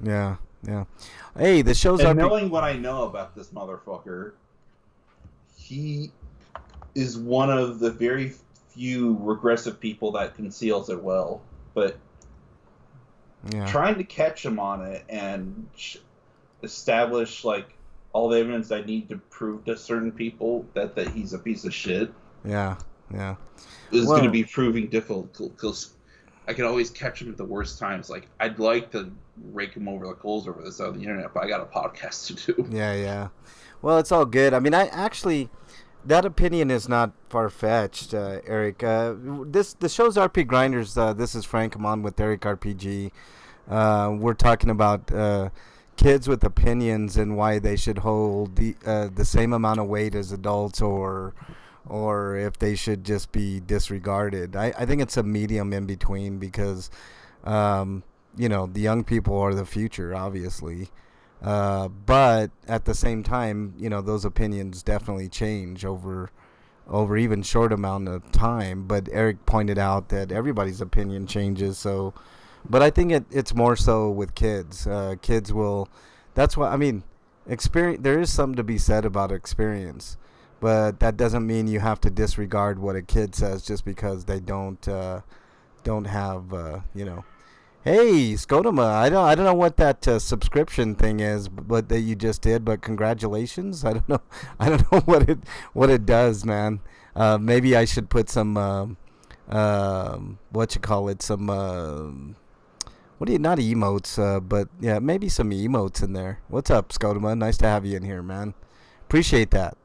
Yeah, yeah. Hey, the show's And RP. knowing what I know about this motherfucker, he is one of the very few regressive people that conceals it well. But Yeah, trying to catch him on it and establish like all the evidence I need to prove to certain people that he's a piece of shit yeah, yeah. is going to Well, be proving difficult because I can always catch him at the worst times. Like I'd like to rake him over the coals over this on the internet, but I got a podcast to do. yeah, yeah. Well, it's all good. I mean, I actually that opinion is not far fetched, Eric. This the show's RP Grinders. This is Frank. I'm on with Eric RPG. We're talking about kids with opinions and why they should hold the same amount of weight as adults, or if they should just be disregarded. I think it's a medium in between because um, the young people are the future, obviously. But at the same time, those opinions definitely change over even short amount of time. But Eric pointed out that everybody's opinion changes. So, but I think it's more so with kids. Kids will. That's why I mean, experience. There is something to be said about experience, but that doesn't mean you have to disregard what a kid says just because they don't have Hey, Scotoma, I don't know what that subscription thing is, but that you just did. But congratulations. I don't know. I don't know what it does, man. Maybe I should put some what you call it, some what do you not emotes, but yeah, maybe some emotes in there. What's up, Scotoma? Nice to have you in here, man. Appreciate that.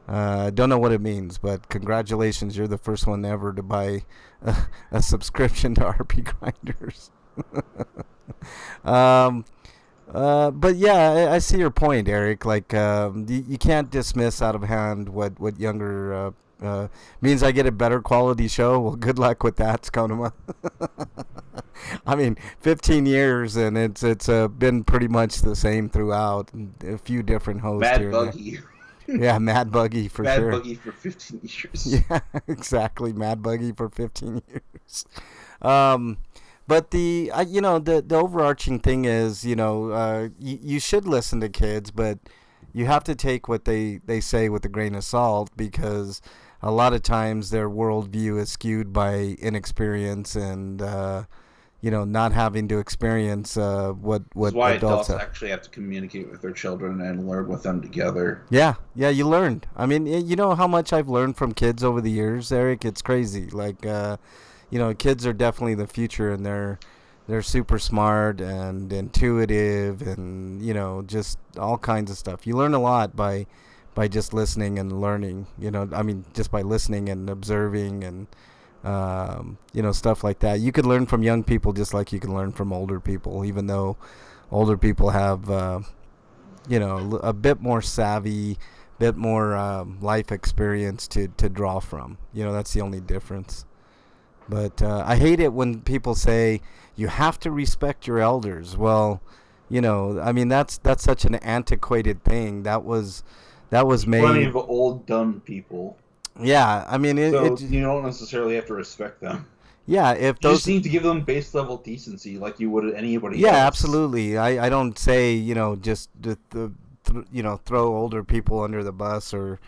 Don't know what it means, but congratulations. You're the first one ever to buy a subscription to RP Grinders. um, but yeah, I see your point, Eric. Like, you can't dismiss out of hand what younger means. I get a better quality show. Well, good luck with that, Skonoma. I mean, 15 years, and it's been pretty much the same throughout. A few different hosts Mad here and there. Buggy. Yeah, Mad Buggy for Mad sure. Buggy for 15 years. Yeah, exactly. Mad Buggy for 15 years. Um, but the overarching thing is, you should listen to kids, but you have to take what they say with a grain of salt because a lot of times their worldview is skewed by inexperience and not having to experience This is what why adults adults have. actually have to communicate with their children and learn with them together. Yeah, yeah, you learned. I mean, you know how much I've learned from kids over the years, Eric. It's crazy. Like, kids are definitely the future, and they're super smart and intuitive, and just all kinds of stuff. You learn a lot by just listening and learning. I mean, just by listening and observing and stuff like that. You could learn from young people just like you can learn from older people, even though older people have a bit more savvy, bit more life experience to draw from. That's the only difference. But I hate it when people say you have to respect your elders. Well, I mean that's such an antiquated thing. That was There's plenty made. of old, dumb people. Yeah, I mean So you don't necessarily have to respect them. yeah, if You just those. need to give them base level decency like you would anybody Yeah, else. absolutely. I don't say just throw older people under the bus or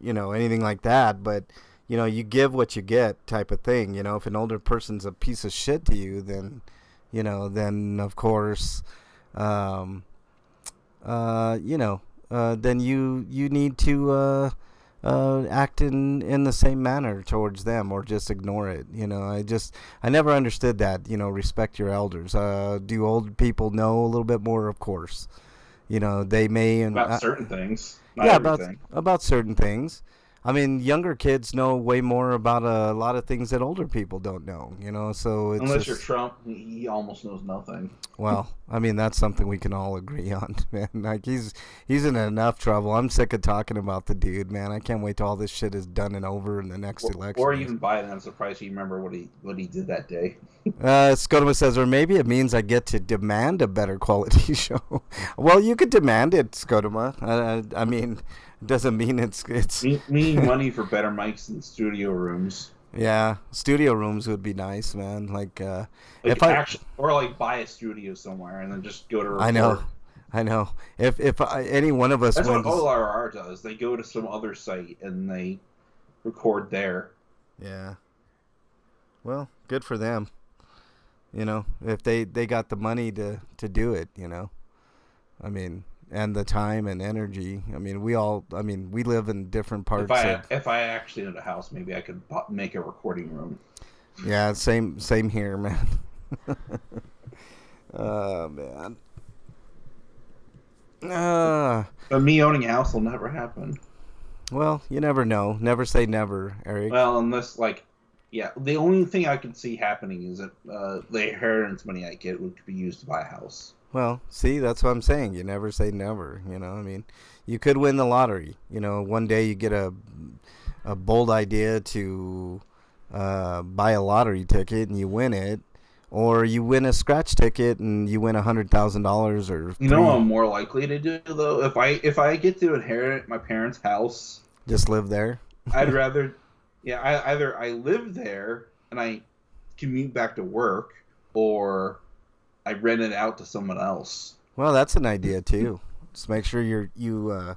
anything like that, but you give what you get type of thing. If an older person's a piece of shit to you, then of course, um, then you need to act in the same manner towards them or just ignore it. I never understood that. Respect your elders. Do old people know a little bit more? Of course. They may and About certain things, not yeah, about everything. certain things. I mean, younger kids know way more about a lot of things that older people don't know. So it's Unless you're just. Trump, he almost knows nothing. Well, I mean that's something we can all agree on, man. Like he's in enough trouble. I'm sick of talking about the dude, man. I can't wait till all this shit is done and over in the next Or election. even Biden. I'm surprised you remember what he did that day. Skodoma says, or maybe it means I get to demand a better quality show. Well, you could demand it, Skodoma. I mean, it doesn't mean it's. Meaning money for better mics and studio rooms. Yeah, studio rooms would be nice, man. Like, if Like I, actually, or like buy a studio somewhere and then just go to I know, record. I know. If any one of us That's what wins, OLRR does. They go to some other site and they record there. yeah. Well, good for them. If they got the money to do it, I mean, and the time and energy. I mean, we live in different parts of. If I actually owned a house, maybe I could make a recording room. Yeah, same here, man. Oh man. But me owning a house will never happen. Well, you never know. Never say never, Eric. Well, unless like, yeah, the only thing I could see happening is that the inheritance money I get would be used to buy a house. Well, see, that's what I'm saying. You never say never. I mean, you could win the lottery. One day you get a bold idea to buy a lottery ticket and you win it, or you win a scratch ticket and you win $100,000 or You know what I'm more likely to do though? If I get to inherit my parents' house, just live there. I'd rather, yeah, either I live there and I commute back to work, or I rent it out to someone else. Well, that's an idea too. Just make sure you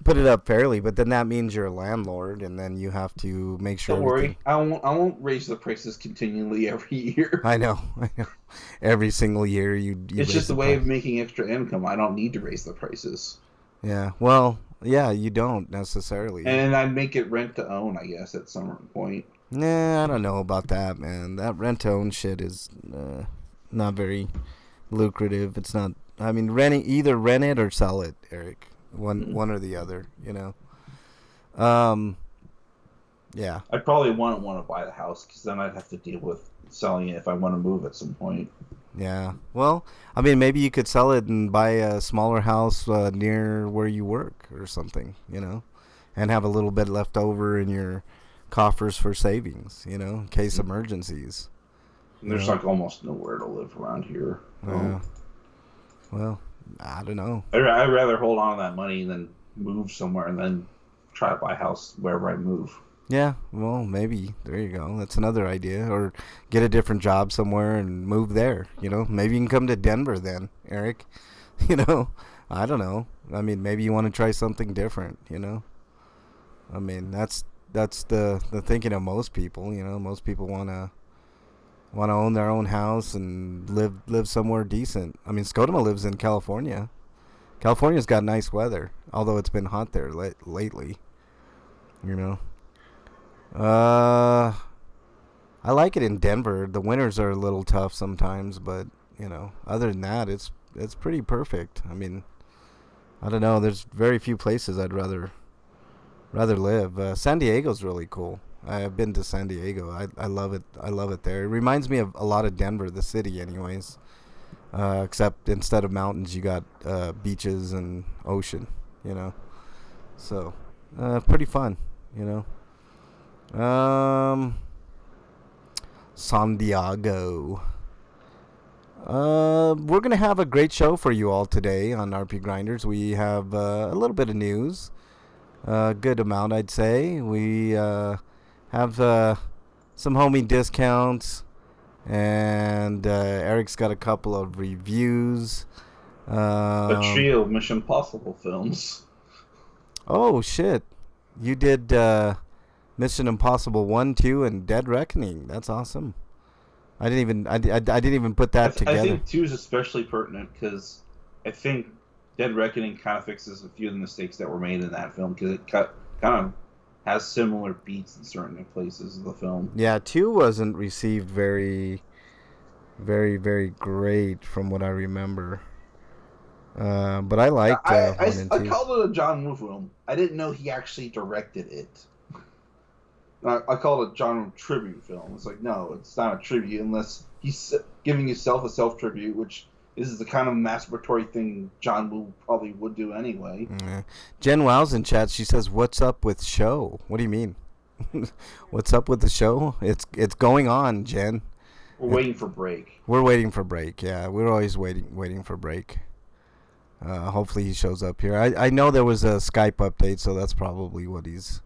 put it up fairly, but then that means you're a landlord, and then you have to make sure. Don't worry, I won't raise the prices continually every year. I know. Every single year you It's just a way price. of making extra income. I don't need to raise the prices. Yeah. Well, yeah, you don't necessarily. And I'd make it rent to own, I guess, at some point. Nah, I don't know about that, man. That rent to own shit is not very lucrative. It's not. I mean, either rent it or sell it, Eric. One or the other, Yeah. I probably wouldn't want to buy the house because then I'd have to deal with selling it if I want to move at some point. Yeah. Well, I mean, maybe you could sell it and buy a smaller house near where you work or something, and have a little bit left over in your coffers for savings, in case emergencies. And there's like almost nowhere to live around here. Well, I don't know. I'd rather hold on to that money than move somewhere and then try to buy a house wherever I move. Yeah, well, maybe. There you go. That's another idea. Or get a different job somewhere and move there, Maybe you can come to Denver then, Eric. I don't know. I mean, maybe you want to try something different, I mean, that's the thinking of most people, Most people want to own their own house and live somewhere decent. I mean, Scotoma lives in California. California's got nice weather, although it's been hot there lately, I like it in Denver. The winters are a little tough sometimes, but other than that, it's pretty perfect. I mean, I don't know. There's very few places I'd rather live. San Diego's really cool. I've been to San Diego. I love it. I love it there. It reminds me of a lot of Denver, the city, anyways. Except instead of mountains, you got beaches and ocean. So pretty fun. San Diego. We're gonna have a great show for you all today on RP Grinders. We have a little bit of news, a good amount, I'd say. We have some homie discounts, and Eric's got a couple of reviews. A trio of Mission Impossible films. Oh shit! You did Mission Impossible 1, 2, and Dead Reckoning. That's awesome. I didn't even put that together. I think 2 is especially pertinent because I think Dead Reckoning kind of fixes a few of the mistakes that were made in that film because it kind of has similar beats in certain places of the film. Yeah, 2 wasn't received very, very, very great from what I remember. But I liked 1 and 2. I called it a John Woo film. I didn't know he actually directed it. I call it a John tribute film. It's like, no, it's not a tribute unless he's giving himself a self-tribute, which is the kind of masturbatory thing John Woo probably would do anyway. Yeah. Jen Wow's in chat. She says, "What's up with show?" What do you mean? What's up with the show? It's going on, Jen. We're waiting for break. We're waiting for break. Yeah, we're always waiting for break. Hopefully he shows up here. I know there was a Skype update, so that's probably what he's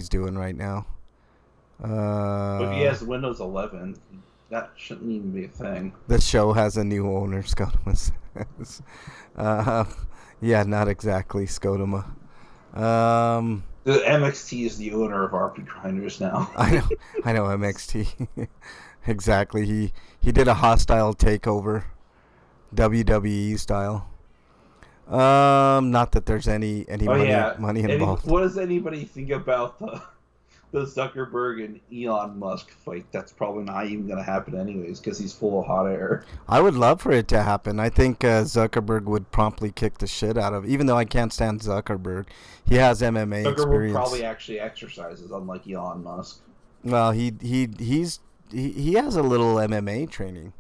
doing right now. But if he Uh, has Windows 11, that shouldn't even be a thing. the show has a new owner, Scotoma says. Uh, yeah, not exactly, Scotoma. Um, The MXT is the owner of RP Grinders now. I know MXT. Exactly. He did a hostile takeover, WWE style. Not that there's any Oh money yeah. involved. What does anybody think about the Zuckerberg and Elon Musk fight? That's probably not even going to happen anyways because he's full of hot air. I would love for it to happen. I think Zuckerberg would promptly kick the shit out of. Even though I can't stand Zuckerberg, he has MMA Zuckerberg experience. probably actually exercises, unlike Elon Musk. Well, he has a little MMA training.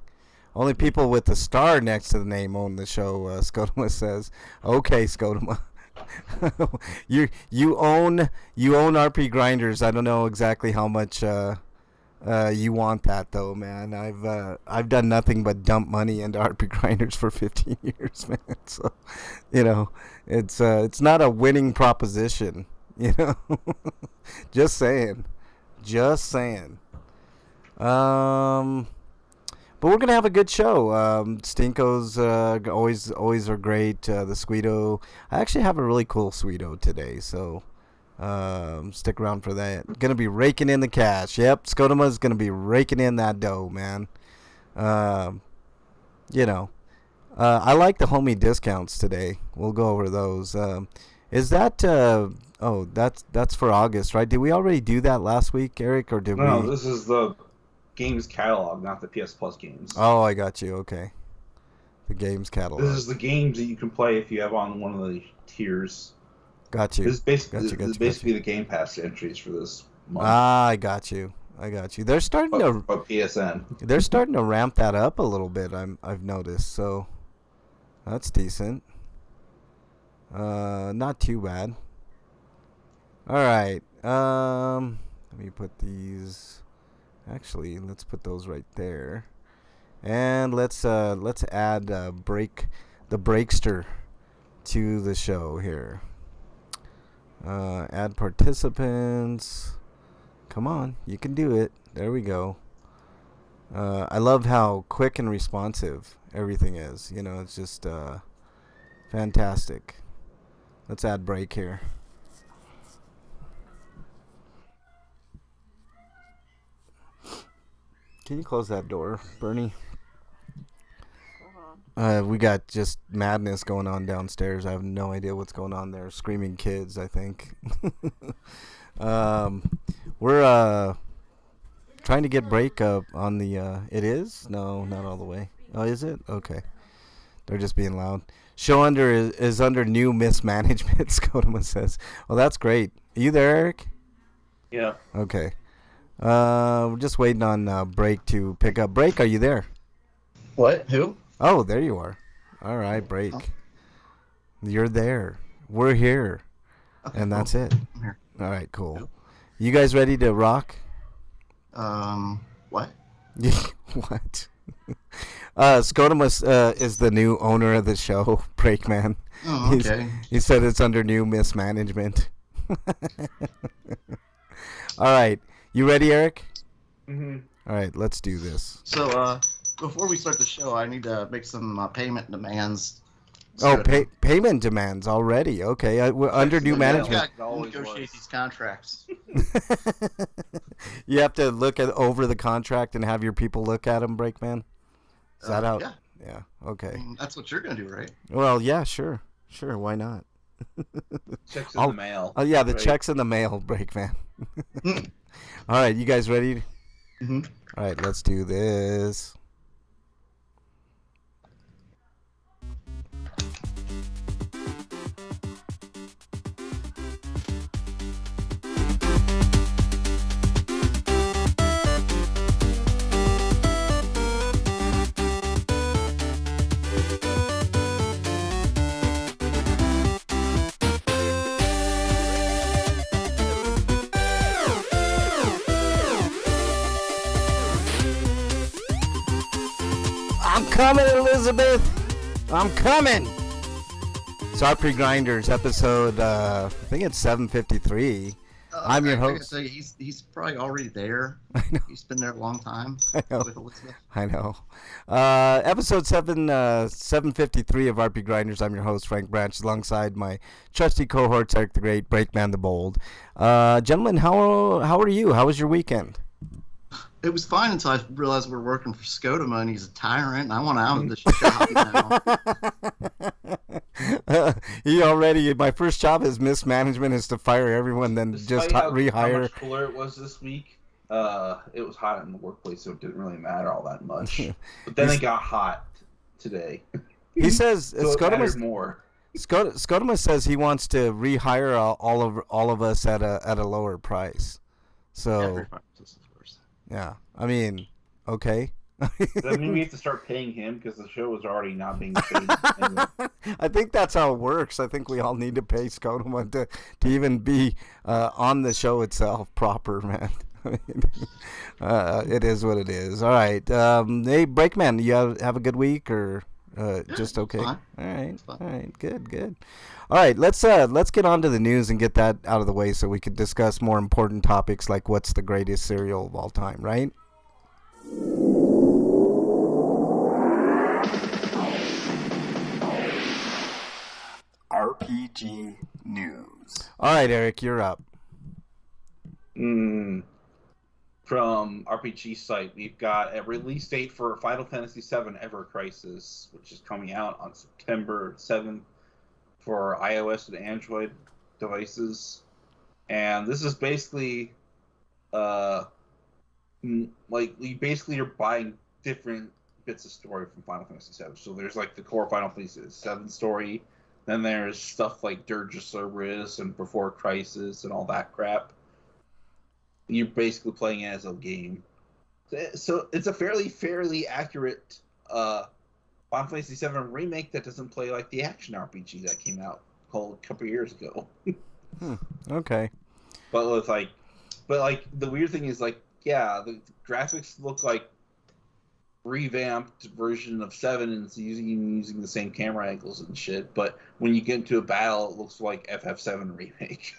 Only people with the star next to the name own the show. Scotoma says, "Okay, Scotoma, you own RP Grinders. I don't know exactly how much you want that though, man. I've done nothing but dump money into RP Grinders for 15 years, man. So, it's not a winning proposition, Just saying, just saying. But we're gonna have a good show. Stinkos always are great. The Sweeto, I actually have a really cool Sweeto today, so stick around for that. Gonna be raking in the cash. Yep, Scotoma's gonna be raking in that dough, man. You know, I like the homie discounts today. We'll go over those. Is that? Oh, that's for August, right? Did we already do that last week, Eric, or did we? No, this is the games catalog, not the PS Plus games. Oh, I got you. Okay. The games catalog. This is the games that you can play if you have on one of the tiers. Got you. This is basically, Got you. the Game Pass entries for this month. I got you. They're starting to PSN. They're starting to ramp that up a little bit. I've noticed. So that's decent. Not too bad. All right. Let me put these. Actually, let's put those right there, and let's add the Breakster to the show here. Add participants. Come on, you can do it. There we go. I love how quick and responsive everything is. It's just fantastic. Let's add break here. Can you close that door, Bernie? We got just madness going on downstairs. I have no idea what's going on there. Screaming kids, I think. We're trying to get break up on the. It is? No, not all the way. Oh, is it? Okay. They're just being loud. Show is under new mismanagement, Scotoma says. Well, that's great. Are you there, Eric? Yeah. Okay. We're just waiting on Break to pick up. Break, are you there? What? Who? Oh, there you are. All right, Break. Oh. You're there. We're here. Okay, And that's cool. it. I'm here. All right, cool. You guys ready to rock? What? What? Scotoma is the new owner of the show, Breakman. Oh, okay. He said it's under new mismanagement. All right. You ready, Eric? Mm-hmm. All right, let's do this. So, before we start the show, I need to make some payment demands. Oh, payment demands already. Okay, we're under new Yeah, management. yeah, negotiate these contracts. You have to look over the contract and have your people look at them, Breakman? Is that how? Yeah. Yeah, okay. I mean, that's what you're gonna do, right? Well, yeah, sure. Sure, why not? Checks in the mail. Oh, yeah, the right? check's in the mail, Breakman. All right, you guys ready? Mm-hmm. All right, let's do this. I'm coming, Elizabeth. I'm coming. It's RPGrinders episode. I think it's 753. I'm your I gotta host. tell you, he's probably already there. I know. He's been there a long time I know. with Elizabeth. I know. Episode 753 of RP Grinders. I'm your host, Frank Branch, alongside my trusty cohorts, Eric the Great, Breakman the Bold. Gentlemen, how are you? How was your weekend? It was fine until I realized we're working for Scotoma and he's a tyrant and I want out of this job now. My first job as mismanagement is to fire everyone, then Despite just how rehire. much cooler it was this week, it was hot in the workplace, so it didn't really matter all that much. But then it got hot today. He says So it mattered more. Scotoma says he wants to rehire all of us at a lower price. So Every purpose, of course. yeah, I mean, okay. Does that mean we have to start paying him because the show is already not being paid? Anyway. I think that's how it works. I think we all need to pay Scotoma to even be on the show itself proper, man. It is what it is. All right. Hey, Breakman, you have a good week or just okay? Fine. All right. Good. All right. Let's get on to the news and get that out of the way so we can discuss more important topics like what's the greatest cereal of all time, right? RPG news. All right, Eric, you're up. From RPG site, we've got a release date for Final Fantasy VII Ever Crisis, which is coming out on September 7th for iOS and Android devices. And this is basically, like, you basically are buying different bits of story from Final Fantasy VII. So there's, like, the core Final Fantasy VII story. Then there's stuff like Dirge of Cerberus and Before Crisis and all that crap. You're basically playing as a game. So it's a fairly accurate Final Fantasy VII remake that doesn't play like the action RPG that came out a couple years ago. Okay. But the weird thing is the graphics look like revamped version of 7 and it's using the same camera angles and shit. But when you get into a battle, it looks like FF7 remake.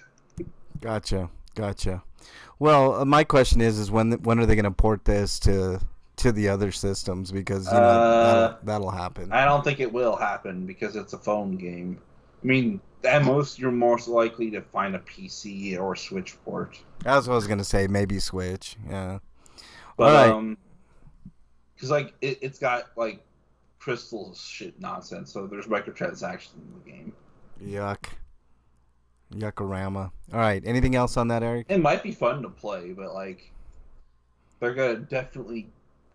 Gotcha. Well, my question is when are they going to port this to the other systems? Because that'll happen. I don't think it will happen because it's a phone game. I mean, at most you're most likely to find a PC or Switch port. That's what I was going to say. Maybe Switch. Yeah. But because it's got like crystal shit nonsense, so there's microtransactions in the game. Yuckorama. All right. Anything else on that, Eric? It might be fun to play, but they're gonna definitely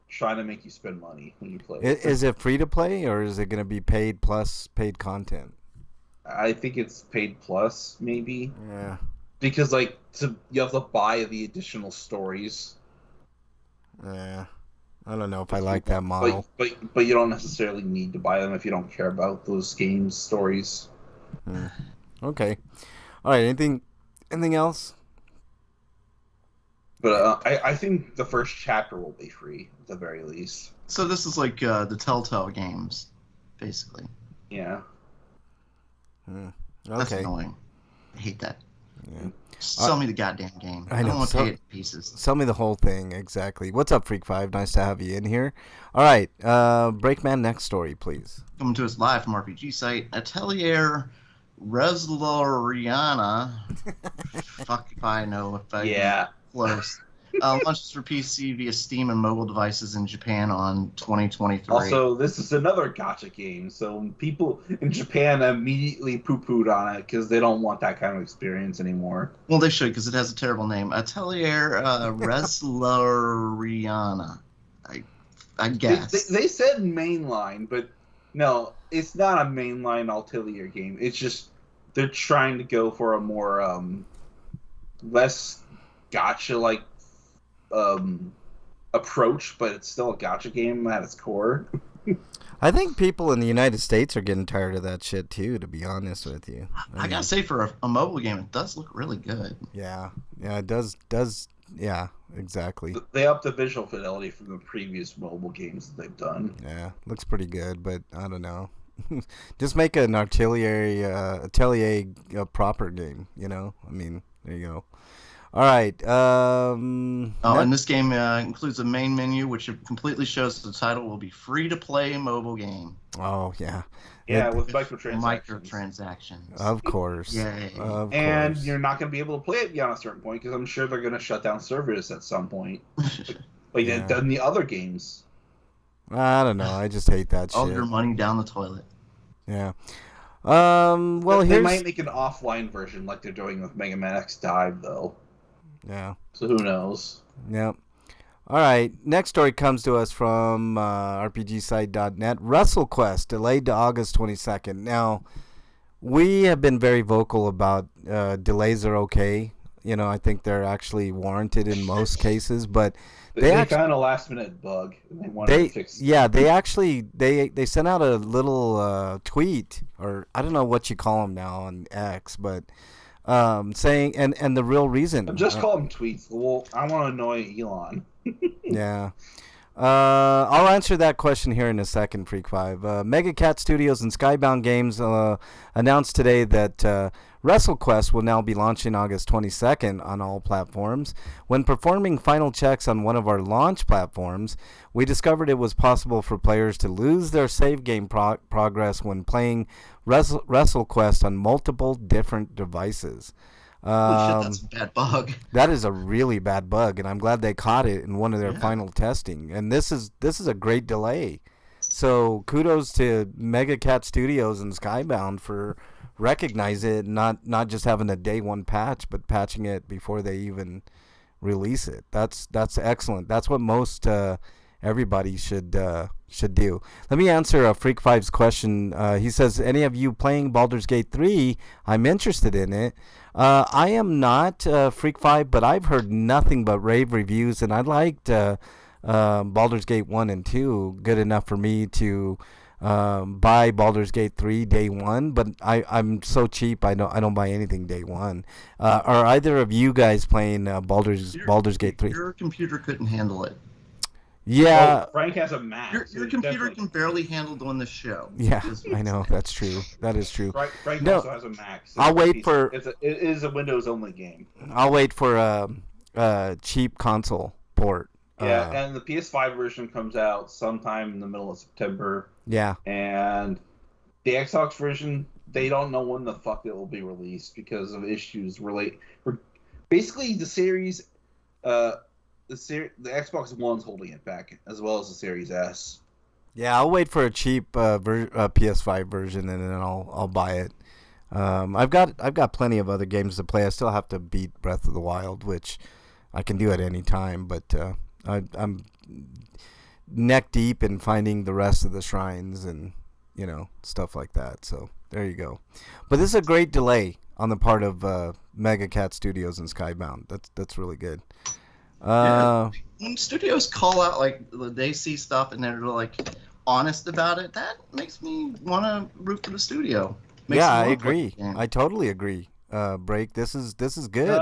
try to make you spend money when you play. Is it free to play or is it going to be paid plus paid content? I think it's paid plus, maybe. Yeah. Because you have to buy the additional stories. Yeah. I don't know if I like that model. But you don't necessarily need to buy them if you don't care about those games stories. Okay. All right. Anything else? But I think the first chapter will be free at the very least. So this is like the Telltale games, basically. Yeah. Okay. That's annoying. I hate that. Yeah. Sell me the goddamn game. I know. don't want to pay it in pieces. Sell me the whole thing, exactly. What's up, Freak 5? Nice to have you in here. All right, Breakman, next story, please. Coming to us live from RPG site, Atelier Resloriana. Fuck if I know if I close. Launches for PC via Steam and mobile devices in Japan on 2023. Also, this is another gacha game, so people in Japan immediately poo-pooed on it because they don't want that kind of experience anymore. Well, they should, because it has a terrible name. Atelier Resloriana. I guess. They said mainline, but no, it's not a mainline Atelier game. It's just they're trying to go for a more less gacha-like approach, but it's still a gacha game at its core. I think people in the United States are getting tired of that shit too, to be honest with you. I gotta say, for a mobile game, it does look really good. Yeah, it does. Yeah, exactly. They upped the visual fidelity from the previous mobile games that they've done. Yeah, looks pretty good, but I don't know. Just make an Atelier proper game, you know? I mean, there you go. All right. And this game includes a main menu, which completely shows the title will be free-to-play mobile game. Oh, yeah. Yeah, with microtransactions. Microtransactions. Of course. Yay. And you're not going to be able to play it beyond a certain point because I'm sure they're going to shut down servers at some point. Like they've done the other games. I don't know. I just hate that shit. All your money down the toilet. Yeah. Well, they might make an offline version like they're doing with Mega Man X Dive, though. Yeah. So who knows? Yep. All right. Next story comes to us from RPGsite.net. WrestleQuest delayed to August 22nd. Now, we have been very vocal about delays are okay. You know, I think they're actually warranted in most cases, but they found a last-minute bug and they wanted to fix it. Yeah, they actually they sent out a little tweet, or I don't know what you call them now on X, but saying and the real reason. Just call them tweets. Well, I want to annoy Elon. Yeah. I'll answer that question here in a second, Freak 5. Mega Cat Studios and Skybound Games announced today that WrestleQuest will now be launching August 22nd on all platforms. When performing final checks on one of our launch platforms, we discovered it was possible for players to lose their save game progress when playing WrestleQuest on multiple different devices. Holy shit, that's a bad bug. That is a really bad bug, and I'm glad they caught it in one of their final testing. And this is a great delay. So kudos to Mega Cat Studios and Skybound for recognizing it, not just having a day one patch, but patching it before they even release it. That's excellent. That's what most everybody should do. Let me answer Freak 5's question. He says, any of you playing Baldur's Gate 3? I'm interested in it. I am not Freak 5, but I've heard nothing but rave reviews, and I liked Baldur's Gate 1 and 2 good enough for me to buy Baldur's Gate 3 day one, but I'm so cheap I don't buy anything day one. Are either of you guys playing Baldur's Gate 3? Your computer couldn't handle it. Yeah. Well, Frank has a Mac. Your computer can barely handle doing the show. Yeah, I know. That's true. That is true. Frank also has a Mac. So I'll wait for... It is a Windows-only game. I'll wait for a cheap console port. Yeah, and the PS5 version comes out sometime in the middle of September. Yeah. And the Xbox version, they don't know when the fuck it will be released because of issues basically the series... The Xbox One's holding it back, as well as the Series S. Yeah, I'll wait for a cheap PS5 version, and then I'll buy it. I've got plenty of other games to play. I still have to beat Breath of the Wild, which I can do at any time. But I'm neck deep in finding the rest of the shrines and stuff like that. So there you go. But this is a great delay on the part of Mega Cat Studios and Skybound. That's really good. When studios call out they see stuff and they're honest about it, that makes me want to root for the studio. I agree. I totally agree. Break. This is good.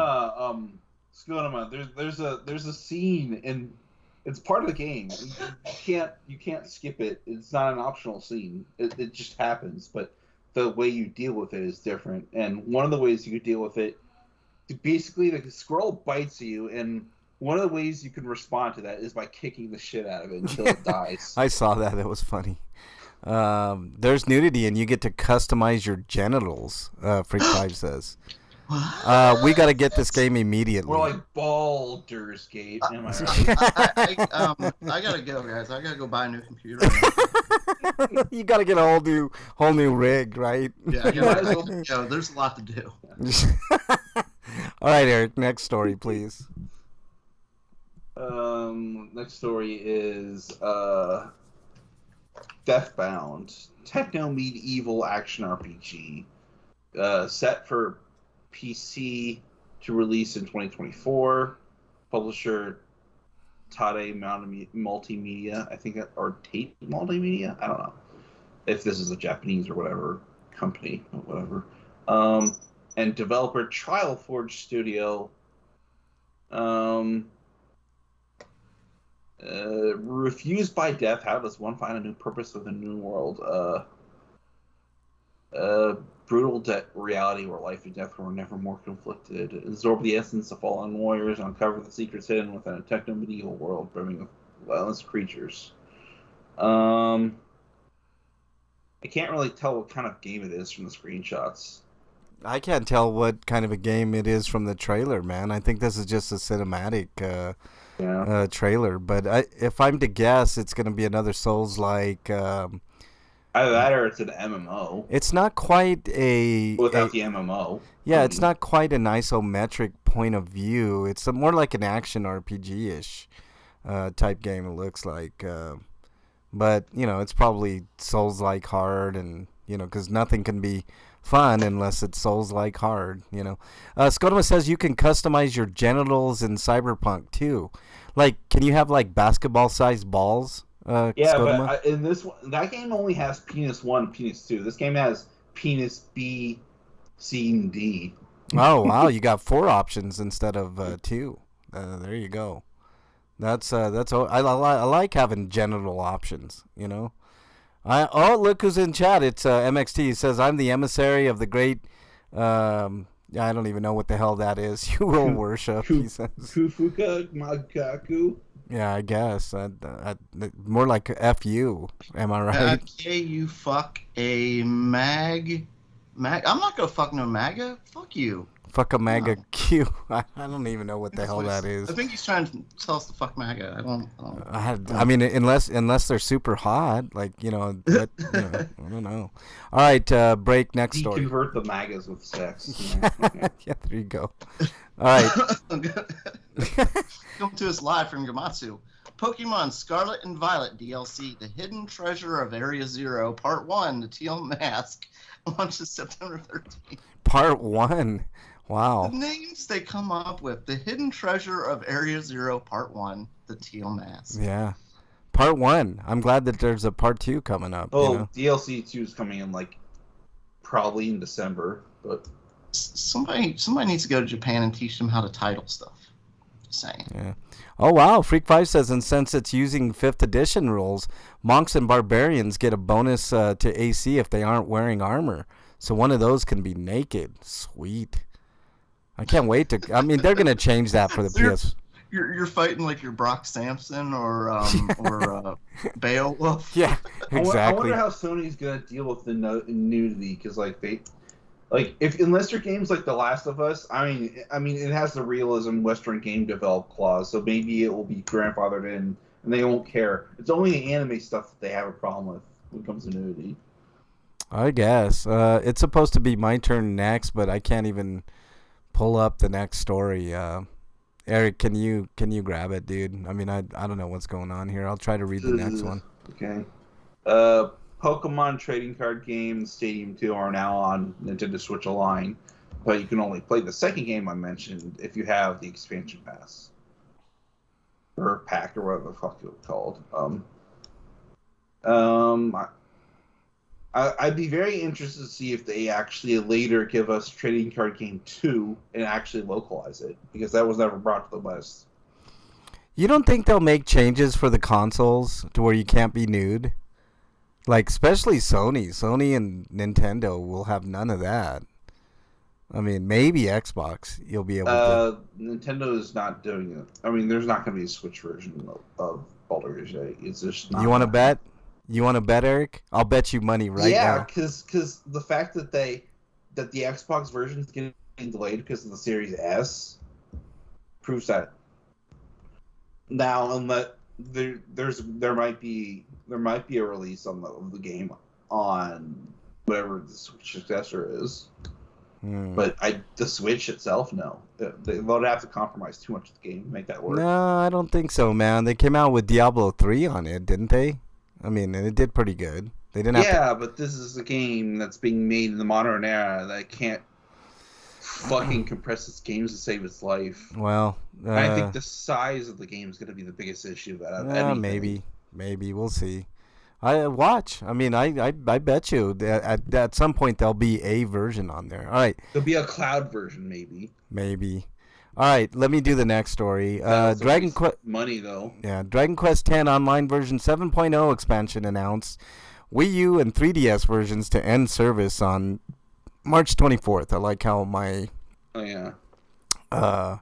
There's a scene and it's part of the game. You can't skip it. It's not an optional scene. It just happens. But the way you deal with it is different. And one of the ways you could deal with it, basically the squirrel bites you, and one of the ways you can respond to that is by kicking the shit out of it until it dies. I saw that. That was funny. There's nudity, and you get to customize your genitals, Freak 5 says. We got to get this game immediately. We're like Baldur's Gate. Am I right? I got to go, guys. I got to go buy a new computer. You got to get a whole new rig, right? Yeah, there's a lot to do. All right, Eric, next story, please. Next story is Deathbound, techno-medieval action RPG, set for PC to release in 2024. Publisher Tate Multimedia, I think, or Tate Multimedia. I don't know if this is a Japanese or whatever company, or whatever. And developer Trial Forge Studio. Refused by death. How does one find a new purpose with a new world? Brutal reality where life and death were never more conflicted. Absorb the essence of fallen warriors and uncover the secrets hidden within a techno-medieval world brimming with violent creatures. I can't really tell what kind of game it is from the screenshots. I can't tell what kind of a game it is from the trailer, man. I think this is just a cinematic trailer. But if I'm to guess, it's going to be another Souls-like. Either that or it's an MMO. It's not quite without the MMO. Yeah, it's not quite an isometric point of view. It's more like an action RPG-ish type game, it looks like. But, it's probably Souls-like hard, and, because nothing can be fun unless it's Souls-like hard, Skodoma says you can customize your genitals in Cyberpunk, too. Like, can you have, like, basketball-sized balls? Yeah, Skodoma? But in this one, that game only has penis 1, penis 2. This game has penis B, C, and D. Oh, wow, you got 4 options instead of 2. There you go. That's I like having genital options, look who's in chat. It's MXT. He says, I'm the emissary of the great I don't even know what the hell that is. You will worship, he says. Kufuka Magaku. Yeah, I guess. More like F-U. Am I right? Okay, you fuck a mag. I'm not gonna fuck no MAGA. Fuck you. Fuck a MAGA Q. I don't even know what the hell that is. I think he's trying to tell us to fuck MAGA. I mean, unless they're super hot, like, I don't know. All right, break, next story. Convert the MAGAs with sex. Okay. Yeah, there you go. All right. Come to us live from Gamatsu. Pokemon Scarlet and Violet DLC, The Hidden Treasure of Area Zero, Part 1, The Teal Mask, launches September 13th. Part 1? Wow. The names they come up with. The Hidden Treasure of Area Zero, Part 1, The Teal Mask. Yeah. Part 1. I'm glad that there's a Part 2 coming up. Oh, DLC 2 is coming in, probably in December, but... Somebody needs to go to Japan and teach them how to title stuff. Just saying. Yeah. Oh, wow. Freak5 says, and since it's using 5th edition rules, monks and barbarians get a bonus to AC if they aren't wearing armor. So one of those can be naked. Sweet. I can't wait to... I mean, they're going to change that for the PS... You're fighting like your Brock Sampson or Beowulf. Yeah, exactly. I wonder how Sony's going to deal with the nudity, because, unless your game's like The Last of Us, I mean, it has the realism Western game develop clause, so maybe it will be grandfathered in, and they won't care. It's only the anime stuff that they have a problem with when it comes to nudity. I guess it's supposed to be my turn next, but I can't even pull up the next story. Eric, can you grab it, dude? I mean, I don't know what's going on here. I'll try to read the next one. Okay. Pokemon trading card game Stadium 2 are now on Nintendo Switch Online, but you can only play the second game I mentioned if you have the expansion pass. Or pack, or whatever the fuck it was called. I'd be very interested to see if they actually later give us Trading Card Game 2 and actually localize it, because that was never brought to the West. You don't think they'll make changes for the consoles to where you can't be nude? Like, especially Sony. Sony and Nintendo will have none of that. I mean, maybe Xbox, you'll be able to... Nintendo is not doing it. I mean, there's not going to be a Switch version of Baldur's Gate. It's just not... You want to bet? You want to bet, Eric? I'll bet you money right now. Yeah, because the fact that the Xbox version is getting delayed because of the Series S proves that. Now, unless there might be a release of the game on whatever the Switch successor is. But the Switch itself, no. They would have to compromise too much of the game to make that work. No, I don't think so, man. They came out with Diablo 3 on it, didn't they? I mean, and it did pretty good. They didn't. But this is a game that's being made in the modern era that can't fucking compress its games to save its life. Well, I think the size of the game is going to be the biggest issue out of anything. Maybe we'll see. I mean, I bet you that at some point there'll be a version on there. All right. There'll be a cloud version, maybe. Maybe. All right, let me do the next story. Dragon Quest money though. Yeah, Dragon Quest X Online version 7.0 expansion announced Wii U and 3DS versions to end service on March 24th. I like how my... Oh, yeah. Uh,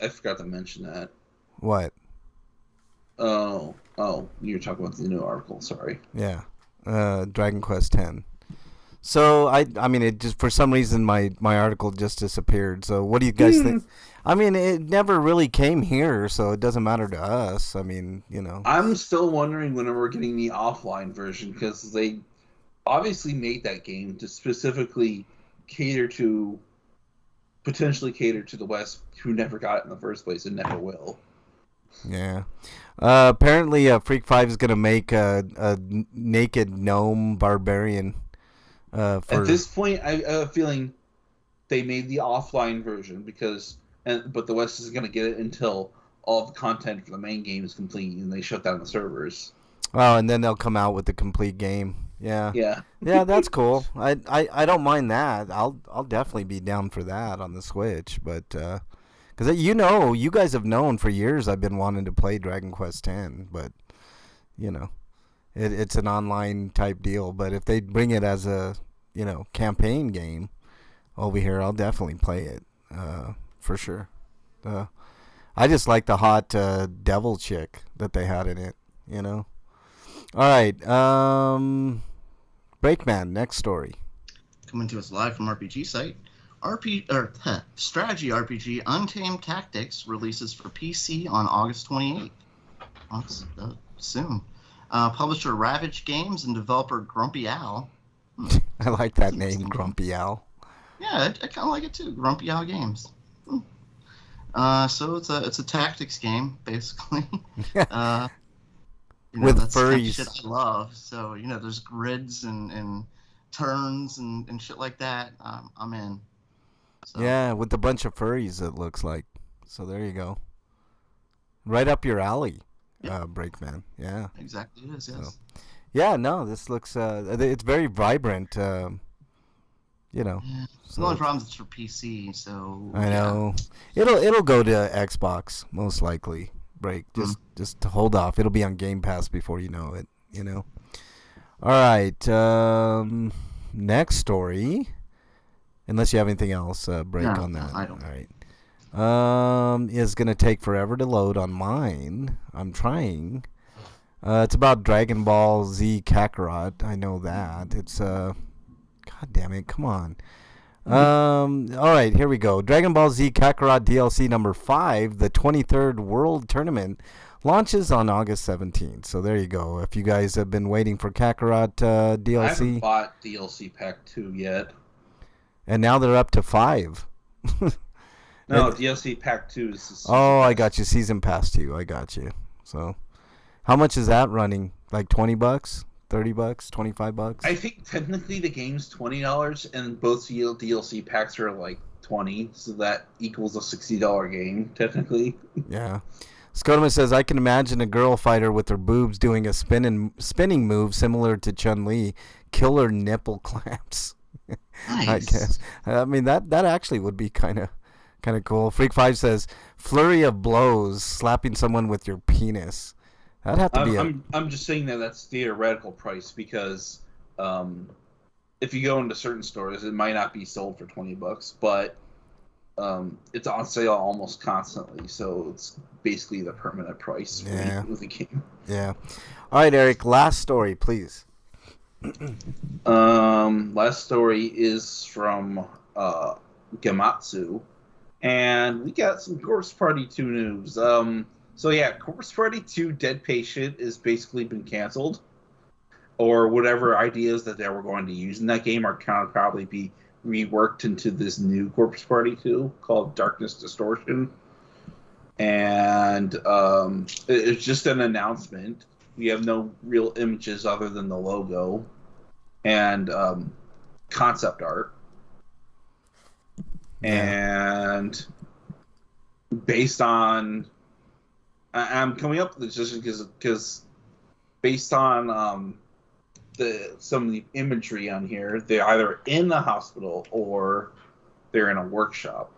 I forgot to mention that. What? Oh, you were talking about the new article. Sorry. Yeah. Dragon Quest X. So, I mean, it just, for some reason, my article just disappeared. So, what do you guys think? I mean, it never really came here, so it doesn't matter to us. I mean, you know. I'm still wondering when we're getting the offline version, because they obviously made that game to specifically potentially cater to the West, who never got it in the first place and never will. Yeah. Apparently, Freak 5 is going to make a naked gnome barbarian. At this point, I have a feeling they made the offline version but the West isn't going to get it until all the content for the main game is complete and they shut down the servers. Oh, and then they'll come out with the complete game. Yeah. Yeah. Yeah, that's cool. I don't mind that. I'll definitely be down for that on the Switch, but because you guys have known for years I've been wanting to play Dragon Quest X, but it's an online type deal. But if they bring it as a campaign game over here, I'll definitely play it for sure. I just like the hot devil chick that they had in it. All right, Breakman, next story. Coming to us live from RPG site. Strategy RPG Untamed Tactics releases for PC on August 28th. That's soon. Publisher Ravage Games and developer Grumpy Owl. I like that name, Grumpy Owl. Yeah, I kind of like it too. Grumpy Owl Games. So it's a tactics game basically. With that's furries. The kind of shit I love. So there's grids and turns and shit like that. I'm in. So. Yeah, with a bunch of furries, it looks like. So there you go. Right up your alley, Breakman. Yeah. Exactly, it is. Yes. So, yeah. No, this looks. It's very vibrant. Yeah. The So only problem is it's for PC, so. I know. It'll go to Xbox most likely. Break. Just to hold off. It'll be on Game Pass before you know it. All right. Next story. Unless you have anything else, Break, on that. I don't. All right. Is going to take forever to load on mine. I'm trying. It's about Dragon Ball Z Kakarot. I know that. It's God damn it! Come on. All right, here we go. Dragon Ball Z Kakarot DLC number 5, the 23rd World Tournament, launches on August 17th. So there you go. If you guys have been waiting for Kakarot DLC. I haven't bought DLC Pack 2 yet. And now they're up to 5. No, DLC Pack 2 is... I got you. Season Pass 2. I got you. So how much is that running? Like $20? $30? $25? I think technically the game's $20 and both DLC packs are like $20, so that equals a $60 game technically. Yeah. Scotimus says, I can imagine a girl fighter with her boobs doing a spinning move similar to Chun-Li. Killer nipple clamps. Nice. I guess. I mean that actually would be kind of cool. Freak 5 says, flurry of blows, slapping someone with your penis. That'd have to be. I'm just saying that's theoretical price because if you go into certain stores, it might not be sold for $20, but it's on sale almost constantly, so it's basically the permanent price for the game. Yeah. All right, Eric. Last story, please. Last story is from Gamatsu, and we got some Corpse Party 2 news. So yeah, Corpse Party 2 Dead Patient has basically been canceled, or whatever ideas that they were going to use in that game are kind of probably be reworked into this new Corpse Party 2 called Darkness Distortion. And it's just an announcement. We have no real images other than the logo and concept art. Yeah. And based on... I'm coming up with this just because based on some of the imagery on here, they're either in the hospital or they're in a workshop.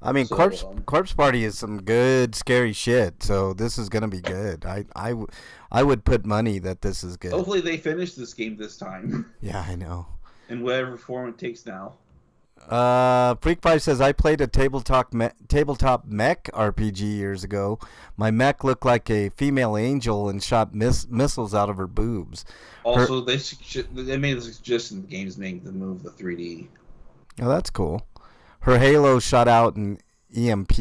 I mean, So, Corpse Party is some good scary shit. So this is gonna be good. I would put money that this is good. hopefully they finish this game this time. Yeah, I know. In whatever form it takes now. Freak Five says I played a tabletop mech RPG years ago. My mech looked like a female angel and shot missiles out of her boobs. Also, they made a suggestion the game's making to move the 3D. Oh, that's cool. Her halo shot out an EMP.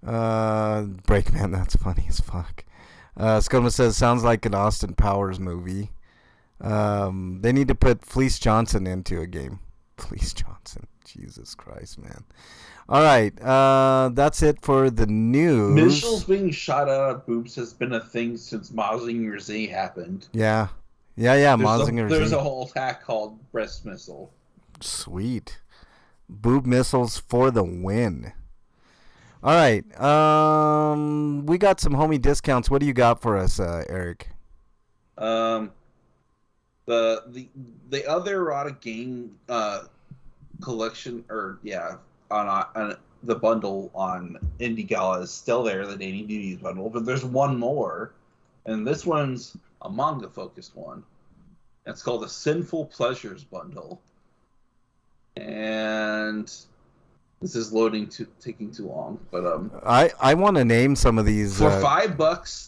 Breakman, that's funny as fuck. Skoma says sounds like an Austin Powers movie. They need to put Fleece Johnson into a game. Fleece Johnson. Jesus Christ, man. All right. That's it for the news. Missiles being shot out of boobs has been a thing since Mazinger Z happened. Yeah. Mazinger Z. There's a whole attack called breast missile. Sweet. Boob missiles for the win. All right. We got some homie discounts. What do you got for us, Eric? The other erotic game collection, on the bundle on Indie Gala is still there, the Dating Duties bundle, but there's one more, and this one's a manga focused one. It's called the Sinful Pleasures bundle, and this is taking too long, but I want to name some of these for $5.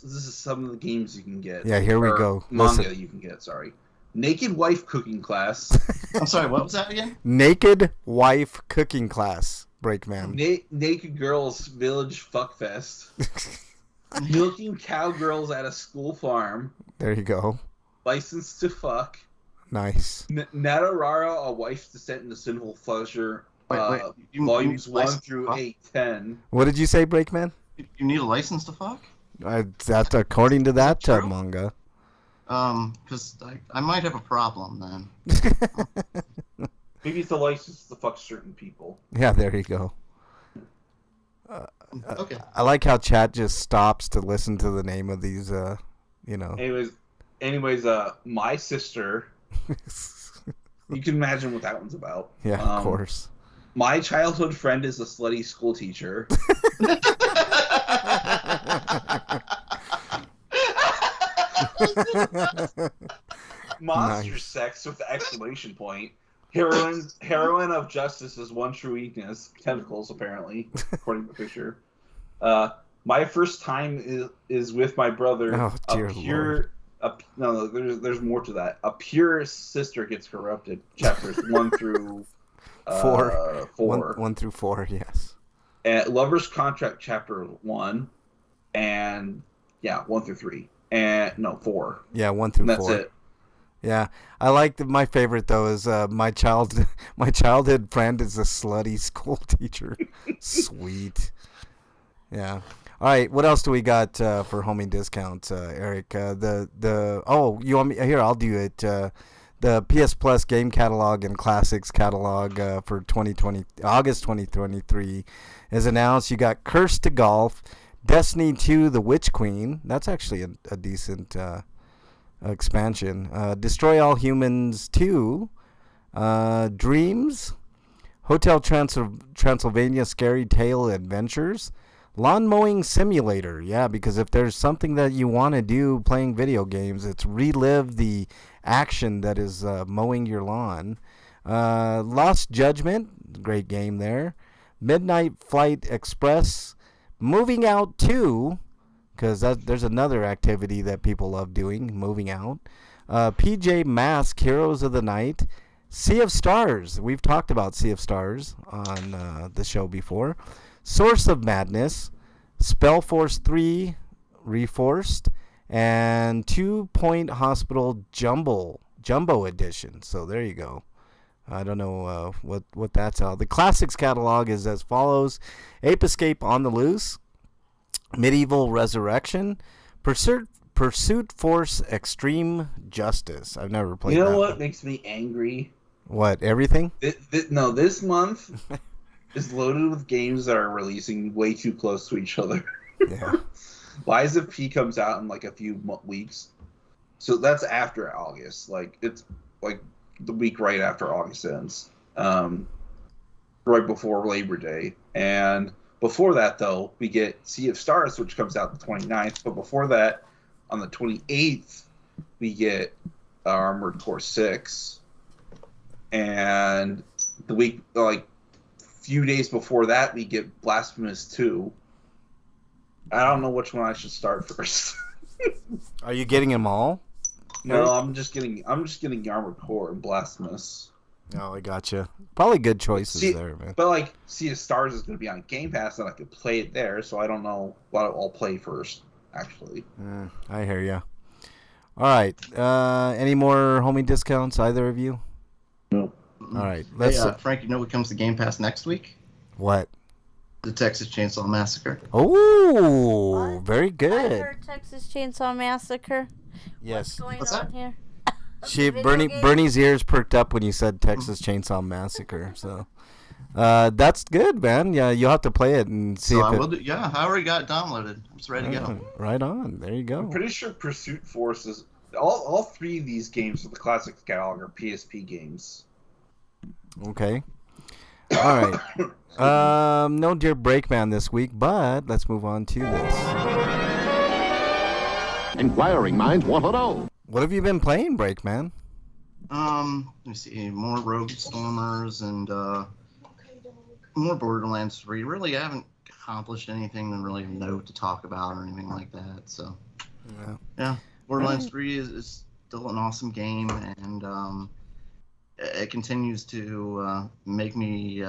This is some of the games you can get. Yeah, here we go. Manga that you can get. Sorry. Naked Wife Cooking Class. I'm sorry, what was that again? Naked Wife Cooking Class, Breakman. Naked Girls Village Fuckfest. Milking Cowgirls at a School Farm. There you go. License to Fuck. Nice. Natarara, A Wife's Descent into Sinful Pleasure. Volumes 1 through 8, 10. What did you say, Breakman? You need a license to fuck? That's according to that true? manga. Because I might have a problem then. Maybe it's a license to fuck certain people. Yeah, there you go. Okay. I like how chat just stops to listen to the name of these, Anyways, My Sister. You can imagine what that one's about. Yeah, of course. My Childhood Friend is a Slutty School Teacher. Monster Nice. Sex with the exclamation point. Heroine of Justice is one true weakness. Tentacles, apparently, according to the picture. My First Time is with my brother. Oh, dear Lord. No, there's more to that. A pure sister gets corrupted. Chapters 1 through 4. 4. 1 through 4, yes. And Lover's Contract Chapter 1, and 1 through 3. And no, 4. Yeah, 1 through 4. That's it. Yeah, I like my favorite though is my childhood friend is a slutty school teacher. Sweet. Yeah. All right. What else do we got for homie discounts, Eric? You want me here? I'll do it. The PS Plus game catalog and classics catalog for August 2023 is announced. You got Curse to Golf, Destiny 2: The Witch Queen. That's actually a decent expansion. Destroy All Humans 2, Dreams, Hotel Transylvania Scary Tale Adventures, Lawn Mowing Simulator. Yeah, because if there's something that you want to do playing video games, it's relive the action that is mowing your lawn. Lost Judgment, great game there. Midnight Flight Express, Moving Out 2, because there's another activity that people love doing, moving out. PJ Masks, Heroes of the Night. Sea of Stars. We've talked about Sea of Stars on the show before. Source of Madness. Spellforce 3 Reforced. And 2 Point Hospital Jumbo Edition. So there you go. I don't know what that's all. The classics catalog is as follows. Ape Escape on the Loose. Medieval Resurrection, Pursuit Force Extreme Justice. I've never played that. You know what makes me angry? What, everything? This month is loaded with games that are releasing way too close to each other. Yeah. Lies of P comes out in like a few weeks. So that's after August. Like, it's like the week right after August ends. right before Labor Day. And before that, though, we get Sea of Stars, which comes out the 29th. But before that, on the 28th, we get Armored Core 6. And the week, like, few days before that, we get Blasphemous 2. I don't know which one I should start first. Are you getting them all? No, I'm just getting Armored Core and Blasphemous. Oh, I gotcha. Probably good choices there, man. But like, Sea of Stars is going to be on Game Pass, and I could play it there. So I don't know what I'll play first. Actually, I hear ya. All right. Any more homie discounts? Either of you? No. All right. Let's. Hey, Frank, you know what comes to Game Pass next week? What? The Texas Chainsaw Massacre. Oh, What? very I good. heard Texas Chainsaw Massacre. Yes. What's on that? here? Bernie's ears perked up when you said Texas Chainsaw Massacre. So, that's good, man. Yeah, you'll have to play it and see So if I it. will do, yeah, I already got it downloaded. I'm just ready to go. Right on. There you go. I'm pretty sure Pursuit Force is all three of these games of the Classics catalog are PSP games. Okay. All right. No Dear Breakman this week, but let's move on to this. Inquiring minds want to know. What have you been playing, Breakman? Let me see, more Rogue Stormers and more Borderlands 3. Really, I haven't accomplished anything to really know to talk about or anything like that. So, yeah, Borderlands 3 is still an awesome game, and it continues to make me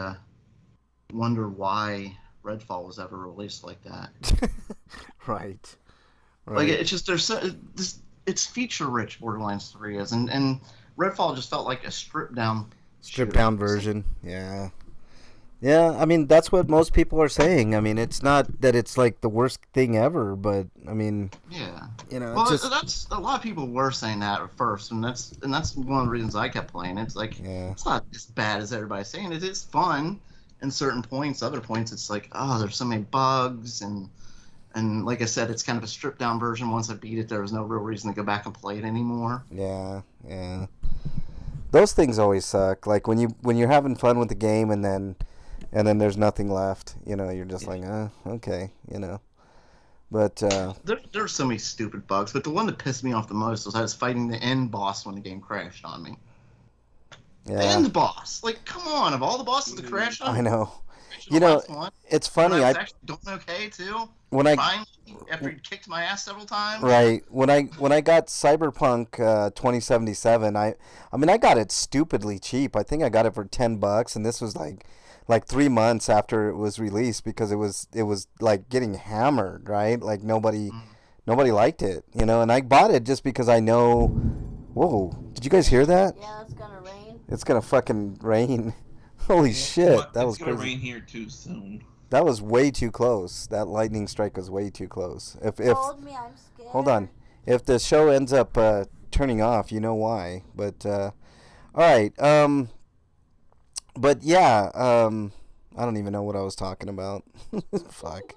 wonder why Redfall was ever released like that. Right. Like, it's just it's feature rich. Borderlands 3 is, and Redfall just felt like a stripped down version. Yeah. I mean, that's what most people are saying. I mean, it's not that it's like the worst thing ever, but I mean, yeah, well, that's a lot of people were saying that at first, and that's one of the reasons I kept playing. It's like, it's not as bad as everybody's saying. It is fun in certain points. Other points, it's like, oh, there's so many bugs, and like I said, it's kind of a stripped down version. Once I beat it, there was no real reason to go back and play it anymore. Yeah. Those things always suck. Like when you're having fun with the game and then there's nothing left. You're just like, okay, But there's so many stupid bugs. But the one that pissed me off the most was I was fighting the end boss when the game crashed on me. Yeah. The end boss, like, come on! Of all the bosses to crash on, I know. One. It's funny. I was actually doing okay too. Finally, after he kicked my ass several times. Right. When I got Cyberpunk 2077, I mean I got it stupidly cheap. I think I got it for $10, and this was like 3 months after it was released because it was like getting hammered, right? Like nobody liked it, and I bought it just because I know. Whoa! Did you guys hear that? Yeah, it's gonna rain. It's gonna fucking rain. Holy shit! That was crazy. It's gonna rain here too soon. That was way too close. That lightning strike was way too close. If Told me I'm scared. hold on, if the show ends up turning off, you know why. But all right. But yeah. I don't even know what I was talking about. Fuck.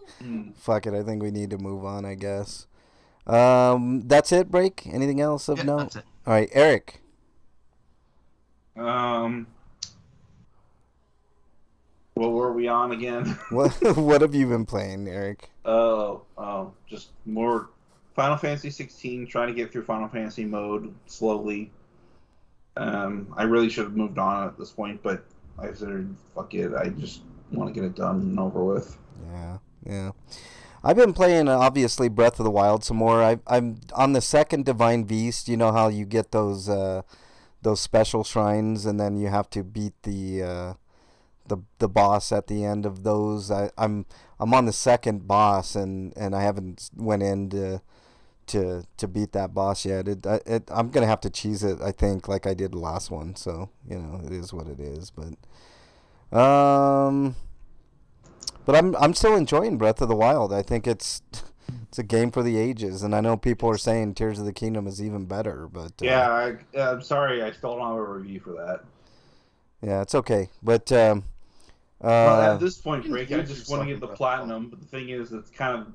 Fuck it. I think we need to move on, I guess. That's it. Break. Anything else of note? That's it. All right, Eric. What were we on again? What have you been playing, Eric? Just more Final Fantasy 16. Trying to get through Final Fantasy mode slowly. I really should have moved on at this point, but I said, fuck it. I just want to get it done and over with. Yeah. I've been playing, obviously, Breath of the Wild some more. I'm on the second Divine Beast. You know how you get those special shrines, and then you have to beat the boss at the end of those. I'm on the second boss, and I haven't went in to beat that boss yet. I'm gonna have to cheese it, I think, like I did the last one. So it is what it is. But I'm still enjoying Breath of the Wild. I think it's a game for the ages, and I know people are saying Tears of the Kingdom is even better. But I'm sorry, I still don't have a review for that. Yeah, it's okay. But well, at this point, Break, I just want to get the platinum. But the thing is, it's kind of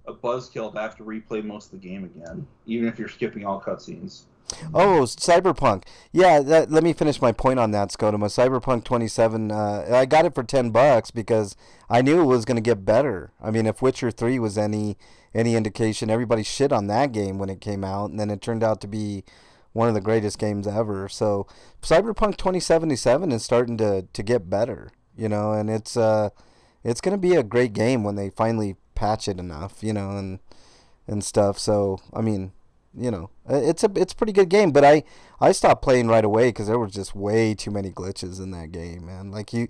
a buzzkill to have to replay most of the game again, even if you're skipping all cutscenes. Oh, Cyberpunk. Yeah, let me finish my point on that, Scotoma. Cyberpunk 27. I got it for $10 because I knew it was going to get better. I mean, if Witcher 3 was any indication, everybody shit on that game when it came out, and then it turned out to be one of the greatest games ever. So Cyberpunk 2077 is starting to get better, and it's going to be a great game when they finally patch it enough, and stuff. So I mean, it's a pretty good game, but I stopped playing right away because there was just way too many glitches in that game, man. Like you'd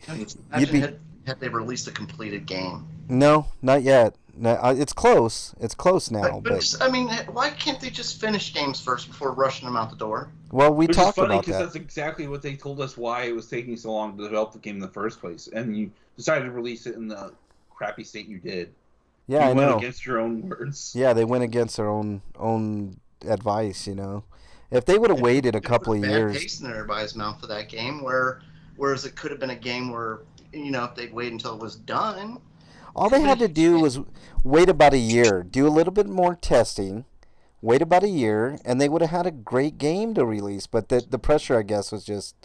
be had they released a completed game. No, not yet. No, it's close. It's close now, but I mean, why can't they just finish games first before rushing them out the door? Well, we Which talked is funny about because that. that's exactly what they told us why it was taking so long to develop the game in the first place, and you decided to release it in the crappy state you did. Yeah, you I know. went against your own words. Yeah, they went against their own advice. If they would have waited a couple of years, bad taste in everybody's mouth for that game. Whereas it could have been a game where if they'd wait until it was done. all they had to do was wait about a year, do a little bit more testing, wait about a year, and they would have had a great game to release. But the pressure, I guess, was just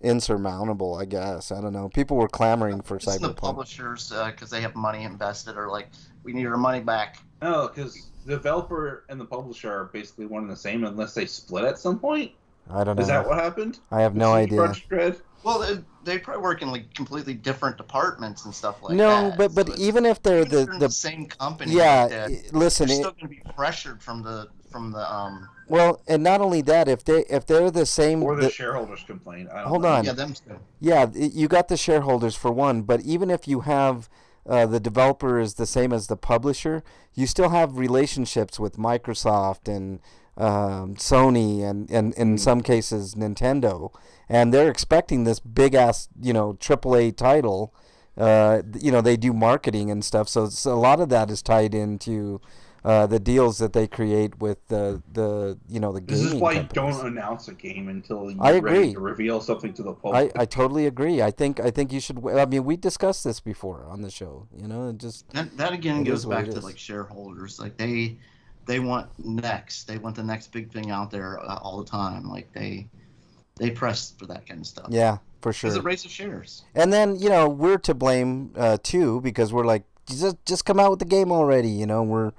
insurmountable. I guess I don't know. People were clamoring for The Cyberpunk. publishers, because they have money invested, are like, we need our money back. No, because the developer and the publisher are basically one and the same unless they split at some point. I don't know. Is that what happened? I have no idea. Crunch Dread? Well, they probably work in like completely different departments and stuff like No, that. but even if they're even if they're in the the same company, yeah, like that, listen, they're still going to be pressured from the well, and not only that, if they're the same, Or the shareholders complain. I don't Hold know. on. yeah, them too. yeah, you got the shareholders for one, but even if you have the developer is the same as the publisher, you still have relationships with Microsoft and Sony and in some cases Nintendo, and they're expecting this big ass AAA title. They do marketing and stuff, so a lot of that is tied into the deals that they create with the gaming This is why companies. you don't announce a game until I you're agree. ready to reveal something to the public. I totally agree. I think you should. I mean, we discussed this before on the show. It just That again It goes is what back it to is. like shareholders. Like they want next. They want the next big thing out there all the time. Like they press for that kind of stuff. yeah, for sure. Because it raises shares. And then we're to blame too because we're like just come out with the game already. We're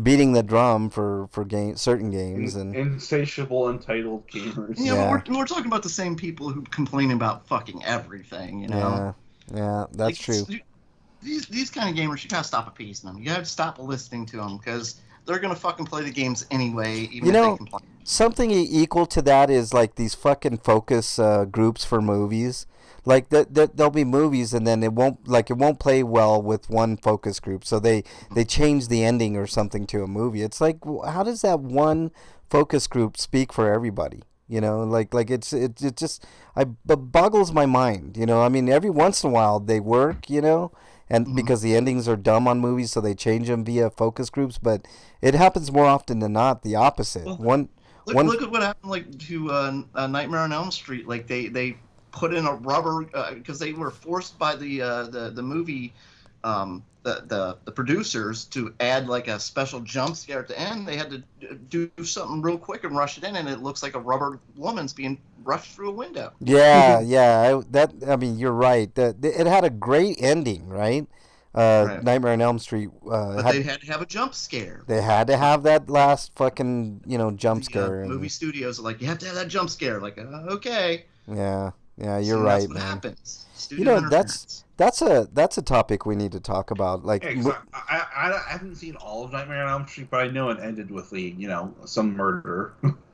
beating the drum for certain games and Insatiable, entitled gamers. Yeah, Yeah. but we're talking about the same people who complain about fucking everything. yeah, that's Like, true. These kind of gamers, you gotta stop appeasing them. You gotta stop listening to them because they're gonna fucking play the games anyway, even if they complain. Something equal to that is like these fucking focus groups for movies. Like there'll be movies and then it won't play well with one focus group, so they change the ending or something to a movie. It's like, how does that one focus group speak for everybody? Like it just boggles my mind. I mean, every once in a while they work, and because the endings are dumb on movies, so they change them via focus groups. But it happens more often than not the opposite. Well, Look at what happened like to Nightmare on Elm Street. Like they put in a rubber because they were forced by the movie the producers to add like a special jump scare at the end. They had to do something real quick and rush it in, and it looks like a rubber woman's being rushed through a window. Yeah, yeah. I mean, you're right. It had a great ending, right? Right. Nightmare on Elm Street. But they had to have a jump scare. They had to have that last fucking jump The, scare. movie studios are like, you have to have that jump scare. Like, okay. Yeah, you're So right, that's what man. happens. Studio interference. That's a topic we need to talk about. Like, Yeah, 'cause I haven't seen all of Nightmare on Elm Street, but I know it ended with some murder.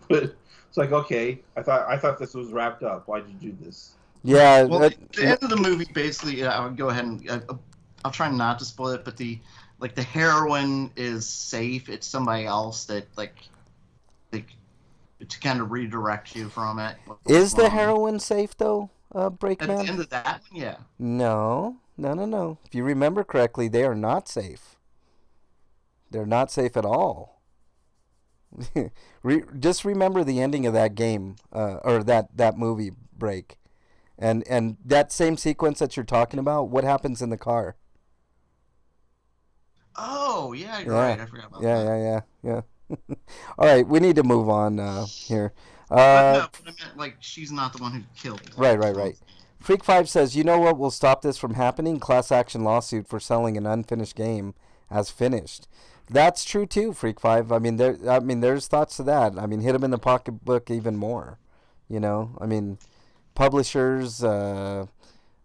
But it's like, okay, I thought this was wrapped up. Why'd you do this? yeah, Well, the end of the movie, basically, I would go ahead and I'll try not to spoil it, but the heroine is safe. It's somebody else that to kind of redirect you from it. is the heroine safe though, At the Breakman? end of that one, yeah. No. If you remember correctly, they are not safe. They're not safe at all. Just remember the ending of that game, or that movie, Break, and that same sequence that you're talking about. What happens in the car? Oh, yeah, you're Yeah. right. I forgot about that. Yeah. All right, we need to move on here. But no, but I meant like she's not the one who killed. Right. Freak Five says, "You know what will stop this from happening? Class action lawsuit for selling an unfinished game as finished." That's true too, Freak Five. I mean, there's thoughts to that. I mean, hit them in the pocketbook even more. You know, I mean, publishers. See,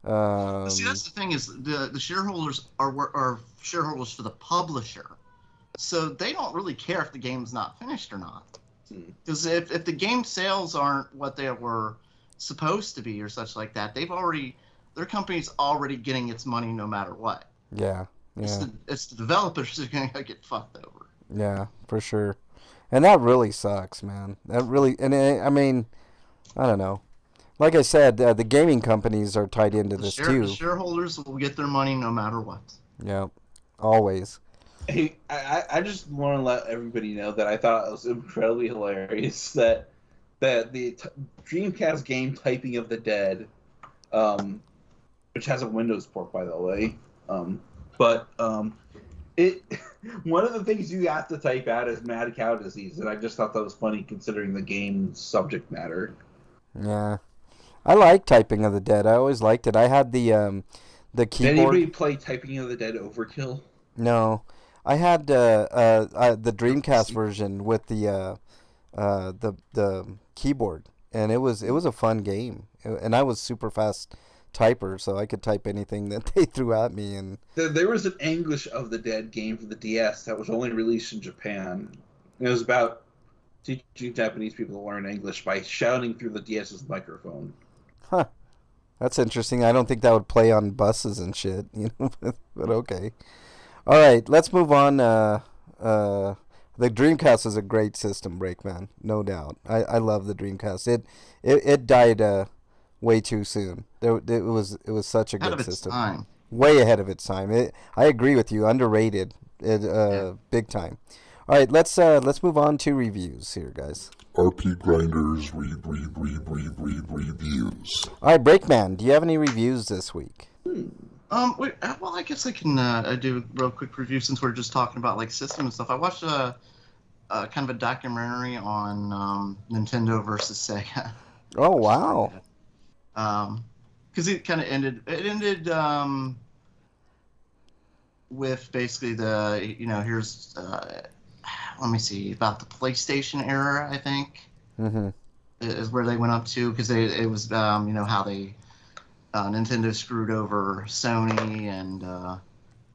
that's the thing is the shareholders are shareholders for the publisher, so they don't really care if the game's not finished or not. Because if the game sales aren't what they were supposed to be or such like that, their company's already getting its money no matter what. Yeah. It's the developers that are going to get fucked over. Yeah, for sure. And that really sucks, man. That really, I mean, I don't know. Like I said, the gaming companies are tied into this too. The shareholders will get their money no matter what. Yeah, always. Hey, I just want to let everybody know that I thought it was incredibly hilarious that the Dreamcast game Typing of the Dead, which has a Windows port, by the way, it one of the things you have to type out is mad cow disease, and I just thought that was funny considering the game's subject matter. Yeah, I like Typing of the Dead. I always liked it. I had the keyboard. Did anybody play Typing of the Dead Overkill? No, I had the Dreamcast version with the keyboard, and it was a fun game, and I was super fast typer, so I could type anything that they threw at me. And there was an English of the Dead game for the DS that was only released in Japan. It was about teaching Japanese people to learn English by shouting through the DS's microphone. Huh. That's interesting. I don't think that would play on buses and shit, but okay. All right, let's move on. The Dreamcast is a great system, Breakman, no doubt. I love the Dreamcast. It died way too soon. It was such a good system. Time. Way ahead of its time. I agree with you. Underrated. Big time. All right, let's move on to reviews here, guys. RPGrinders reviews. All right, Breakman, do you have any reviews this week? Well, I guess I can do a real quick review since we're just talking about like system and stuff. I watched a kind of a documentary on Nintendo versus Sega. Oh wow! Because it kind of ended. It ended with basically here's let me see, about the PlayStation era, I think, is where they went up to, because it was how they Nintendo screwed over Sony, and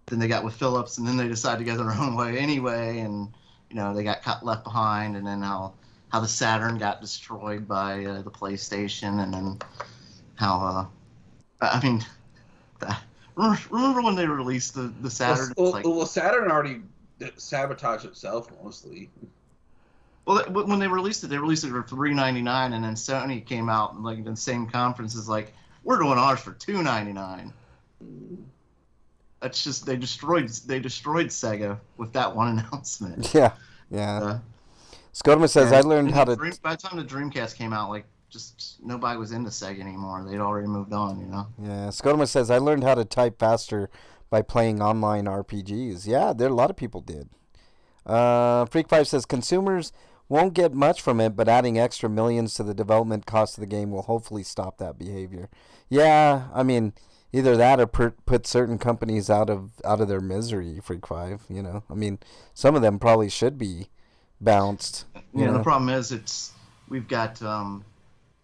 then they got with Philips, and then they decided to go their own way anyway, and they got left behind, and then how the Saturn got destroyed by the PlayStation, and then how remember when they released the Saturn? Well, Saturn already sabotaged itself mostly. Well, when they released it for $3.99, and then Sony came out and like in the same conferences like, we're doing ours for $2.99. That's just they destroyed Sega with that one announcement. Yeah. Skodman says I learned how to. By the time the Dreamcast came out, like just nobody was into Sega anymore. They'd already moved on, Yeah, Skodman says I learned how to type faster by playing online RPGs. Yeah, a lot of people did. Freak 5 says consumers won't get much from it, but adding extra millions to the development cost of the game will hopefully stop that behavior. Yeah, I mean, either that or put certain companies out of their misery, Freak 5, I mean, some of them probably should be bounced. The problem is we've got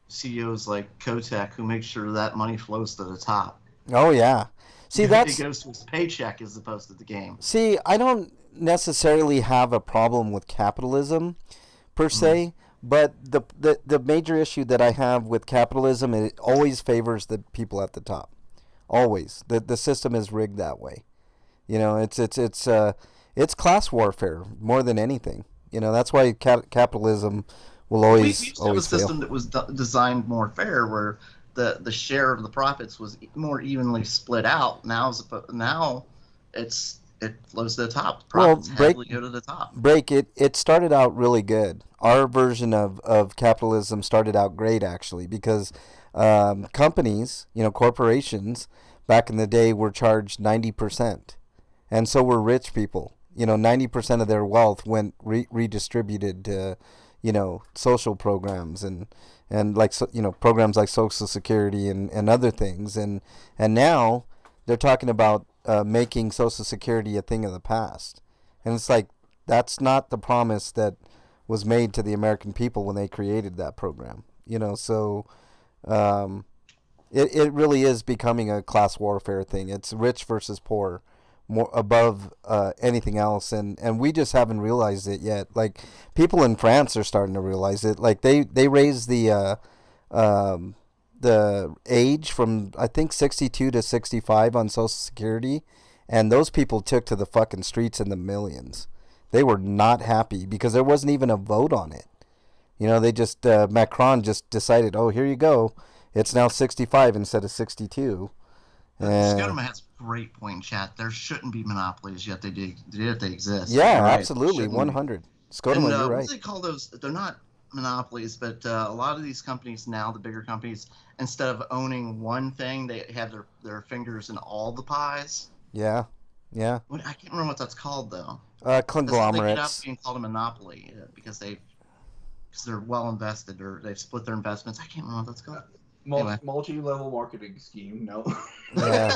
CEOs like Kotek who make sure that money flows to the top. Oh, yeah. See, it goes to his paycheck as opposed to the game. See, I don't necessarily have a problem with capitalism per se, but the major issue that I have with capitalism, it always favors the people at the top. Always. The system is rigged that way. It's class warfare more than anything. That's why capitalism will always we used to have a system fail. that was designed more fair, where the share of the profits was more evenly split out. Now it flows to the top. Profits heavily go to the top. It started out really good. Our version of capitalism started out great, actually, because companies, corporations, back in the day were charged 90%. And so were rich people. 90% of their wealth went redistributed to, social programs and like, programs like Social Security and other things. And now they're talking about making Social Security a thing of the past. And it's like, that's not the promise that was made to the American people when they created that program. So it really is becoming a class warfare thing. It's rich versus poor, more above anything else, and we just haven't realized it yet. Like, people in France are starting to realize it. Like, they raised the age from, I think, 62 to 65 on Social Security, and those people took to the fucking streets in the millions. They were not happy because there wasn't even a vote on it. They just Macron just decided, oh, here you go, it's now 65 instead of 62. Scotoma has a great point in chat. There shouldn't be monopolies, yet they exist. Yeah, right. Absolutely, 100. Scotoma, you're right. What do they call those? They're not monopolies, but a lot of these companies now, the bigger companies, instead of owning one thing, they have their fingers in all the pies. Yeah. I can't remember what that's called, though. Conglomerates. They get out being called a monopoly because they're well invested, or they've split their investments. I can't remember what that's called. Multi-level marketing scheme. No. Yeah.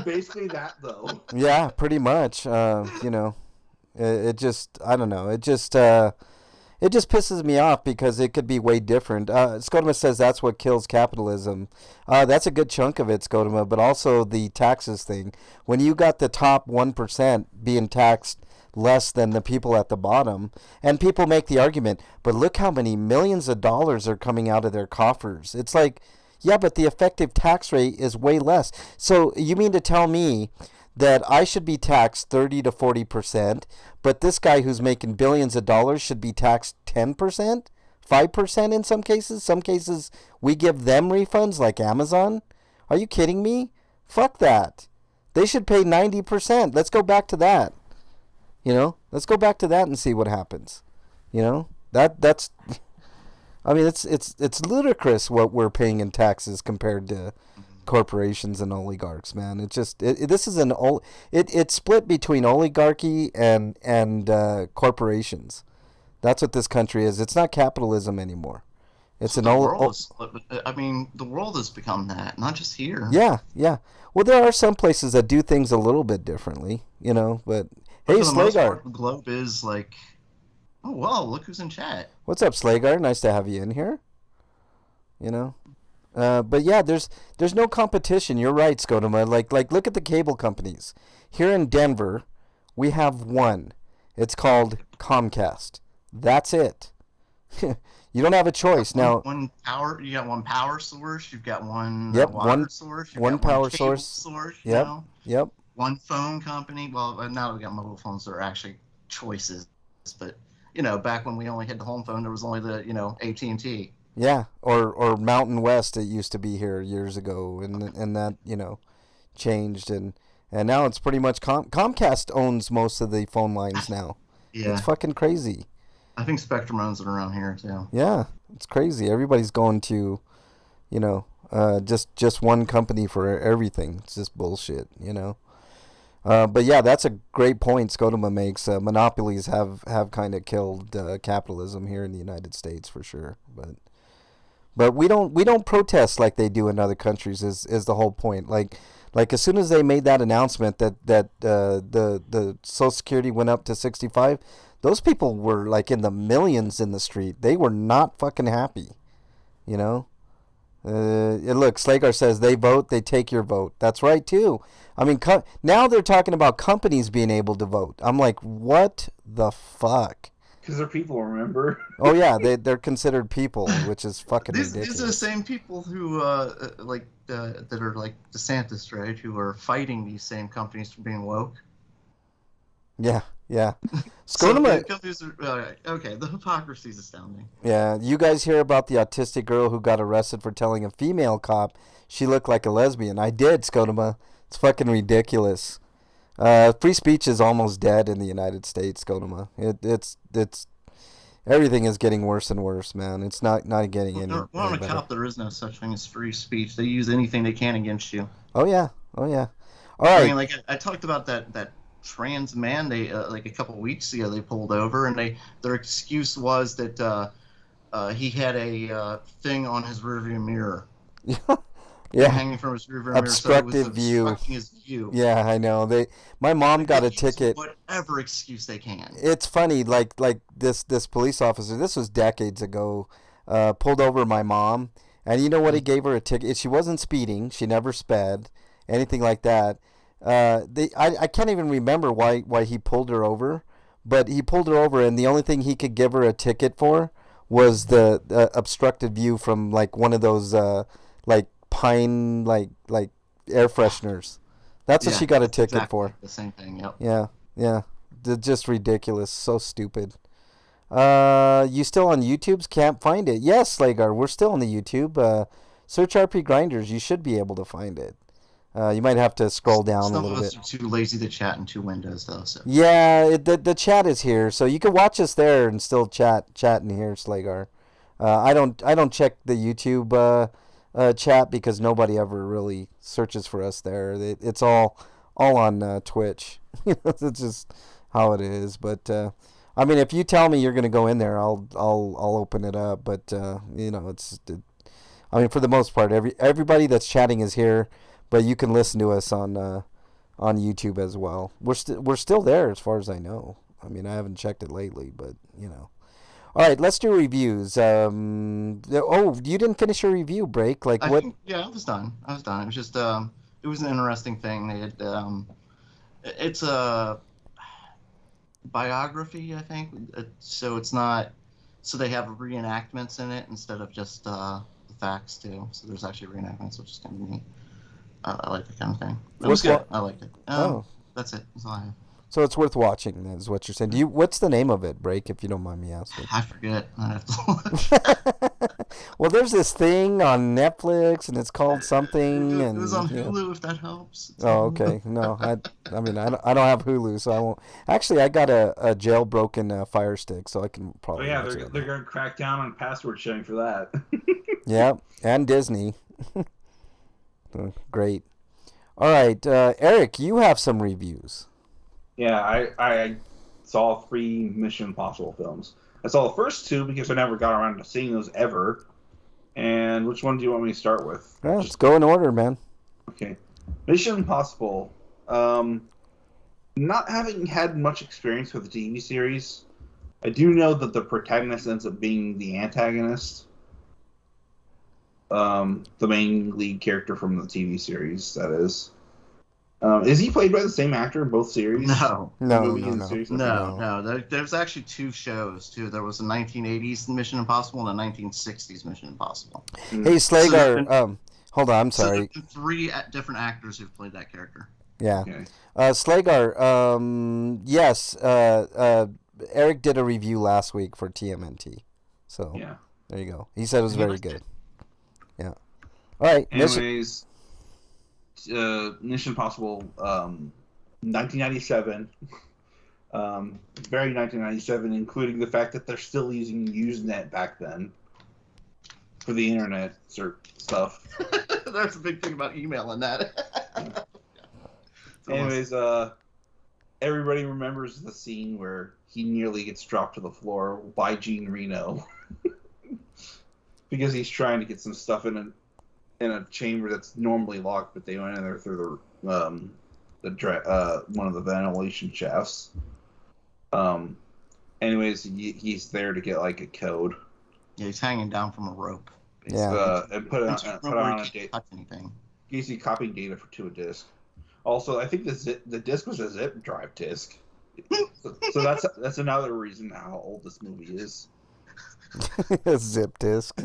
Basically that, though. Yeah, pretty much. It just, I don't know. It just pisses me off because it could be way different. Scotoma says that's what kills capitalism. That's a good chunk of it, Scotoma, but also the taxes thing. When you got the top 1% being taxed less than the people at the bottom, and people make the argument, but look how many millions of dollars are coming out of their coffers. It's like, yeah, but the effective tax rate is way less. So you mean to tell me that I should be taxed 30 to 40%, but this guy who's making billions of dollars should be taxed 10%, 5% in some cases? Some cases we give them refunds like Amazon? Are you kidding me? Fuck that. They should pay 90%. Let's go back to that. Let's go back to that and see what happens. That's I mean, it's ludicrous what we're paying in taxes compared to corporations and oligarchs, man. It's just this is it's split between oligarchy and corporations. That's what this country is. It's not capitalism anymore. It's the world has become that, not just here. Yeah. Well, there are some places that do things a little bit differently, but hey, Slagar. The globe is like, oh wow, look who's in chat. What's up, Slagar? Nice to have you in here. But yeah, there's no competition. You're right, Scotoma. Like look at the cable companies. Here in Denver, we have one. It's called Comcast. That's it. You don't have a choice now. You got one power source. You've got one water source. One power source. Yep. One phone company. Well, now we got mobile phones that are actually choices. But back when we only had the home phone, there was only the AT&T. Yeah, or Mountain West. It used to be here years ago, and that changed, and now it's pretty much Comcast owns most of the phone lines now. Yeah, it's fucking crazy. I think Spectrum owns it around here too. Yeah, it's crazy. Everybody's going to, just one company for everything. It's just bullshit, But yeah, that's a great point Scotoma makes. Monopolies have kind of killed capitalism here in the United States for sure. But we don't protest like they do in other countries. Is the whole point? Like as soon as they made that announcement that the Social Security went up to 65, those people were like in the millions in the street. They were not fucking happy, Look, Slagar says they vote, they take your vote. That's right too. I mean, now they're talking about companies being able to vote. I'm like, what the fuck? Because they're people, remember? Oh yeah, they're considered people, which is fucking ridiculous. These are the same people who that are like DeSantis, right? Who are fighting these same companies for being woke. Yeah. So the companies are okay. The hypocrisy is astounding. Yeah, you guys hear about the autistic girl who got arrested for telling a female cop she looked like a lesbian? I did, Scotoma. It's fucking ridiculous. Free speech is almost dead in the United States, Scotoma. It's everything is getting worse and worse, man. It's not getting any better. On a cop, there is no such thing as free speech. They use anything they can against you. Oh yeah. All right. I mean, like I talked about that trans man. They like a couple weeks ago they pulled over, and their excuse was that he had a thing on his rearview mirror. Yeah, Hanging from his rearview mirror, so it was obstructive view. obstructing his view. Yeah, I know. My mom got a They use ticket. whatever excuse they can. It's funny, like this police officer. This was decades ago. Pulled over my mom, and you know what? He gave her a ticket. She wasn't speeding. She never sped, anything like that. I can't even remember why he pulled her over, but he pulled her over, and the only thing he could give her a ticket for was the obstructed view from like one of those like pine like air fresheners. That's what she got a ticket exactly for. The same thing. Yep. Yeah. Just ridiculous. So stupid. You still on YouTube's? Can't find it. Yes, Slagar, we're still on the YouTube. Search RPGrinders. You should be able to find it. You might have to scroll down Some a little of us bit. are too lazy to chat in two windows, though. So. Yeah, the chat is here, so you can watch us there and still chat in here, Slagar. I don't check the YouTube chat because nobody ever really searches for us there. It's all on Twitch. It's just how it is. But I mean, if you tell me you're gonna go in there, I'll open it up. But I mean, for the most part, everybody that's chatting is here, but you can listen to us on YouTube as well. We're still there as far as I know. I mean, I haven't checked it lately, but you know. All right, let's do reviews. You didn't finish your review, Break. Like what? I was done. It was just it was an interesting thing. They had it's a biography, I think. So it's not. So they have reenactments in it instead of just the facts too. So there's actually reenactments, which is kind of neat. I like that kind of thing. It was good. I liked it. That's it. That's all I have. So it's worth watching, is what you're saying. What's the name of it, Break, if you don't mind me asking? I forget. I have to look. Well, there's this thing on Netflix, and it's called something. It was on and Hulu, if that helps. Oh, okay. No, I mean, I don't have Hulu, so I won't. Actually, I got a jailbroken Fire Stick, so I can probably. Oh yeah, watch they're going to crack down on password sharing for that. Yeah, and Disney. Great. All right, Eric, you have some reviews. Yeah, I saw 3 Mission Impossible films. I saw the first 2 because I never got around to seeing those ever. And which one do you want me to start with? Yeah, let's go in order, man. Okay. Mission Impossible. Not having had much experience with the TV series, I do know that the protagonist ends up being the antagonist. The main lead character from the TV series, that is. Is he played by the same actor in both series? No. No. There's actually 2 shows, too. There was a 1980s Mission Impossible and a 1960s Mission Impossible. Hey, Slagar, hold on, I'm sorry. So there have been 3 different actors who've played that character. Yeah. Okay. Slagar, yes, Eric did a review last week for TMNT. So, Yeah. there you go. He said it was very good. Yeah. All right. Anyways, Mission Impossible, 1997. Very 1997, including the fact that they're still using Usenet back then for the internet stuff. That's a big thing about email and that. Anyways, everybody remembers the scene where he nearly gets dropped to the floor by Gene Reno because he's trying to get some stuff in a chamber that's normally locked, but they went in there through one of the ventilation shafts. Anyways, he's there to get like a code. Yeah, he's hanging down from a rope. Yeah. And put on a date. Touch anything. He's copying data to a disk. Also, I think the disc was a zip drive disc. So that's another reason how old this movie is. A zip disc.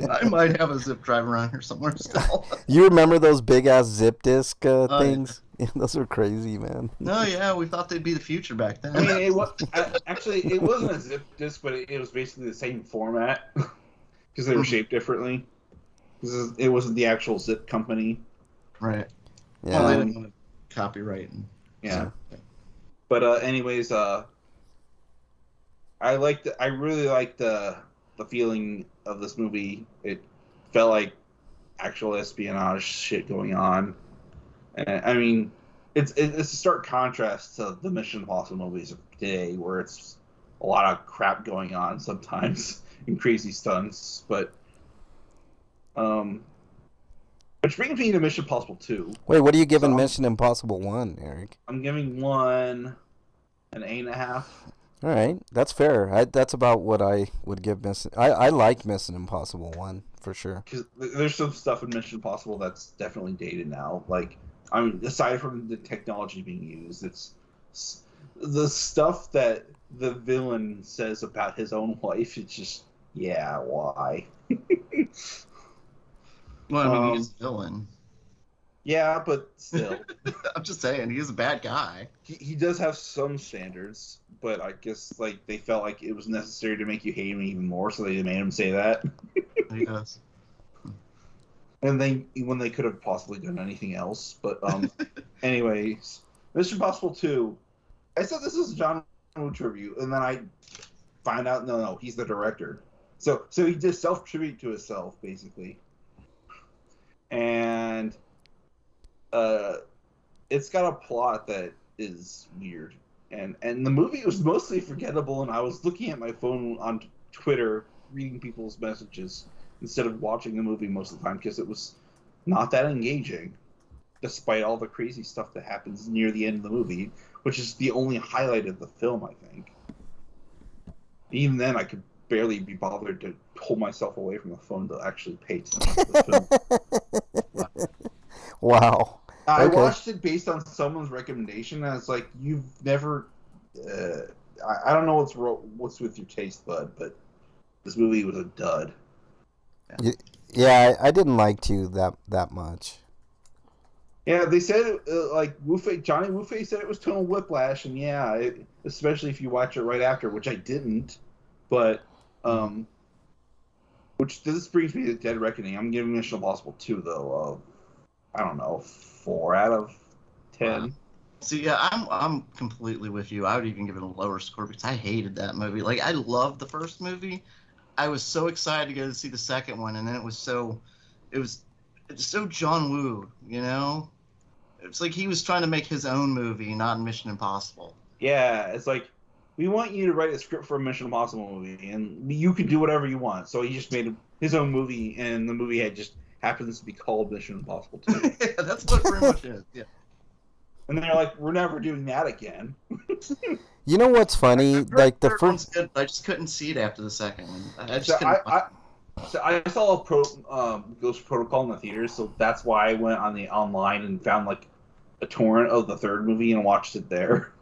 I might have a zip drive around here somewhere still. You remember those big ass zip disc things? Yeah, those were crazy, man. No, yeah, we thought they'd be the future back then. I mean, it wasn't a zip disc, but it was basically the same format because they were shaped differently. It wasn't the actual zip company. Right. Yeah. Well, they didn't want to copyright. Yeah. But anyways, I really liked the feeling of this movie. It felt like actual espionage shit going on. And I mean, it's a stark contrast to the Mission Impossible movies of today, where it's a lot of crap going on sometimes and crazy stunts. But which brings me to Mission Impossible 2. Wait, what are you giving So Mission Impossible 1, Eric? I'm giving one an 8.5. All right, that's fair. That's about what I would give Mission. I like Mission Impossible 1 for sure. Because there's some stuff in Mission Impossible that's definitely dated now. Like, I mean, aside from the technology being used, it's the stuff that the villain says about his own wife. It's just, yeah, why? Well, I mean, he's a villain. Yeah, but still. I'm just saying, he's a bad guy. He does have some standards, but I guess like they felt like it was necessary to make you hate him even more, so they made him say that. He does. And then when they could have possibly done anything else, but anyways, Mission Impossible 2. I said this is a John Woo tribute, and then I find out no, he's the director. So he did self tribute to himself basically, and it's got a plot that is weird, and the movie was mostly forgettable. And I was looking at my phone on Twitter, reading people's messages instead of watching the movie most of the time because it was not that engaging, despite all the crazy stuff that happens near the end of the movie, which is the only highlight of the film, I think. Even then, I could barely be bothered to pull myself away from the phone to actually pay attention to the film. Wow. I Okay. watched it based on someone's recommendation, and it's like, you've never... I don't know what's with your taste, bud, but this movie was a dud. Yeah, I didn't like 2 that much. Yeah, they said like Johnny Wu-Fei said it was tonal whiplash, and yeah, especially if you watch it right after, which I didn't. But which this brings me to Dead Reckoning. I'm giving Mission Impossible 2 though. I don't know, 4 out of 10. See, yeah, I'm completely with you. I would even give it a lower score because I hated that movie. Like, I loved the first movie. I was so excited to go to see the second one, and then it was so John Woo, you know? It's like he was trying to make his own movie, not Mission Impossible. Yeah, it's like, we want you to write a script for a Mission Impossible movie, and you can do whatever you want. So he just made his own movie, and the movie just happens to be called Mission Impossible 2. Yeah, that's what it pretty much is. Yeah. And they're like, we're never doing that again. You know what's funny? Like the third one's first. good, but I just couldn't see it after the second one. I just So couldn't. I saw Ghost Protocol in the theaters, so that's why I went on the online and found like a torrent of the third movie and watched it there.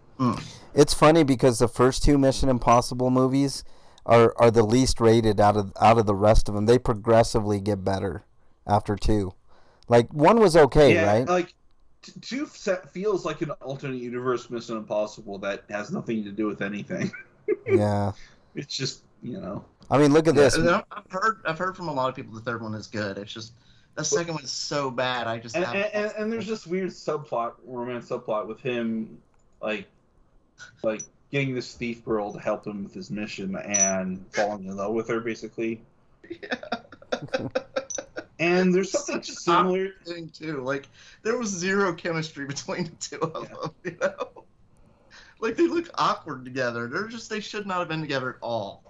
It's funny because the first 2 Mission Impossible movies are the least rated out of the rest of them. They progressively get better after 2. Like 1 was okay, Yeah, right? like 2 feels like an alternate universe Mission Impossible that has nothing to do with anything. Yeah. It's just, you know. I mean, look at this. Yeah, I've heard from a lot of people the third one is good. It's just the second one is so bad. I just And there's this weird romance subplot with him, like getting this thief girl to help him with his mission and falling in love with her, basically. Yeah. And there's something similar thing too. Like there was zero chemistry between the two of them. You know, like they look awkward together. They should not have been together at all.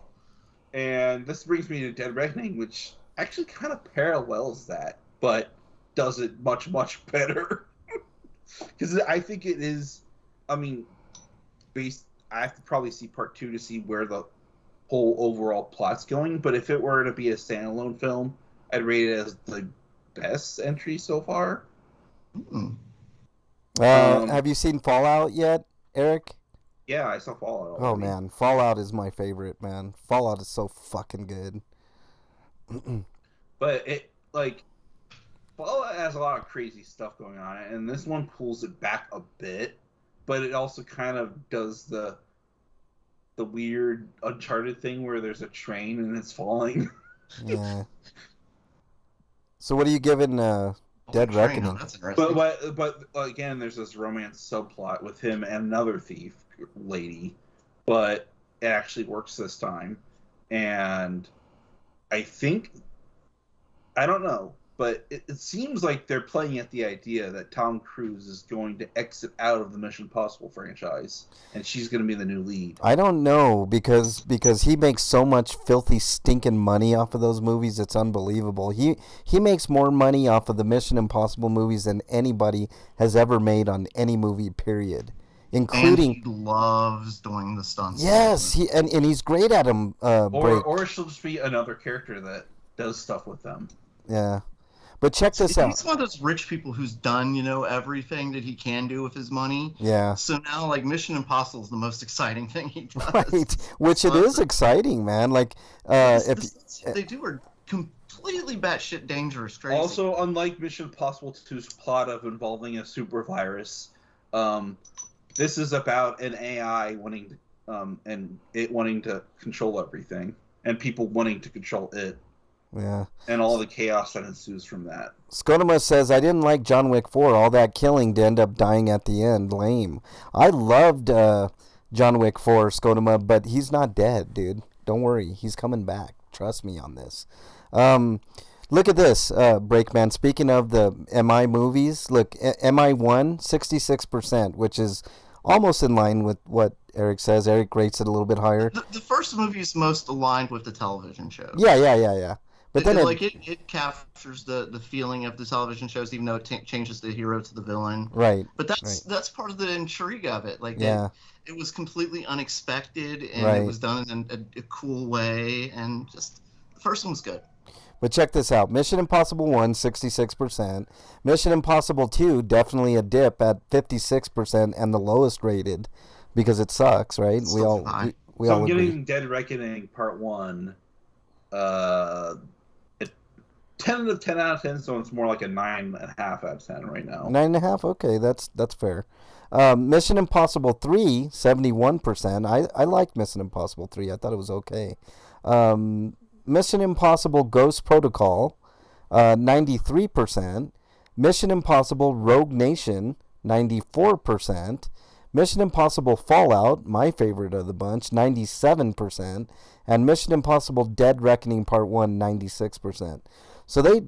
And this brings me to Dead Reckoning, which actually kind of parallels that, but does it much, much better. Because I think it is, I mean, I have to probably see part 2 to see where the whole overall plot's going, but if it were to be a standalone film, I'd rate it as the best entry so far. Have you seen Fallout yet, Eric? Yeah, I saw Fallout already. Oh man, Fallout is my favorite, man. Fallout is so fucking good. But it, like, Fallout has a lot of crazy stuff going on, and this one pulls it back a bit, but it also kind of does the weird Uncharted thing where there's a train and it's falling. Yeah. So what are you giving Dead Reckoning? That's interesting. But again, there's this romance subplot with him and another thief lady, but it actually works this time, and I don't know. But it seems like they're playing at the idea that Tom Cruise is going to exit out of the Mission Impossible franchise, and she's going to be the new lead. I don't know because he makes so much filthy stinking money off of those movies. It's unbelievable. He makes more money off of the Mission Impossible movies than anybody has ever made on any movie. Period. Including, and he loves doing the stunts. yes, and he's great at them. Or she'll just be another character that does stuff with them. Yeah. But check this out. He's one of those rich people who's done, everything that he can do with his money. Yeah. So now, like, Mission Impossible is the most exciting thing he does. Right. Which it is exciting, man. Like, they do are completely batshit dangerous, crazy. Also, unlike Mission Impossible 2's plot of involving a super virus, this is about an AI wanting and it wanting to control everything, and people wanting to control it. Yeah. And all the chaos that ensues from that. Skodoma says, I didn't like John Wick 4. All that killing to end up dying at the end. Lame. I loved John Wick 4, Skodoma, but he's not dead, dude. Don't worry. He's coming back. Trust me on this. Look at this, Breakman. Speaking of the MI movies, look, MI 1, 66%, which is almost in line with what Eric says. Eric rates it a little bit higher. The first movie is most aligned with the television show. Yeah. But then it captures the feeling of the television shows, even though it changes the hero to the villain. Right. But that's part of the intrigue of it. Like, yeah. It was completely unexpected, and right. It was done in a cool way, and just the first one was good. But check this out. Mission Impossible 1, 66%. Mission Impossible 2, definitely a dip at 56% and the lowest rated because it sucks, right? So I'm getting Dead Reckoning Part 1 10 out of 10 out of 10, so it's more like a 9.5 out of 10 right now. 9.5? Okay, that's fair. Mission Impossible 3, 71%. I liked Mission Impossible 3. I thought it was okay. Mission Impossible Ghost Protocol, 93%. Mission Impossible Rogue Nation, 94%. Mission Impossible Fallout, my favorite of the bunch, 97%. And Mission Impossible Dead Reckoning Part 1, 96%. So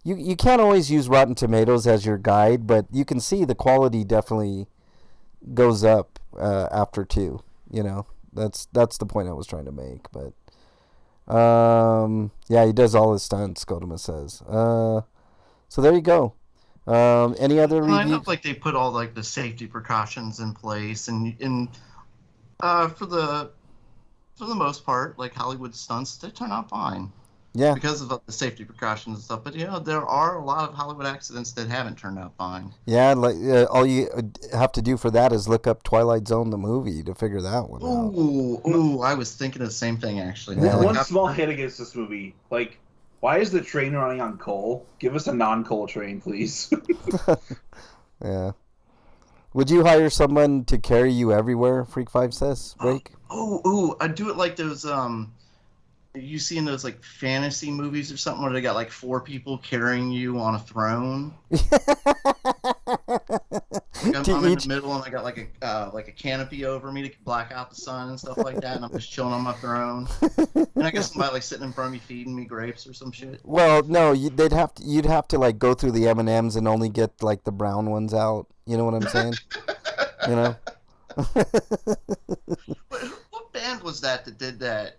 you can't always use Rotten Tomatoes as your guide, but you can see the quality definitely goes up after 2. That's the point I was trying to make. But yeah, he does all his stunts, Skodoma says. So there you go. Any other reviews? I know, like, they put all like the safety precautions in place, and for the most part, like Hollywood stunts, they turn out fine. Yeah. Because of the safety precautions and stuff. But there are a lot of Hollywood accidents that haven't turned out fine. Yeah, like all you have to do for that is look up Twilight Zone the movie to figure that one out. Ooh, I was thinking of the same thing actually. Yeah. One small hit against this movie, like, why is the train running on coal? Give us a non-coal train, please. Yeah. Would you hire someone to carry you everywhere, Freak 5 says, Break? I'd do it like those you see in those like fantasy movies or something where they got like 4 people carrying you on a throne. Like I'm in the middle and I got like a canopy over me to black out the sun and stuff like that, and I'm just chilling on my throne. And I guess somebody like sitting in front of me feeding me grapes or some shit. Well, no, you'd have to like go through the M&Ms and only get like the brown ones out. You know what I'm saying? What band was that did that?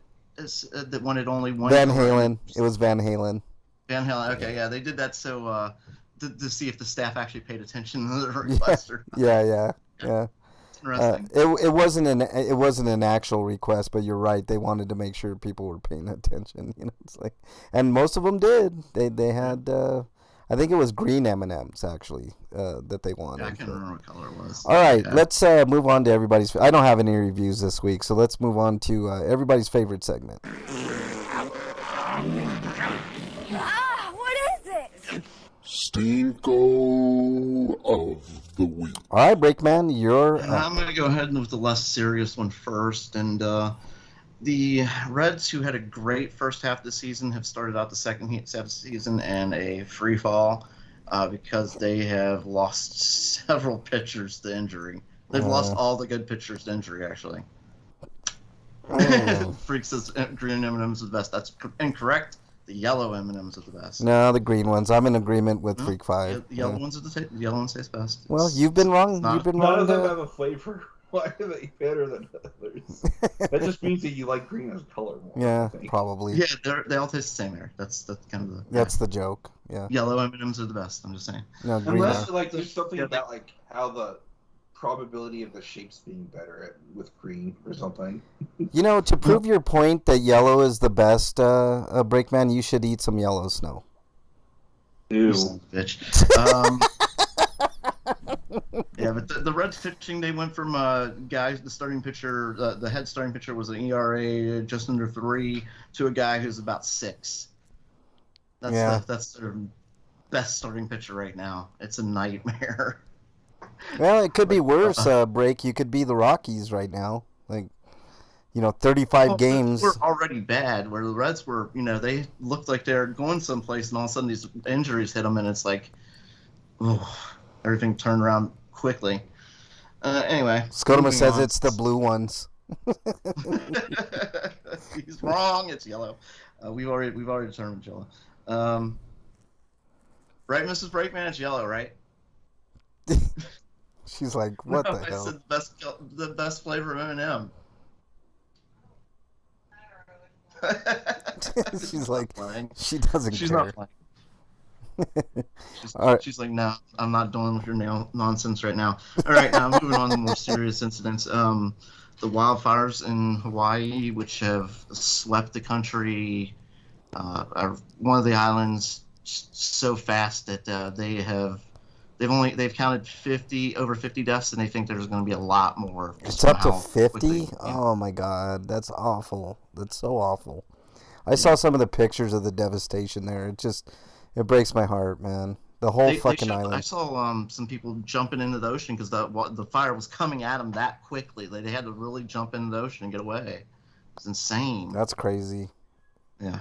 That wanted only one. Van Halen. It was Van Halen. Van Halen. Okay, yeah, they did that so to see if the staff actually paid attention to the request or not. Yeah. It's interesting. It wasn't an actual request, but you're right. They wanted to make sure people were paying attention. It's like, and most of them did. They had. I think it was green M&Ms actually that they wanted. Yeah, I can't remember what color it was. All right, let's move on to everybody's. I don't have any reviews this week, so let's move on to everybody's favorite segment. What is it? Stinko of the week. All right, Breakman, you're. I'm going to go ahead with the less serious one first, and the Reds, who had a great first half of the season, have started out the second season in a free fall because they have lost several pitchers to injury. They've lost all the good pitchers to injury, actually. Oh. Freak says green M&M's is the best. That's incorrect. The yellow M&Ms are the best. No, the green ones. I'm in agreement with No, Freak Five. The yellow ones are the yellow ones taste best. Well, you've been wrong. not- You've been None wrong. of them have a flavor. Why are they better than others? That just means that you like green as color more. I Yeah, think. probably. Yeah, they all taste the same, Eric. That's kind of the. That's the joke. Yeah. Yellow M&Ms are the best. I'm just saying. No, green Unless are. like there's something Yeah, about like how the probability of the shapes being better with green or something. You know, to prove your point that yellow is the best, Breakman, you should eat some yellow snow. Ew. Bitch. Yeah, but the Reds pitching, they went from guys. The starting pitcher, the head starting pitcher was an ERA just under 3 to a guy who's about 6. That's their best starting pitcher right now. It's a nightmare. Well, it could be worse, Break. You could be the Rockies right now. Like, 35 games. Were already bad. Where the Reds were, they looked like they're going someplace, and all of a sudden these injuries hit them, and it's like, everything turned around quickly. Anyway, Skodoma says it's the blue ones. He's wrong. It's yellow. We've already determined yellow. Right, Mrs. Breakman, it's yellow, right? She's like, what No, the I hell? said the best flavor of M&M. She's like, playing. she doesn't She's care. not playing. All right. She's like, no, I'm not dealing with your nonsense right now. All right, now moving on to more serious incidents. The wildfires in Hawaii, which have swept the country, are one of the islands so fast that they've counted over 50 deaths, and they think there's going to be a lot more. It's up to somehow 50? quickly. Oh my god, that's awful. That's so awful. I saw some of the pictures of the devastation there. It breaks my heart, man. The whole fucking island. I saw some people jumping into the ocean because the fire was coming at them that quickly. They had to really jump into the ocean and get away. It's insane. That's crazy. Yeah.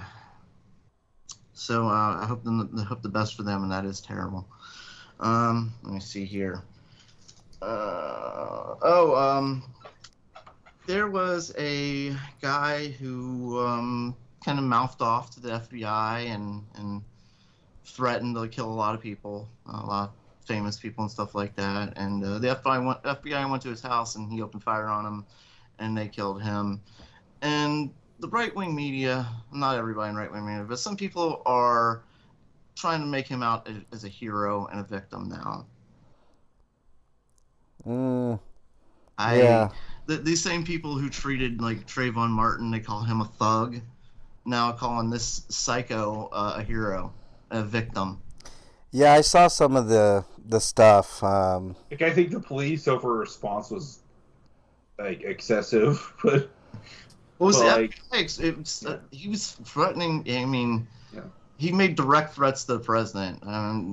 So I hope the best for them, and that is terrible. Let me see here. There was a guy who kind of mouthed off to the FBI and threatened to kill a lot of people, a lot of famous people and stuff like that. And the FBI went to his house, and he opened fire on him, and they killed him. And the right-wing media, not everybody in right-wing media, but some people are trying to make him out as a hero and a victim now. Yeah. These same people who treated like Trayvon Martin, they call him a thug, now calling this psycho a hero, a victim. Yeah, I saw some of the stuff. Like, I think the police over response was like excessive, but he was threatening. I mean, yeah. He made direct threats to the president.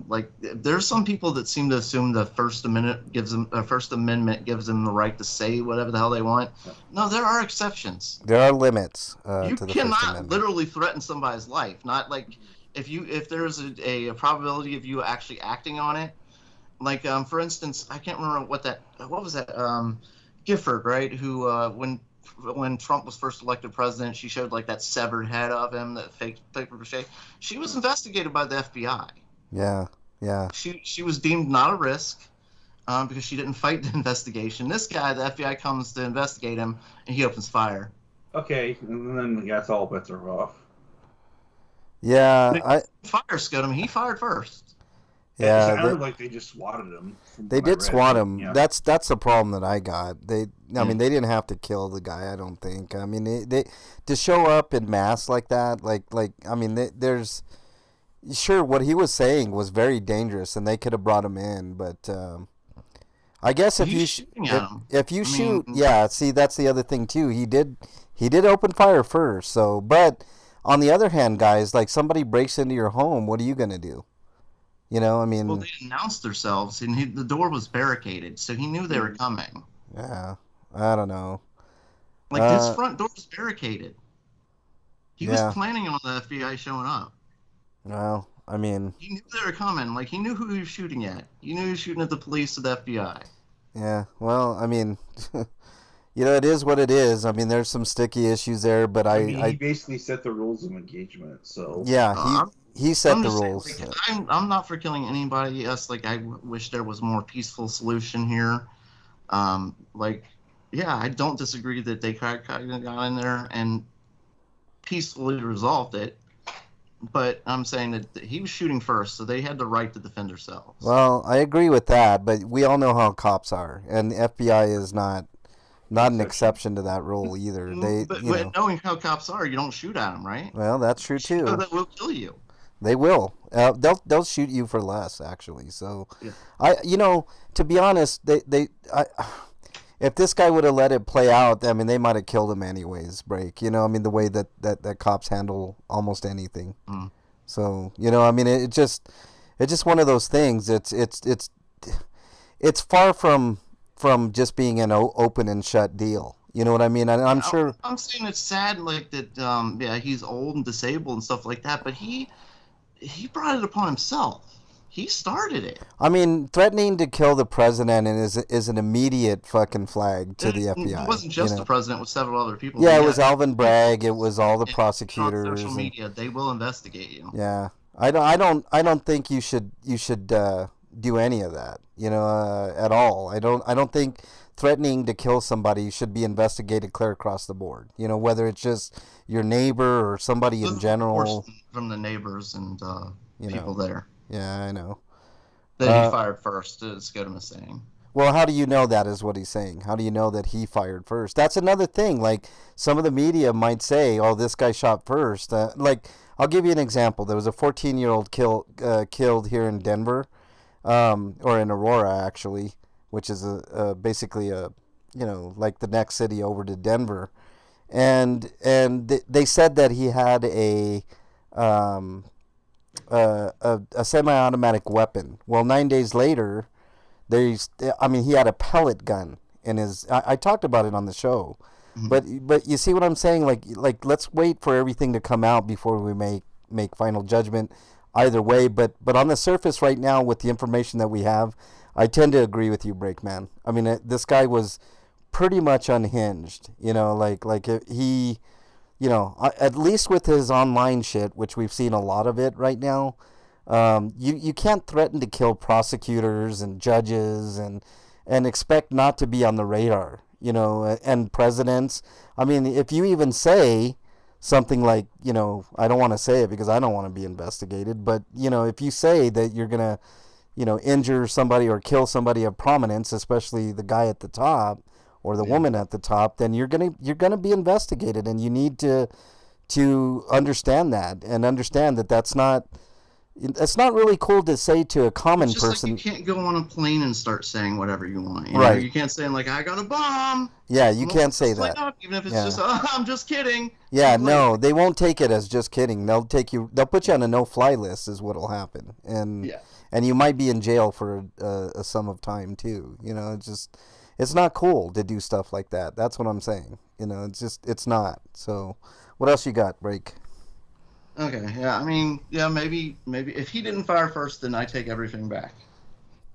Like, there's some people that seem to assume the First Amendment gives them the right to say whatever the hell they want. Yeah. No, there are exceptions. There are limits You to the First cannot Amendment. literally threaten somebody's life. Not like if there's a probability of you actually acting on it. Like, for instance, I can't remember what was that Gifford, right? Who when Trump was first elected president, she showed like that severed head of him, that fake paper mache. She was investigated by the FBI. Yeah. She was deemed not a risk because she didn't fight the investigation. This guy, the FBI comes to investigate him, and he opens fire. Okay, and then that's all bets are off. Yeah, Fire Scudam. He fired first. It sounded like they just swatted him. They did swat him. Yeah. That's the problem that I got. I mean, they didn't have to kill the guy. I don't think. I mean, they to show up in mass like that. I mean, there's sure what he was saying was very dangerous, and they could have brought him in. But I guess if you shoot, yeah. See, that's the other thing too. He did open fire first. So, but on the other hand, guys, like somebody breaks into your home, what are you gonna do? I mean... Well, they announced themselves, and the door was barricaded, so he knew they were coming. Yeah, I don't know. Like, his front door was barricaded. He was planning on the FBI showing up. Well, I mean... He knew they were coming. Like, he knew who he was shooting at. He knew he was shooting at the police or the FBI. Yeah, well, I mean... it is what it is. I mean, there's some sticky issues there, but I mean, he basically set the rules of engagement. So yeah, he set I'm the just rules. saying, like, I'm not for killing anybody. Yes, like I wish there was more peaceful solution here. Like, yeah, I don't disagree that they kind of got in there and peacefully resolved it. But I'm saying that he was shooting first, so they had the right to defend themselves. Well, I agree with that, but we all know how cops are, and the FBI is not an exception to that rule either. But knowing how cops are, you don't shoot at them, right? Well, that's true too. That will kill you. They will. They'll shoot you for less, actually. So, Yeah. to be honest, if this guy would have let it play out, I mean, they might have killed him anyways. Break, I mean, the way that cops handle almost anything. Mm. So, I mean, it's just one of those things. It's far from just being an open and shut deal. You know what I mean? And I'm sure. I'm saying it's sad, like that. Yeah, he's old and disabled and stuff like that, but he brought it upon himself. He started it. I mean, threatening to kill the president is an immediate fucking flag to the FBI. It wasn't just the president; it was several other people. Yeah, it was Alvin Bragg. It was all the prosecutors. On social media, they will investigate you. Yeah, I don't think you should do any of that. At all. I don't think threatening to kill somebody should be investigated clear across the board. Whether it's just your neighbor or somebody in general. From the neighbors and people there. Yeah, I know. That he fired first is what I'm saying. Well, how do you know that is what he's saying? How do you know that he fired first? That's another thing. Like, some of the media might say, oh, this guy shot first. Like, I'll give you an example. There was a 14-year-old killed here in Denver, or in Aurora, actually, which is basically like the next city over to Denver. And they said that he had a semi-automatic weapon. Well, 9 days later, he had a pellet gun in his. I talked about it on the show, mm-hmm. but you see what I'm saying? Like let's wait for everything to come out before we make final judgment. Either way, but on the surface right now, with the information that we have, I tend to agree with you, Breakman. I mean, this guy was pretty much unhinged. Like he. At least with his online shit, which we've seen a lot of it right now, you can't threaten to kill prosecutors and judges and expect not to be on the radar, and presidents. I mean, if you even say something like, I don't want to say it because I don't want to be investigated, but, if you say that you're going to, injure somebody or kill somebody of prominence, especially the guy at the top, or the woman at the top, then you're gonna be investigated, and you need to understand that and understand that that's not really cool to say to a common person. Like you can't go on a plane and start saying whatever you want. Right. You can't say like I got a bomb. Yeah, you can't say that. Up, even if it's just I'm just kidding. Yeah, no, they won't take it as just kidding. They'll put you on a no-fly list is what'll happen, and you might be in jail for a sum of time too. It's not cool to do stuff like that. That's what I'm saying. It's not. So, what else you got, Break? Okay, yeah, I mean, yeah, maybe if he didn't fire first, then I take everything back.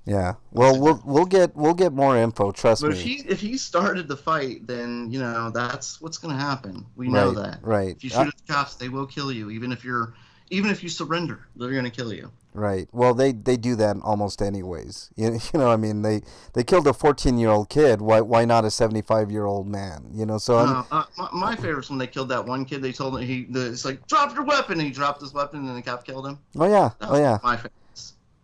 Yeah. Well, we'll get more info. Trust me. But if he started the fight, then that's what's going to happen. We know that. Right. If you shoot at the cops, they will kill you. Even if you surrender, they're going to kill you. Right. Well, they do that almost anyways. I mean, they killed a 14-year-old kid. Why not a 75-year-old man? So my favorite is when they killed that one kid. They told him it's like drop your weapon, and he dropped his weapon, and the cop killed him. Oh yeah. My favorite.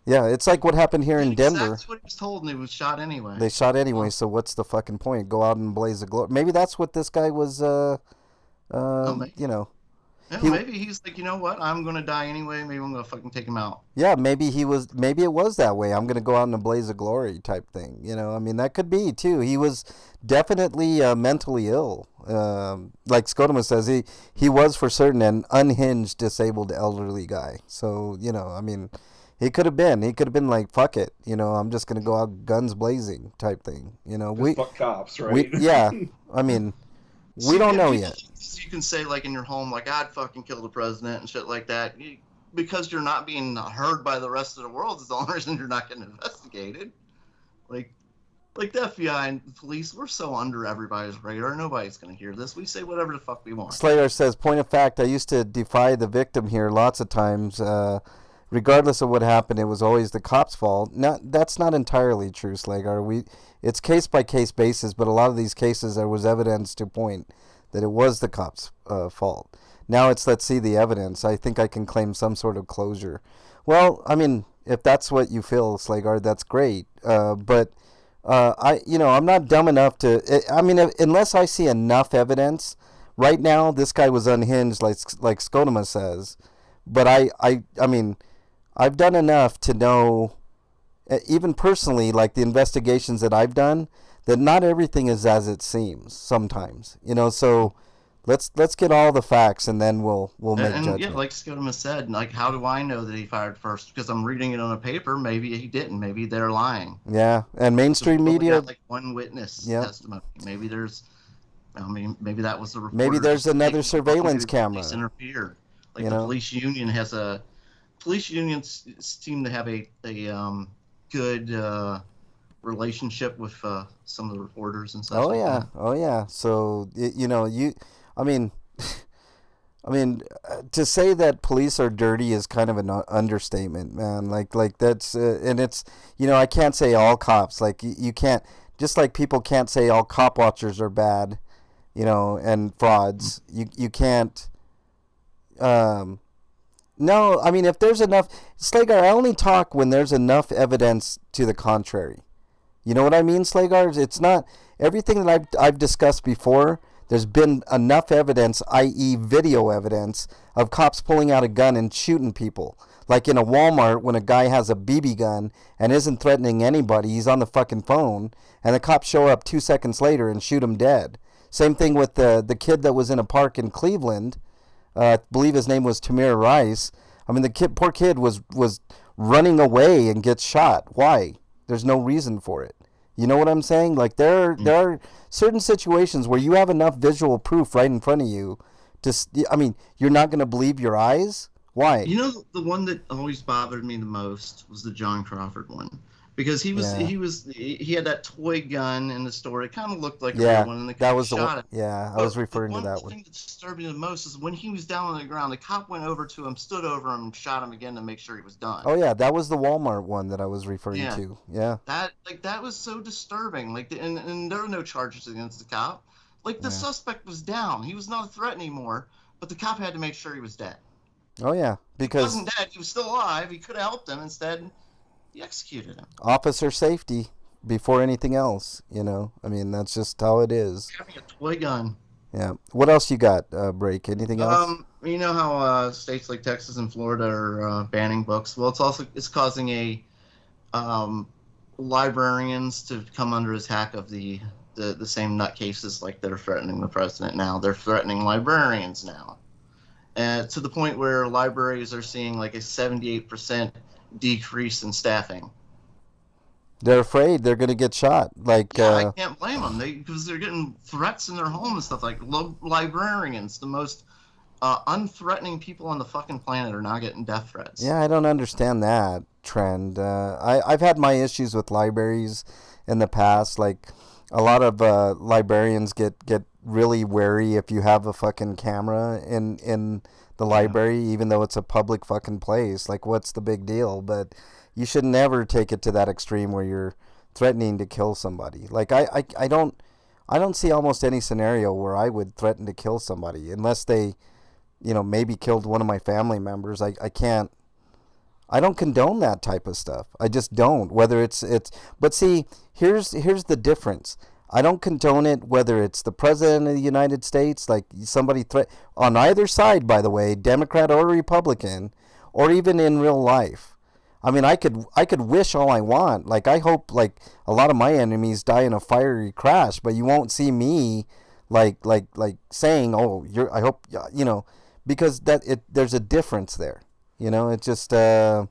Yeah, it's like what happened here in Denver. That's what he was told, and he was shot anyway. They shot anyway. So what's the fucking point? Go out and blaze a glory. Maybe that's what this guy was. Yeah, maybe he's like, you know what? I'm gonna die anyway. Maybe I'm gonna fucking take him out. Yeah, maybe it was that way. I'm gonna go out in a blaze of glory type thing. I mean, that could be too. He was definitely mentally ill. Like Skodoma says, he was for certain an unhinged, disabled, elderly guy. So I mean, he could have been like, fuck it. I'm just gonna go out guns blazing type thing. Fuck cops, right? I mean. We don't know yet. You can say, like, in your home, like, I'd fucking kill the president and shit like that. Because you're not being heard by the rest of the world is the only reason you're not getting investigated. Like, Like the FBI and the police, we're so under everybody's radar. Nobody's gonna hear this. We say whatever the fuck we want. Slayer says, point of fact, I used to defy the victim here lots of times. Regardless of what happened, it was always the cop's fault. That's not entirely true, Slagar. It's case-by-case basis, but a lot of these cases there was evidence to point that it was the cop's fault. Now it's let's see the evidence. I think I can claim some sort of closure. Well, I mean, if that's what you feel, Slagar, that's great. But I'm not dumb enough to. I mean, unless I see enough evidence. Right now, this guy was unhinged, like Skodoma says. But I mean, I've done enough to know, even personally, like the investigations that I've done, that not everything is as it seems sometimes. So let's get all the facts and then we'll make judgment. Yeah, like Skodoma said, like how do I know that he fired first? Because I'm reading it on a paper. Maybe he didn't. Maybe they're lying. Yeah, and mainstream media. Got, like one witness testimony. Maybe there's. Maybe that was the reporter. Maybe there's another surveillance camera. Interfered. Like the police union has a. Police unions seem to have a good relationship with some of the reporters and stuff. Oh yeah. So I mean, to say that police are dirty is kind of an understatement, man. Like that's and it's I can't say all cops. Like you can't, just like people can't say all cop watchers are bad, and frauds. You can't. No, I mean, if there's enough, Slagar, I only talk when there's enough evidence to the contrary. You know what I mean, Slagar? It's not everything that I've discussed before. There's been enough evidence, i.e. video evidence, of cops pulling out a gun and shooting people. Like in a Walmart when a guy has a BB gun and isn't threatening anybody, he's on the fucking phone, and the cops show up 2 seconds later and shoot him dead. Same thing with the kid that was in a park in Cleveland. I believe his name was Tamir Rice. I mean, poor kid was running away and gets shot. Why? There's no reason for it. You know what I'm saying? Like there are certain situations where you have enough visual proof right in front of you you're not going to believe your eyes. Why? The one that always bothered me the most was the John Crawford one. Because he had that toy gun in the store. It kind of looked like a real one, and the cop shot him. Yeah, I was referring to that one. One thing that disturbed me the most is when he was down on the ground, the cop went over to him, stood over him, and shot him again to make sure he was done. Oh yeah, that was the Walmart one that I was referring to. Yeah. That was so disturbing. And there were no charges against the cop. The suspect was down. He was not a threat anymore, but the cop had to make sure he was dead. Oh yeah, because he wasn't dead. He was still alive. He could have helped him. Instead, he executed him. Officer safety before anything else, I mean, that's just how it is. Having a toy gun. Yeah. What else you got, Break? Anything else? You know how states like Texas and Florida are banning books? Well, it's causing librarians to come under attack of the same nutcases like that are threatening the president now. They're threatening librarians now. To the point where libraries are seeing like a 78% decrease in staffing. They're afraid they're going to get shot. I can't blame them because they're getting threats in their home and stuff. Like librarians, the most unthreatening people on the fucking planet, are now getting death threats. Yeah, I don't understand that trend. I've had my issues with libraries in the past. Like a lot of librarians get really wary if you have a fucking camera in the library, even though it's a public fucking place. Like, what's the big deal? But you should never take it to that extreme where you're threatening to kill somebody. Like, I don't see almost any scenario where I would threaten to kill somebody unless they, maybe killed one of my family members. I don't condone that type of stuff. I just don't. Whether it's but see, here's the difference. I don't condone it whether it's the president of the United States, like somebody on either side, by the way, Democrat or Republican, or even in real life. I mean, I could wish all I want. Like, I hope like a lot of my enemies die in a fiery crash, but you won't see me like saying, "Oh, I hope," because there's a difference there. It just I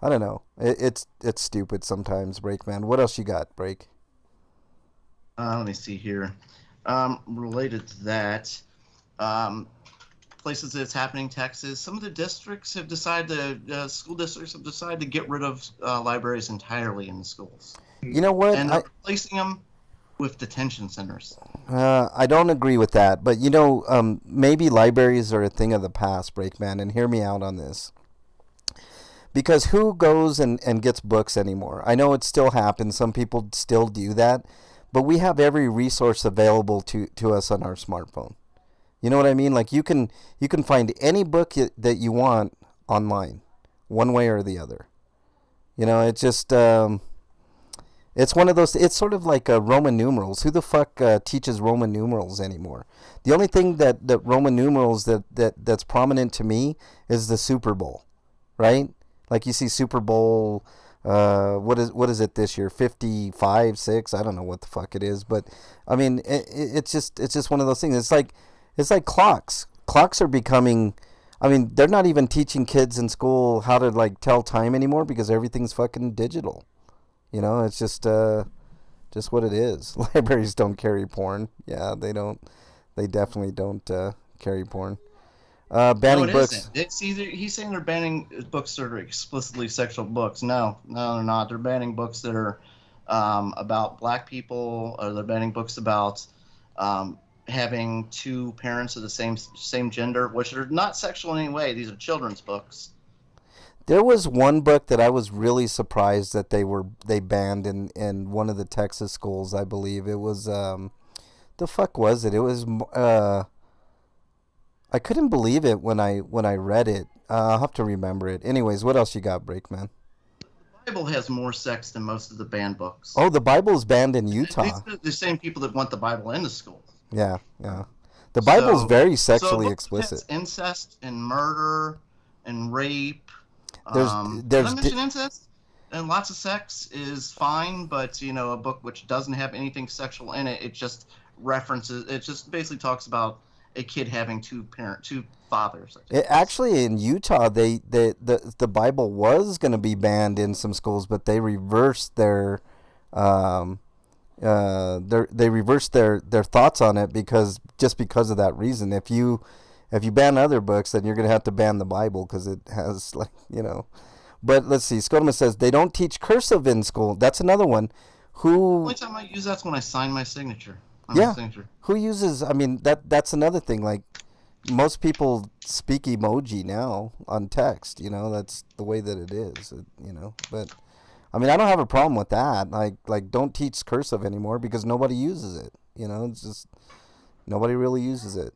don't know. It's stupid sometimes, Breakman. What else you got, Break? Let me see here. Related to that, places that it's happening in Texas, some of the districts have decided school districts have decided to get rid of libraries entirely in the schools. You know what? And they're replacing them with detention centers. I don't agree with that, but maybe libraries are a thing of the past, Breakman, and hear me out on this. Because who goes and gets books anymore? I know it still happens. Some people still do that, but we have every resource available to us on our smartphone. You know what I mean? Like you can find any book that you want online, one way or the other. It's just it's one of those. It's sort of like Roman numerals. Who the fuck teaches Roman numerals anymore? The only thing that Roman numerals that's prominent to me is the Super Bowl, right? Like you see Super Bowl. What is it this year? 55, 6. I don't know what the fuck it is, but I mean, it's just one of those things. It's like clocks. Clocks are becoming. I mean, they're not even teaching kids in school how to like tell time anymore because everything's fucking digital. It's just what it is. Libraries don't carry porn. Yeah, they don't. They definitely don't carry porn. Banning no, it books. Isn't. It's either he's saying they're banning books that are explicitly sexual books. No, they're not. They're banning books that are about black people, or they're banning books about having two parents of the same gender, which are not sexual in any way. These are children's books. There was one book that I was really surprised that they banned in one of the Texas schools. I believe it was the fuck was it? It was I couldn't believe it when I read it. I'll have to remember it. Anyways, what else you got, Breakman? The Bible has more sex than most of the banned books. Oh, the Bible's banned in Utah. These are the same people that want the Bible into school. Yeah. The Bible's very sexually so explicit. Incest and murder and rape. There's did I mention incest? And lots of sex is fine, but a book which doesn't have anything sexual in it, it just basically talks about a kid having two fathers. Actually, in Utah, the Bible was going to be banned in some schools, but they reversed their thoughts on it because of that reason. If you ban other books, then you're going to have to ban the Bible because it has But let's see. Skodoma says they don't teach cursive in school. That's another one. The only time I use that's when I sign my signature. Who uses? I mean, that's another thing. Like most people speak emoji now on text. That's the way that it is. But I mean, I don't have a problem with that. Like don't teach cursive anymore because nobody uses it. It's just nobody really uses it.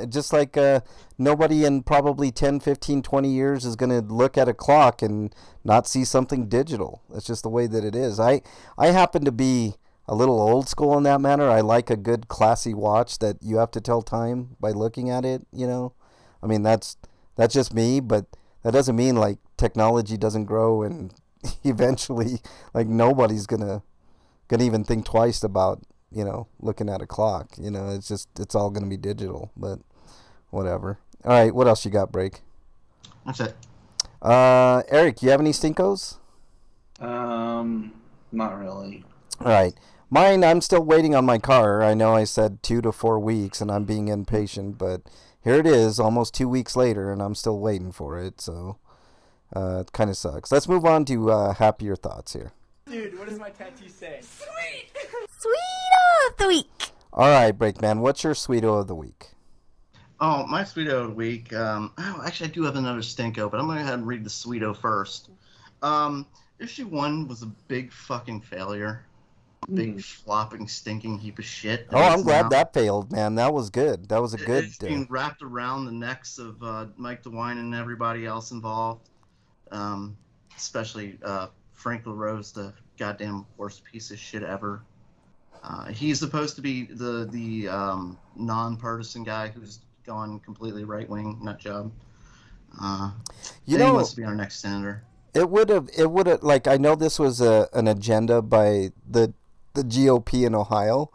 Just like nobody in probably 10, 15, 20 years is going to look at a clock and not see something digital. That's just the way that it is. I happen to be a little old school in that manner. I like a good classy watch that you have to tell time by looking at it, I mean, that's just me, but that doesn't mean like technology doesn't grow and eventually like nobody's going to even think twice about looking at a clock. It's all going to be digital, but whatever. All right, what else you got, Break? That's it. Eric, you have any stinkos? Not really. All right. Mine, I'm still waiting on my car. I know I said 2 to 4 weeks, and I'm being impatient, but here it is, almost 2 weeks later, and I'm still waiting for it, so it kind of sucks. Let's move on to happier thoughts here. Dude, what does my tattoo say? Sweet! Sweeto of the week! All right, Breakman, what's your sweeto of the week? Oh, my Sweeto of the week. Actually, I do have another Stinko, but I'm going to go ahead and read the Sweeto first. Issue 1 was a big fucking failure. Big flopping, stinking heap of shit. Oh, I'm glad that failed, man. That was good. That was a good... It's being wrapped around the necks of Mike DeWine and everybody else involved. Especially Frank LaRose, the goddamn worst piece of shit ever. He's supposed to be the non-partisan guy who's gone completely right-wing nut job. He wants to be our next senator. It would have, like, I know this was an agenda by the GOP in Ohio,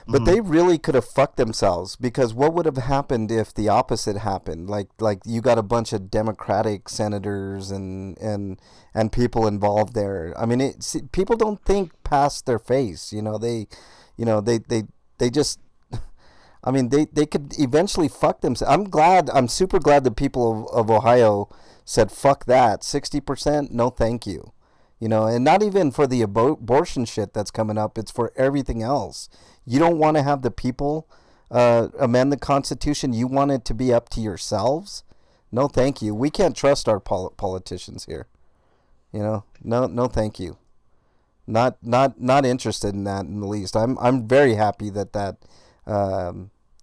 but they really could have fucked themselves, because what would have happened if the opposite happened? Like you got a bunch of Democratic senators and people involved there. I mean, people don't think past their face. They just, I mean, they could eventually fuck themselves. I'm super glad the people of Ohio said, fuck that. 60%, no thank you. You know, and not even for the abortion shit that's coming up. It's for everything else. You don't want to have the people amend the Constitution. You want it to be up to yourselves. No, thank you. We can't trust our politicians here. You know, no, thank you. Not interested in that in the least. I'm very happy that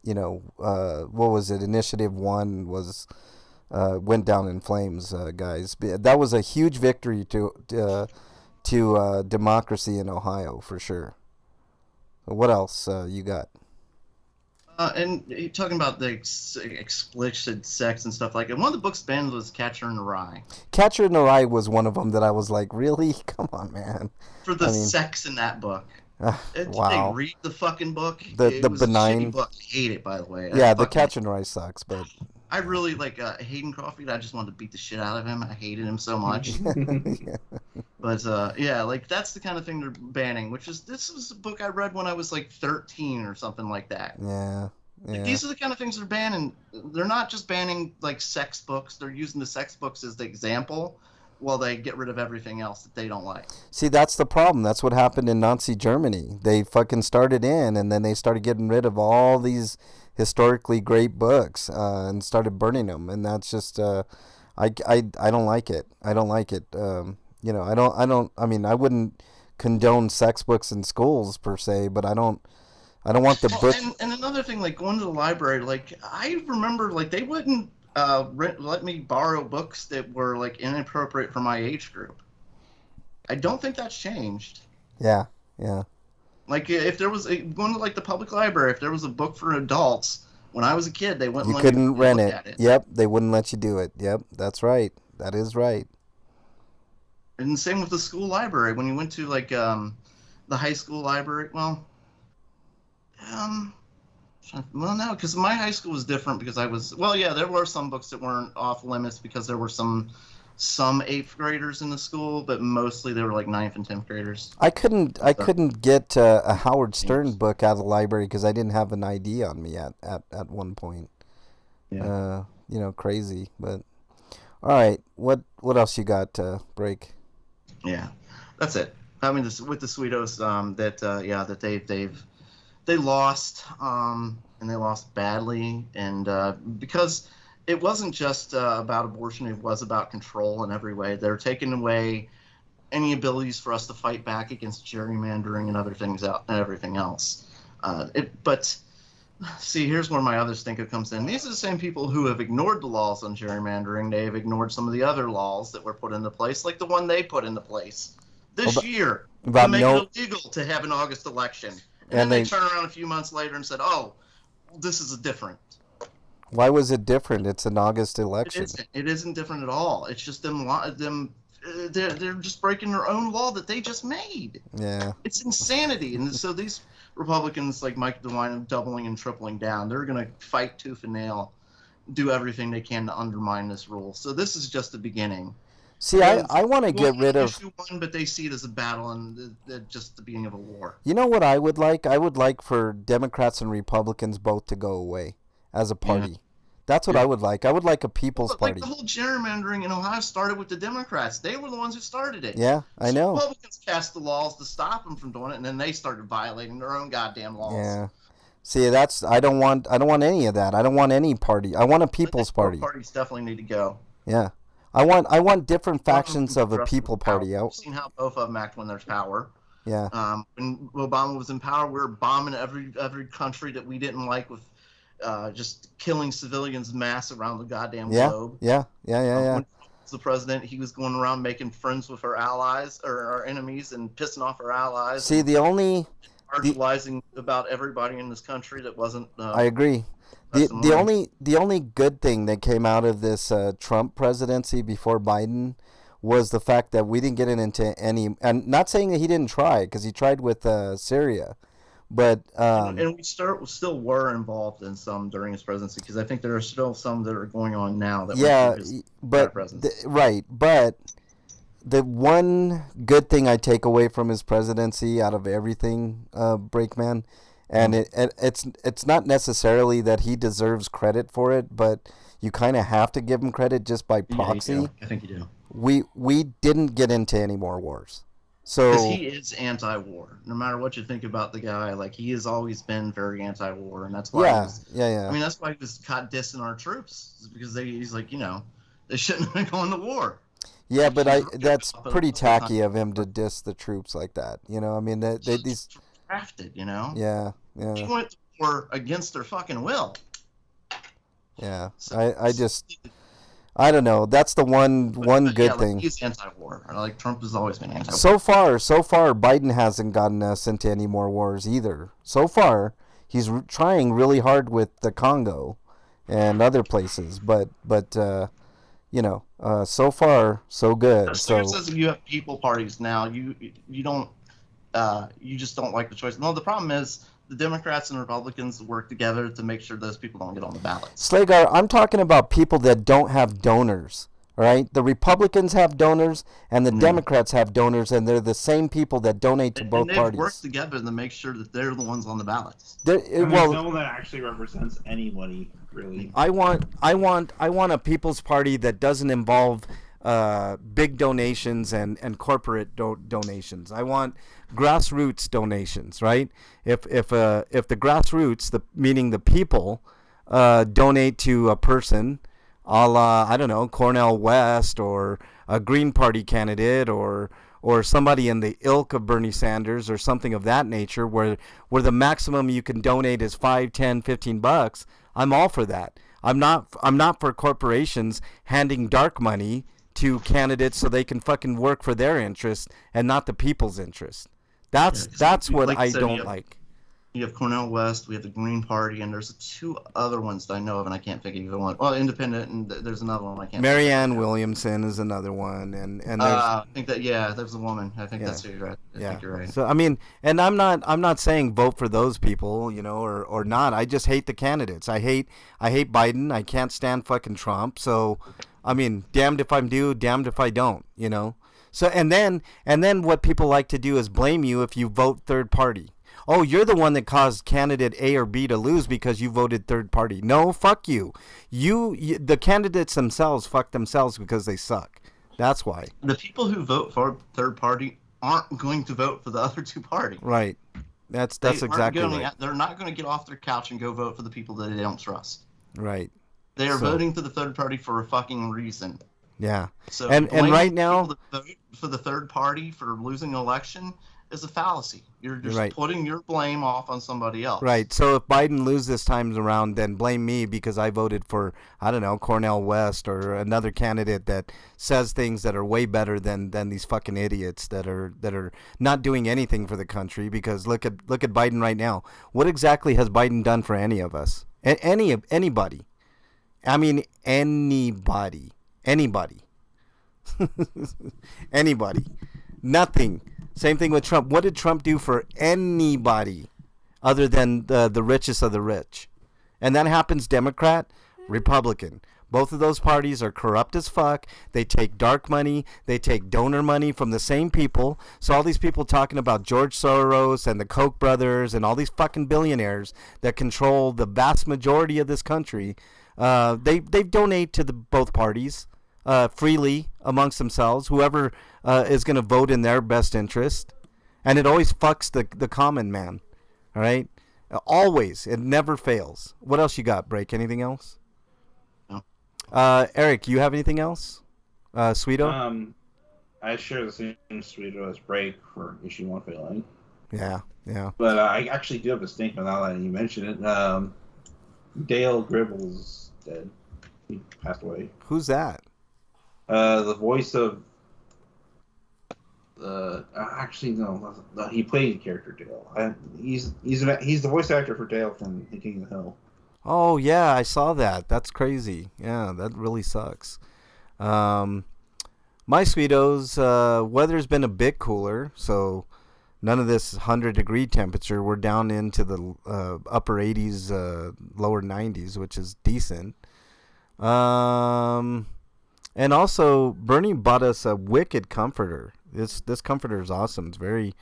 you know, what was it? Initiative 1 was went down in flames, guys. That was a huge victory to democracy in Ohio for sure. What else you got? And you're talking about the explicit sex and stuff like that. One of the books banned was Catcher in the Rye. Catcher in the Rye was one of them that I was like, really? Come on, man. For the sex in that book. Wow. Did they read the fucking book? The it was benign a shitty book. I hate it, by the way. Yeah, the Catcher in the Rye sucks, but I really like Hayden Caulfield. I just wanted to beat the shit out of him. I hated him so much. yeah. But yeah, like that's the kind of thing they're banning. This was a book I read when I was like 13 or something like that. Yeah. Like, these are the kind of things they're banning. They're not just banning like sex books. They're using the sex books as the example, while they get rid of everything else that they don't like. See, that's the problem. That's what happened in Nazi Germany. They fucking started in, and then they started getting rid of all these historically great books and started burning them. And that's just, I don't like it. I don't like it. You know, I mean, I wouldn't condone sex books in schools per se, but I don't want the book. And another thing, like going to the library, like I remember, like they wouldn't let me borrow books that were like inappropriate for my age group. I don't think that's changed. Yeah. Like if there was going to like the public library, if there was a book for adults, when I was a kid, they wouldn't. You let couldn't me rent look it. At it. Yep, they wouldn't let you do it. Yep, that's right. That is right. And same with the school library. When you went to like the high school library, well, no, because my high school was different because there were some books that weren't off limits because there were some 8th graders in the school, but mostly they were like 9th and 10th graders. I couldn't get a Howard Stern book out of the library because I didn't have an ID on me at one point. Yeah. You know, crazy. But all right, what else you got? Break. Yeah, that's it. I mean, with the Sweetos, that they lost, and they lost badly, and because it wasn't just about abortion, it was about control in every way. They're taking away any abilities for us to fight back against gerrymandering and everything else. But see, here's where my other stinker comes in. These are the same people who have ignored the laws on gerrymandering. They have ignored some of the other laws that were put into place, like the one they put into place this year to make it illegal to have an August election. And then they turn around a few months later and said, "Oh, this is different." Why was it different? It's an August election. It isn't different at all. It's just they're just breaking their own law that they just made. Yeah. It's insanity. And so these Republicans like Mike DeWine doubling and tripling down. They're going to fight tooth and nail, do everything they can to undermine this rule. So this is just the beginning. See, I want to get rid of issue one, but they see it as a battle and just the beginning of a war. You know what I would like? I would like for Democrats and Republicans both to go away as a party. Yeah. That's what I would like. I would like a people's party. Like the whole gerrymandering in Ohio started with the Democrats. They were the ones who started it. Yeah, I know. Republicans passed the laws to stop them from doing it, and then they started violating their own goddamn laws. Yeah. See, I don't want any of that. I don't want any party. I want a people's party. Parties definitely need to go. Yeah. I want different factions of a people party. I've seen how both of them act when there's power. Yeah. When Obama was in power, we were bombing every country that we didn't like with just killing civilians mass around the goddamn globe. Yeah. When he was the president, he was going around making friends with our allies or our enemies and pissing off our allies. See, marginalizing about everybody in this country that wasn't. I agree. The only good thing that came out of this Trump presidency before Biden was the fact that we didn't get into any, and not saying that he didn't try, because he tried with Syria, but and we still were involved in some during his presidency, because I think there are still some that are going on now that were his presidency. Right, but the one good thing I take away from his presidency out of everything, Breakman. And it's not necessarily that he deserves credit for it, but you kind of have to give him credit just by proxy. Yeah, I think you do. we didn't get into any more wars. So Because he is anti-war. No matter what you think about the guy, like he has always been very anti-war, and that's why. yeah. I mean, that's why he was caught dissing our troops because he's like, they shouldn't have been going to war. Yeah, but that's pretty tacky of him to diss the troops like that. I mean, these drafted. Yeah. He went to war against their fucking will. Yeah, I don't know. That's the one good thing. He's anti-war. Like Trump has always been anti-war. So far, Biden hasn't gotten us into any more wars either. So far, he's trying really hard with the Congo and other places, but so far so good. So says you have people parties now. You don't. You just don't like the choice. No, the problem is the Democrats and Republicans work together to make sure those people don't get on the ballots. Slagar, I'm talking about people that don't have donors, all right? The Republicans have donors and the Democrats have donors, and they're the same people that donate to both parties. They work together to make sure that they're the ones on the ballots. No one that actually represents anybody, really. I want a people's party that doesn't involve big donations and corporate donations. I want grassroots donations, right? If the grassroots, meaning the people, donate to a person, a la, I don't know, Cornel West or a Green Party candidate or somebody in the ilk of Bernie Sanders or something of that nature, where the maximum you can donate is $5, $10, $15, I'm all for that. I'm not for corporations handing dark money to candidates so they can fucking work for their interest and not the people's interest. That's what I don't like. You have Cornel West, we have the Green Party, and there's two other ones that I know of, and I can't think of either one. Well, Independent, and there's another one I can't. Marianne Williamson is another one, and there's. I think that there's a woman. I think that's who you're right. I think you're right. So I mean, and I'm not saying vote for those people, or not. I just hate the candidates. I hate Biden. I can't stand fucking Trump. So, I mean, damned if I do, damned if I don't. So and then what people like to do is blame you if you vote third party. Oh, you're the one that caused candidate A or B to lose because you voted third party. No, fuck you. The candidates themselves fuck themselves because they suck. That's why. The people who vote for third party aren't going to vote for the other two parties. Right. That's exactly right. They're not going to get off their couch and go vote for the people that they don't trust. Right. They are voting for the third party for a fucking reason. Yeah. So and right now, vote for the third party for losing an election is a fallacy. You're just right. putting your blame off on somebody else. Right. So if Biden loses this time around, then blame me because I voted for, I don't know, Cornel West or another candidate that says things that are way better than these fucking idiots that are not doing anything for the country. Because look at Biden right now. What exactly has Biden done for any of us? Anybody? I mean, anybody. Anybody. Nothing. Same thing with Trump. What did Trump do for anybody other than the richest of the rich? And that happens Democrat, Republican. Both of those parties are corrupt as fuck. They take dark money. They take donor money from the same people. So all these people talking about George Soros and the Koch brothers and all these fucking billionaires that control the vast majority of this country, they donate to both parties freely amongst themselves, whoever is going to vote in their best interest. And it always fucks the common man. All right? Always. It never fails. What else you got, Break? Anything else? No. Eric, you have anything else? Sweeto? I share the same Sweeto as Break for issue 1 failing. Yeah. But I actually do have a statement now that you mention it. Dale Gribble's dead. He passed away. Who's that? The voice of actually no, he played the character Dale. He's the voice actor for Dale from The King of the Hill. Oh yeah, I saw that. That's crazy. Yeah, that really sucks. My Sweetos, weather's been a bit cooler, so none of this 100-degree temperature. We're down into the upper 80s, lower 90s, which is decent. And also, Bernie bought us a wicked comforter. This comforter is awesome. It's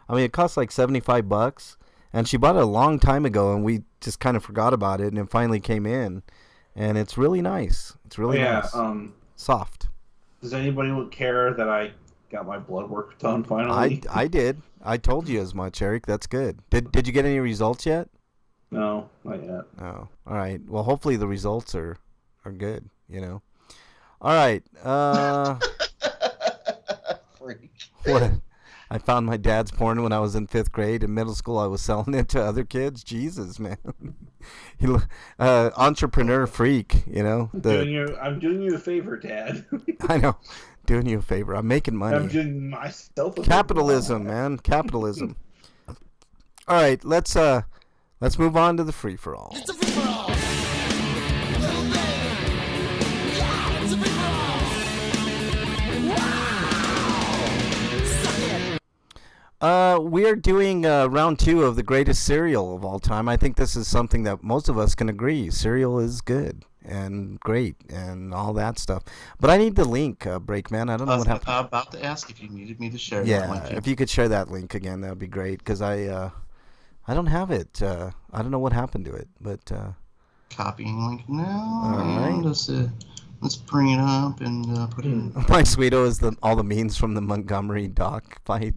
it costs like $75, and she bought it a long time ago, and we just kind of forgot about it, and it finally came in, and it's really nice. It's really nice. Soft. Does anybody care that I got my blood work done finally? I did. I told you as much, Eric. That's good. Did you get any results yet? No, not yet. Oh, all right. Well, hopefully the results are good. All right. Freak. What? I found my dad's porn when I was in 5th grade. In middle school, I was selling it to other kids. Jesus, man. Entrepreneur freak, I'm doing you a favor, Dad. I know. Doing you a favor. I'm making money. I'm doing myself a favor. Capitalism, man. Capitalism. All right, let's move on to the free for all. It's a free for all. We are doing round 2 of the greatest cereal of all time. I think this is something that most of us can agree. Cereal is good and great and all that stuff. But I need the link, Breakman. I don't know what happened. I was about to ask if you needed me to share that Yeah, link. if you could share that link again, that would be great. Because I don't have it. I don't know what happened to it. But Copying link now. All right. Let's bring it up and put it in. my sweeto is all the memes from the Montgomery dock fight.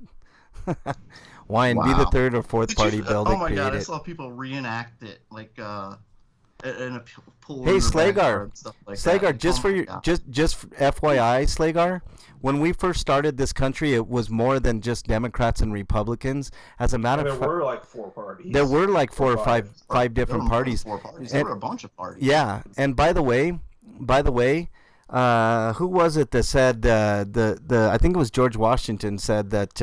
Why and be the Wow. third or fourth party build Oh my god, I it. saw people reenact it like in a pool. Hey, in their Slagar. backyard and stuff like Slagar, that. just Oh for my your God. just FYI, Slagar, when we first started this country, it was more than just Democrats and Republicans. As a matter There of fact, were like 4 parties. there were like 4 or Or 5 There were different more than parties. 4 parties. And- There were a bunch of parties. Yeah, and by the way, who was it that said the I think it was George Washington said that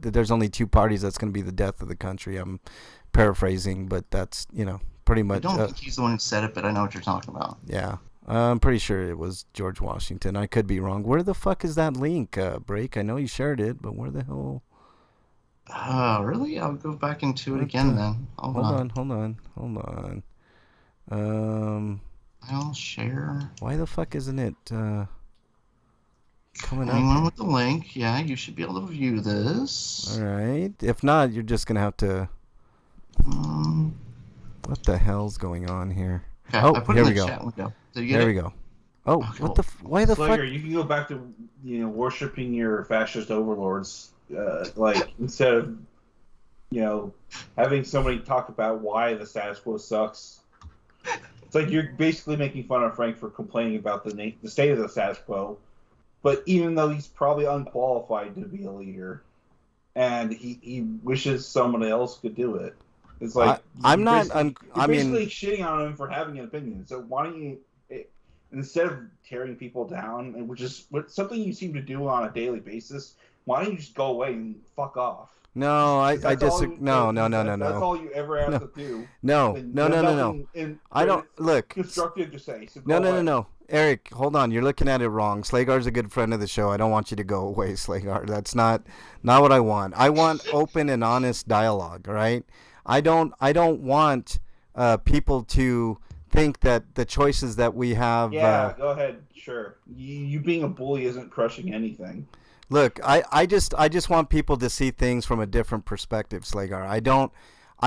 there's only 2 parties, that's going to be the death of the country. I'm paraphrasing, but that's pretty I much. don't think he's the one who said it, but I know what you're talking about. Yeah, I'm pretty sure it was George Washington. I could be wrong. Where the fuck is that link, Break? I know you shared it, but where the hell? Really? I'll go back into it What again the- then. Hold on. I'll share. Why the fuck isn't it coming Anyone up? with the link, yeah, you should be able to view this. All right. If not, you're just gonna have to. Um, What the hell's going on here? okay, Oh, I put here it we in the go. chat window. Did you get There it? we go. Oh, Oh, what the? Why the fuck? Slayer, you can go back to worshiping your fascist overlords, like instead of having somebody talk about why the status quo sucks. It's like you're basically making fun of Frank for complaining about the state of the status quo, but even though he's probably unqualified to be a leader, and he wishes someone else could do it. It's like I'm not. you're basically shitting on him for having an opinion. So why don't you, instead of tearing people down, and which is something you seem to do on a daily basis, why don't you just go away and fuck off? No, I That's disagree. all No. That's all you ever have to do. No. And No. there's nothing I don't look. constructive to say. So No. go away. No. Eric, hold on. You're looking at it wrong. Slagar's a good friend of the show. I don't want you to go away, Slagar. That's not what I want. I want open and honest dialogue. All right. I don't want people to think that the choices that we have. Yeah, go ahead. Sure. You being a bully isn't crushing anything. Look, I just want people to see things from a different perspective, Slagar. I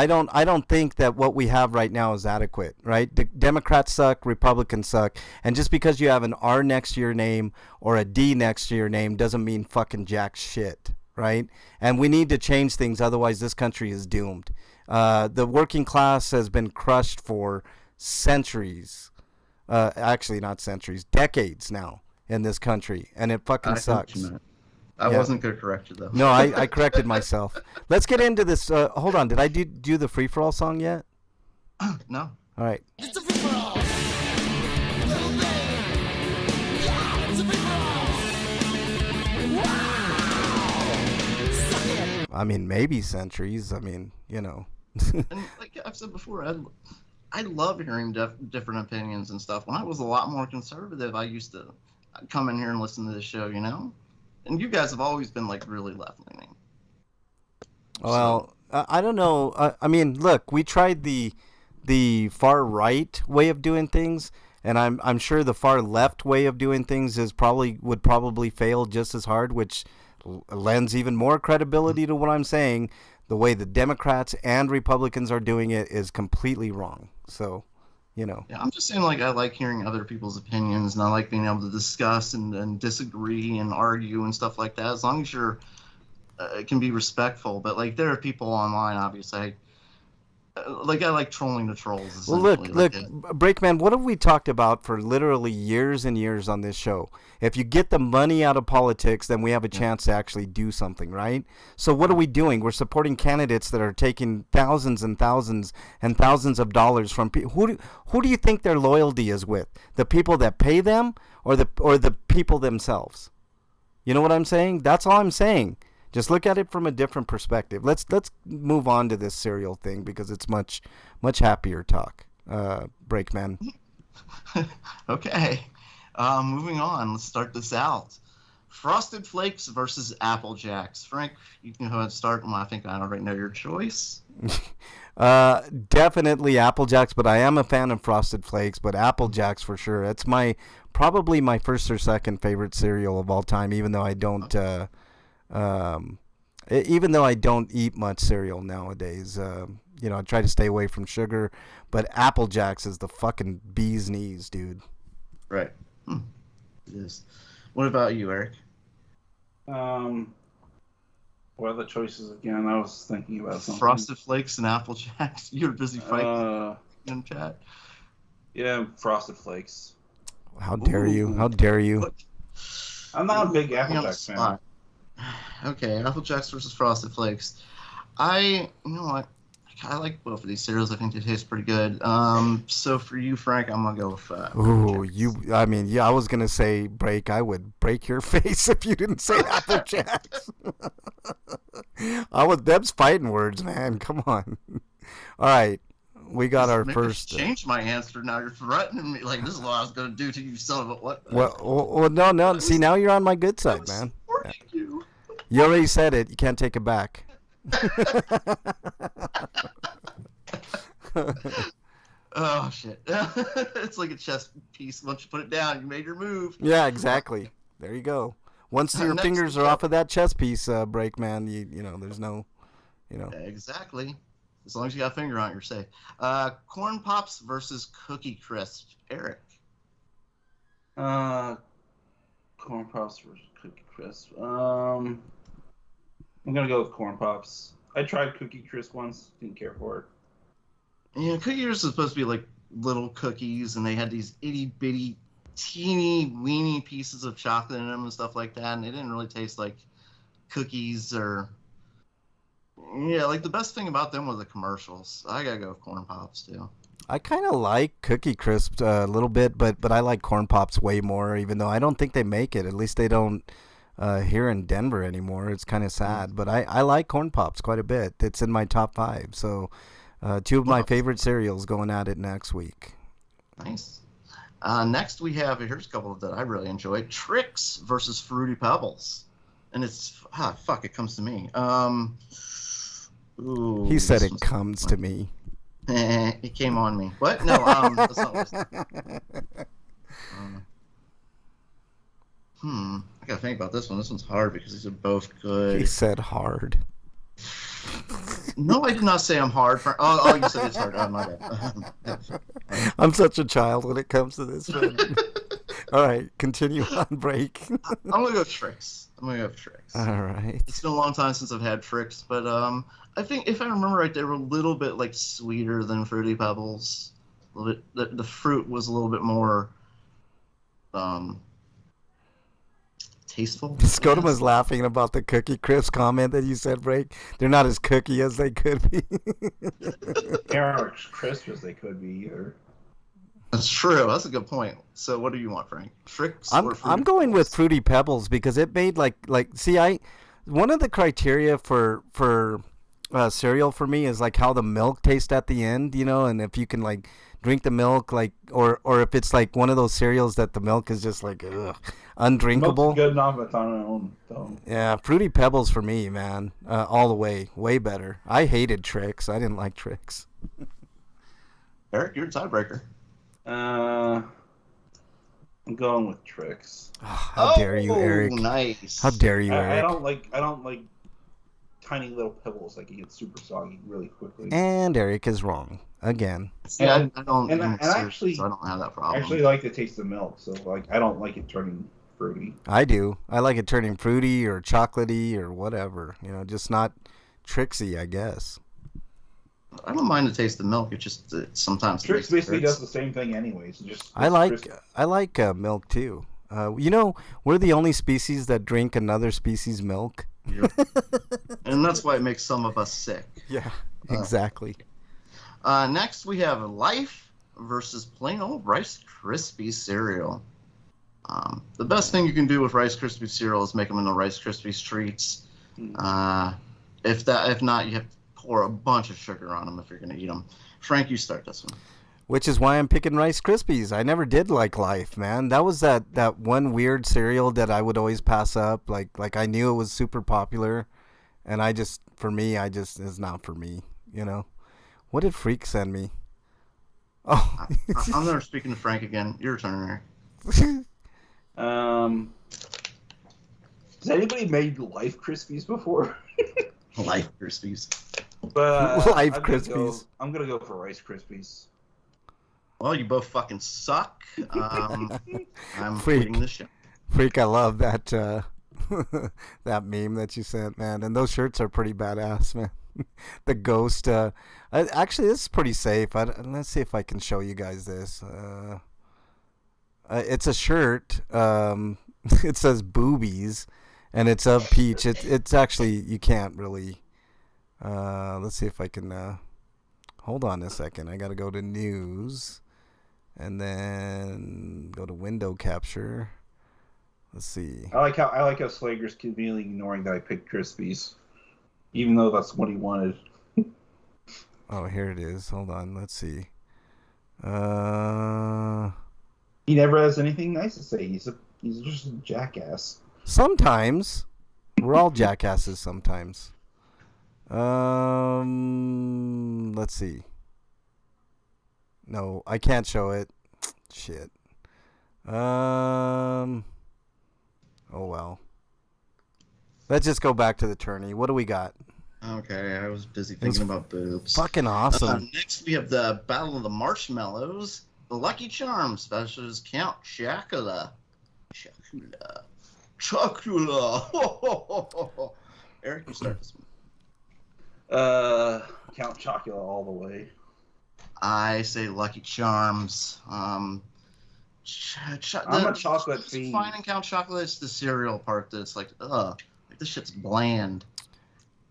don't think that what we have right now is adequate, right? Democrats suck, Republicans suck, and just because you have an R next to your name or a D next to your name doesn't mean fucking jack shit, right? And we need to change things, otherwise this country is doomed. The working class has been crushed for centuries, actually not centuries, decades now in this country, and it fucking sucks. I Yeah. wasn't going to correct you, though. No, I corrected myself. Let's get into this. Hold on. Did I do the free for all song yet? No. All right. It's a free for all. Little baby. Yeah, it's a free for all. Wow. Suck it. I mean, maybe centuries. I mean, And like I've said before, I love hearing different opinions and stuff. When I was a lot more conservative, I used to come in here and listen to this show, And you guys have always been like really left-leaning. Well, I don't know. I mean, look, we tried the far right way of doing things, and I'm sure the far left way of doing things would probably fail just as hard, which lends even more credibility to what I'm saying. The way the Democrats and Republicans are doing it is completely wrong. So, You know. Yeah, I'm just saying, like, I like hearing other people's opinions, and I like being able to discuss and disagree and argue and stuff like that. As long as you're can be respectful. But like, there are people online, obviously. I like trolling the trolls. Well, look, Essentially. Breakman, what have we talked about for literally years and years on this show? If you get the money out of politics, then we have a chance to actually do something, right? So what are we doing? We're supporting candidates that are taking thousands and thousands and thousands of dollars from people. Who do you think their loyalty is with? The people that pay them, or the people themselves? You know what I'm saying? That's all I'm saying. Just look at it from a different perspective. Let's move on to this cereal thing because it's much happier talk. Breakman. Okay. Moving on. Let's start this out. Frosted Flakes versus Apple Jacks. Frank, you can go ahead and start. I think I already know your choice. Definitely Apple Jacks, but I am a fan of Frosted Flakes. But Apple Jacks for sure. It's probably my first or second favorite cereal of all time. Even though I don't. Even though I don't eat much cereal nowadays, I try to stay away from sugar, but Apple Jacks is the fucking bee's knees, dude. Right. It is. What about you, Eric? What are the choices again? I was thinking about something. Frosted Flakes and Apple Jacks. You're busy fighting in chat. Yeah, Frosted Flakes. How dare you? How dare you? I'm not a big Apple Jacks fan. Okay, Apple Jacks versus Frosted Flakes. You know what? I like both of these cereals. I think they taste pretty good. So for you, Frank, I'm gonna go with. I was gonna say break. I would break your face if you didn't say Apple Jacks. Them's fighting words, man. Come on. All right, we got our first. Change my answer now. You're threatening me. Like, this is what I was gonna do to you, son of a what? Well, no. See, now you're on my good side, man. You already said it. You can't take it back. Oh, shit. It's like a chess piece. Once you put it down, you made your move. Yeah, exactly. There you go. Once your fingers are off of that chess piece, Breakman, you know, there's no, you know. Exactly. As long as you got a finger on it, you're safe. Corn Pops versus Cookie Crisp. Eric. Corn Pops versus Cookie Crisp. I'm gonna go with Corn Pops. I tried Cookie Crisp once, didn't care for it. Yeah, Cookie Crisp is supposed to be like little cookies, and they had these itty bitty, teeny weeny pieces of chocolate in them and stuff like that, and they didn't really taste like cookies or. Yeah, like the best thing about them was the commercials. I gotta go with Corn Pops too. I kind of like Cookie Crisp a little bit, but I like Corn Pops way more, even though I don't think they make it. At least they don't here in Denver anymore. It's kind of sad, but I like Corn Pops quite a bit. It's in my top 5. So two of my favorite cereals going at it next week. Nice. Next we have, here's a couple that I really enjoy. Trix versus Fruity Pebbles. And it's, it comes to me. He said it comes to me. It came on me. What? No, that's not what I gotta think about this one. This one's hard because these are both good. He said hard. No, I did not say I'm hard. Oh, you said it's hard. Oh, my bad. I'm such a child when it comes to this. All right, continue on break. I'm gonna go Trix. All right. It's been a long time since I've had Trix, but I think if I remember right, they were a little bit like sweeter than Fruity Pebbles. A little bit, the fruit was a little bit more tasteful. Scotum was laughing about the Cookie Crisp comment that you said, Break. They're not as cookie as they could be. They aren't as crisp as they could be either. That's true. That's a good point. So what do you want, Frank? Trix or Fruity I'm going Pebbles? with Fruity Pebbles because it made one of the criteria for cereal for me is like how the milk tastes at the end, you know, and if you can like drink the milk, like or if it's like one of those cereals that the milk is just like undrinkable. Milk's good enough, but on its own. So. Yeah, Fruity Pebbles for me, man, all the way better. I hated Trix. I didn't like Trix. Eric, you're a tiebreaker. I'm going with Trix. How dare you, Eric? Nice. How dare you, Eric? I don't like tiny little pebbles that can get super soggy really quickly. And Eric is wrong again. See, I don't and I drink syrup, actually- so I don't have that I problem. actually like the taste of milk, so like I don't like it turning fruity. I do. I like it turning fruity or chocolatey or whatever. You know, just not Trixie, I guess. I don't mind the taste of milk. It's just sometimes it Trix makes basically it does the same thing anyways. I like crisp. milk too. You know, we're the only species that drink another species' milk. Yep. And that's why it makes some of us sick. Yeah, exactly. Next, we have Life versus plain old Rice Krispies cereal. The best thing you can do with Rice Krispies cereal is make them into Rice Krispies treats. If not, you have to pour a bunch of sugar on them if you're going to eat them. Frank, you start this one. Which is why I'm picking Rice Krispies. I never did like Life, man. That was that one weird cereal that I would always pass up. Like I knew it was super popular, and it's not for me. You know, what did Freak send me? Oh, I'm never speaking to Frank again. Your turn, Eric. Has anybody made Life Krispies before? Life Krispies. But Life I'm gonna Krispies. I'm gonna go for Rice Krispies. Well, you both fucking suck. I'm Freak. quitting the show. Freak, I love that that meme that you sent, man. And those shirts are pretty badass, man. The ghost. Actually, this is pretty safe. Let's see if I can show you guys this. It's a shirt. It says boobies, and it's of Peach. It's actually, you can't really. Let's see if I can. Hold on a second. I gotta go to news, and then go to window capture. Let's see. I like how Slager's conveniently ignoring that I picked Krispies, even though that's what he wanted. Oh, here it is. Hold on. Let's see. He never has anything nice to say. He's just a jackass. Sometimes. We're all jackasses sometimes. Let's see. No, I can't show it. Shit. Oh well. Let's just go back to the tourney. What do we got? Okay, I was busy thinking about boobs. Fucking awesome. Next, we have the Battle of the Marshmallows. The Lucky Charms versus Count Chocula. Chocula. Eric, you start this one. Count Chocula all the way. I say Lucky Charms. I'm a chocolate fiend. Fine in Count Chocula. It's the cereal part that's like, ugh, like this shit's bland.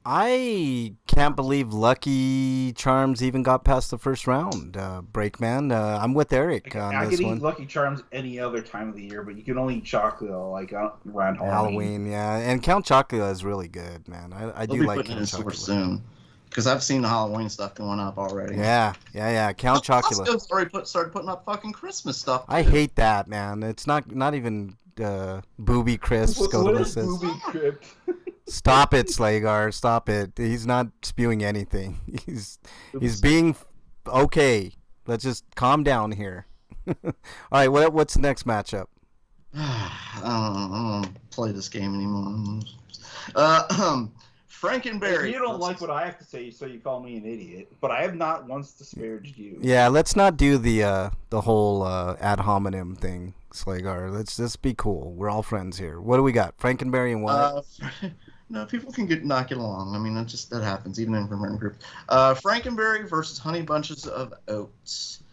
I can't believe Lucky Charms even got past the first round. Breakman, I'm with Eric on I this could one. eat Lucky Charms any other time of the year, but you can only eat chocolate like around Halloween, yeah. And Count Chocula is really good, man. I They'll do be like putting it in Count stores Chocula. soon. Because I've seen the Halloween stuff going up already. Yeah. Count Chocula. Costco's already started putting up fucking Christmas stuff. I hate that, man. It's not even booby crisps. What is Booby Crypt? Stop it, Slagar. Stop it. He's not spewing anything. He's being okay. Let's just calm down here. All right, what's the next matchup? I don't play this game anymore. Frankenberry. You don't like what I have to say, so you call me an idiot. But I have not once disparaged you. Yeah, let's not do the whole ad hominem thing, Slagar. Let's just be cool. We're all friends here. What do we got? Frankenberry and what? No, people can not get along. I mean, that happens even in friend groups. Frankenberry versus Honey Bunches of Oats.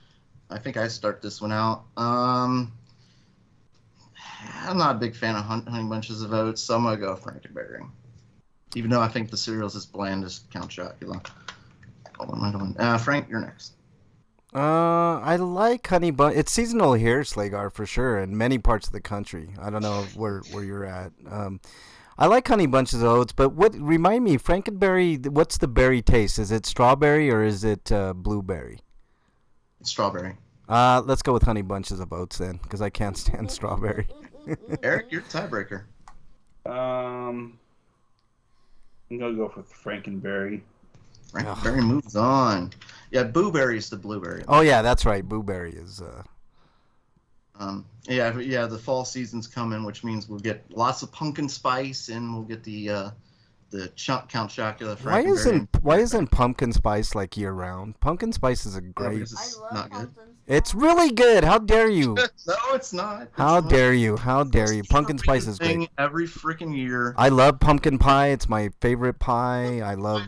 I think I start this one out. I'm not a big fan of Honey Bunches of Oats, so I'm gonna go Frankenberry. Even though I think the cereal's as bland as Count Chocula. Oh, what am I doing? Frank, you're next. I like Honey Bun. It's seasonal here, Slagar, for sure, in many parts of the country. I don't know where you're at. I like Honey Bunches of Oats, but remind me, Frankenberry, what's the berry taste? Is it strawberry or is it blueberry? It's strawberry. Let's go with Honey Bunches of Oats then, because I can't stand strawberry. Eric, you're the tiebreaker. I'm gonna go for Frankenberry. Frankenberry moves on. Yeah, Blueberry is the blueberry. Oh yeah, that's right. Blueberry is. Yeah. The fall season's coming, which means we'll get lots of pumpkin spice, and we'll get the the Count Chocula. Why isn't pumpkin spice like year round? Pumpkin spice is a great. Because it's I love not good. pumpkin It's really good. How dare you? No, it's not. How It's not. dare you? How dare you? Pumpkin spice is Thing great. every freaking year. I love pumpkin pie. It's my favorite pie. I love,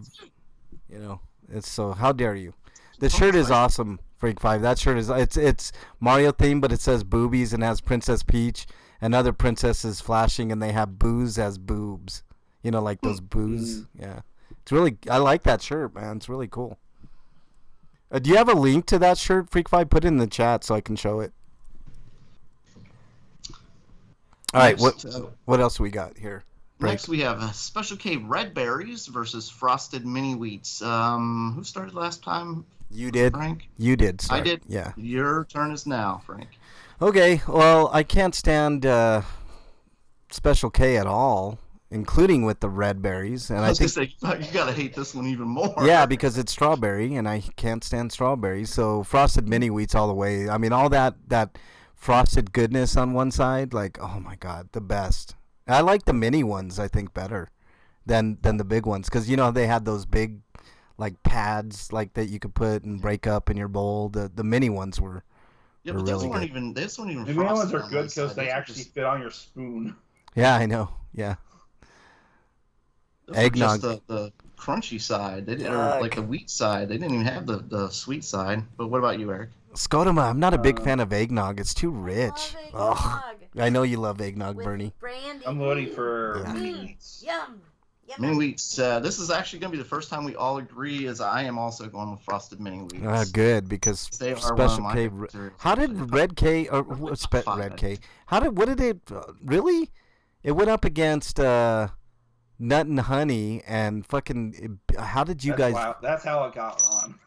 it's so. How dare you? The shirt is awesome, Freak 5. That shirt is it's Mario themed, but it says boobies and has Princess Peach and other princesses flashing, and they have booze as boobs. Like those boos. Yeah, it's really. I like that shirt, man. It's really cool. Do you have a link to that shirt, Freak 5? Put it in the chat so I can show it. All right, what else we got here? Next, we have Special K Red Berries versus Frosted Mini Wheats. Who started last time? You did. Frank? You did start. I did. Yeah. Your turn is now, Frank. Okay, well, I can't stand Special K at all, including with the red berries. And I was going to say, you got to hate this one even more. Yeah, because it's strawberry, and I can't stand strawberries. So Frosted Mini Wheats all the way. I mean, all that frosted goodness on one side, like, oh my God, the best. I like the mini ones, I think, better than the big ones, because they had those big like pads like that you could put and break up in your bowl. The mini ones were but really those weren't good. even. Those weren't even. The mini ones are frosted good on because one they side. actually fit on your spoon. Yeah, I know. Yeah. Those were Eggnog. just the crunchy side. They didn't, or like the wheat side. They didn't even have the sweet side. But what about you, Eric? Scotoma, I'm not a big fan of eggnog. It's too rich. I love Ugh. eggnog. I know you love eggnog, With Bernie. brandy. I'm voting for Yeah. mini wheats. Yum. Yum. Mini wheats. This is actually going to be the first time we all agree, as I am also going with frosted mini wheats. Good, because They are one of Special my K. favorite cereals, How did actually. Red K or Red K? What did it really? It went up against Nut and Honey and fucking. How did you guys? That's how it got on.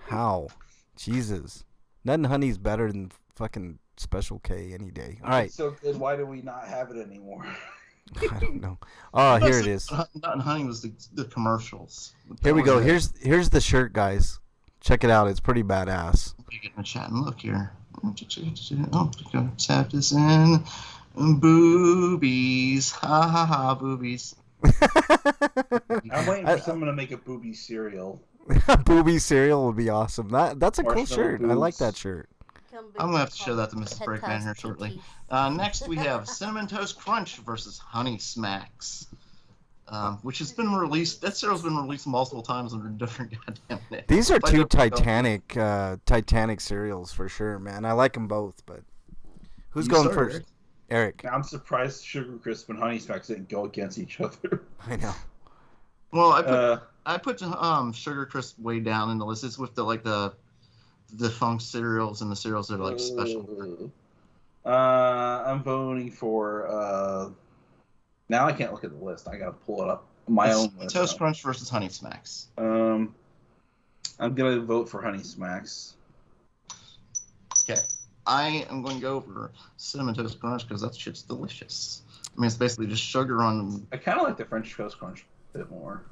How? Jesus, Nut and Honey's better than fucking Special K any day. All right, It's so good. Why do we not have it anymore? I don't know. Oh, here it is. Nut and Honey was the commercials. Here we go. Here's. Here's the shirt, guys. Check it out. It's pretty badass. You get in the chat and look here. Oh, go tap this in. Boobies. Ha ha ha, boobies. I'm waiting for someone to make a booby cereal. Booby cereal would be awesome. That's a cool Marshmallow shirt. I like boobs. that shirt. I'm going to have to show that to Mrs. Breakman here shortly. Next, we have Cinnamon Toast Crunch versus Honey Smacks, which has been released. That cereal's been released multiple times under different goddamn names. These are Like two a- Titanic cereals for sure, man. I like them both, but who's You going start, first? Eric. I'm surprised Sugar Crisp and Honey Smacks didn't go against each other. I know. Well, I put Sugar Crisp way down in the list. It's with the defunct cereals and the cereals that are like special. I'm voting for. Now I can't look at the list. I gotta pull it up. My own list. Toast now. Crunch versus Honey Smacks. I'm gonna vote for Honey Smacks. Okay. I am going to go for Cinnamon Toast Crunch because that shit's delicious. I mean, it's basically just sugar on. I kind of like the French Toast Crunch a bit more.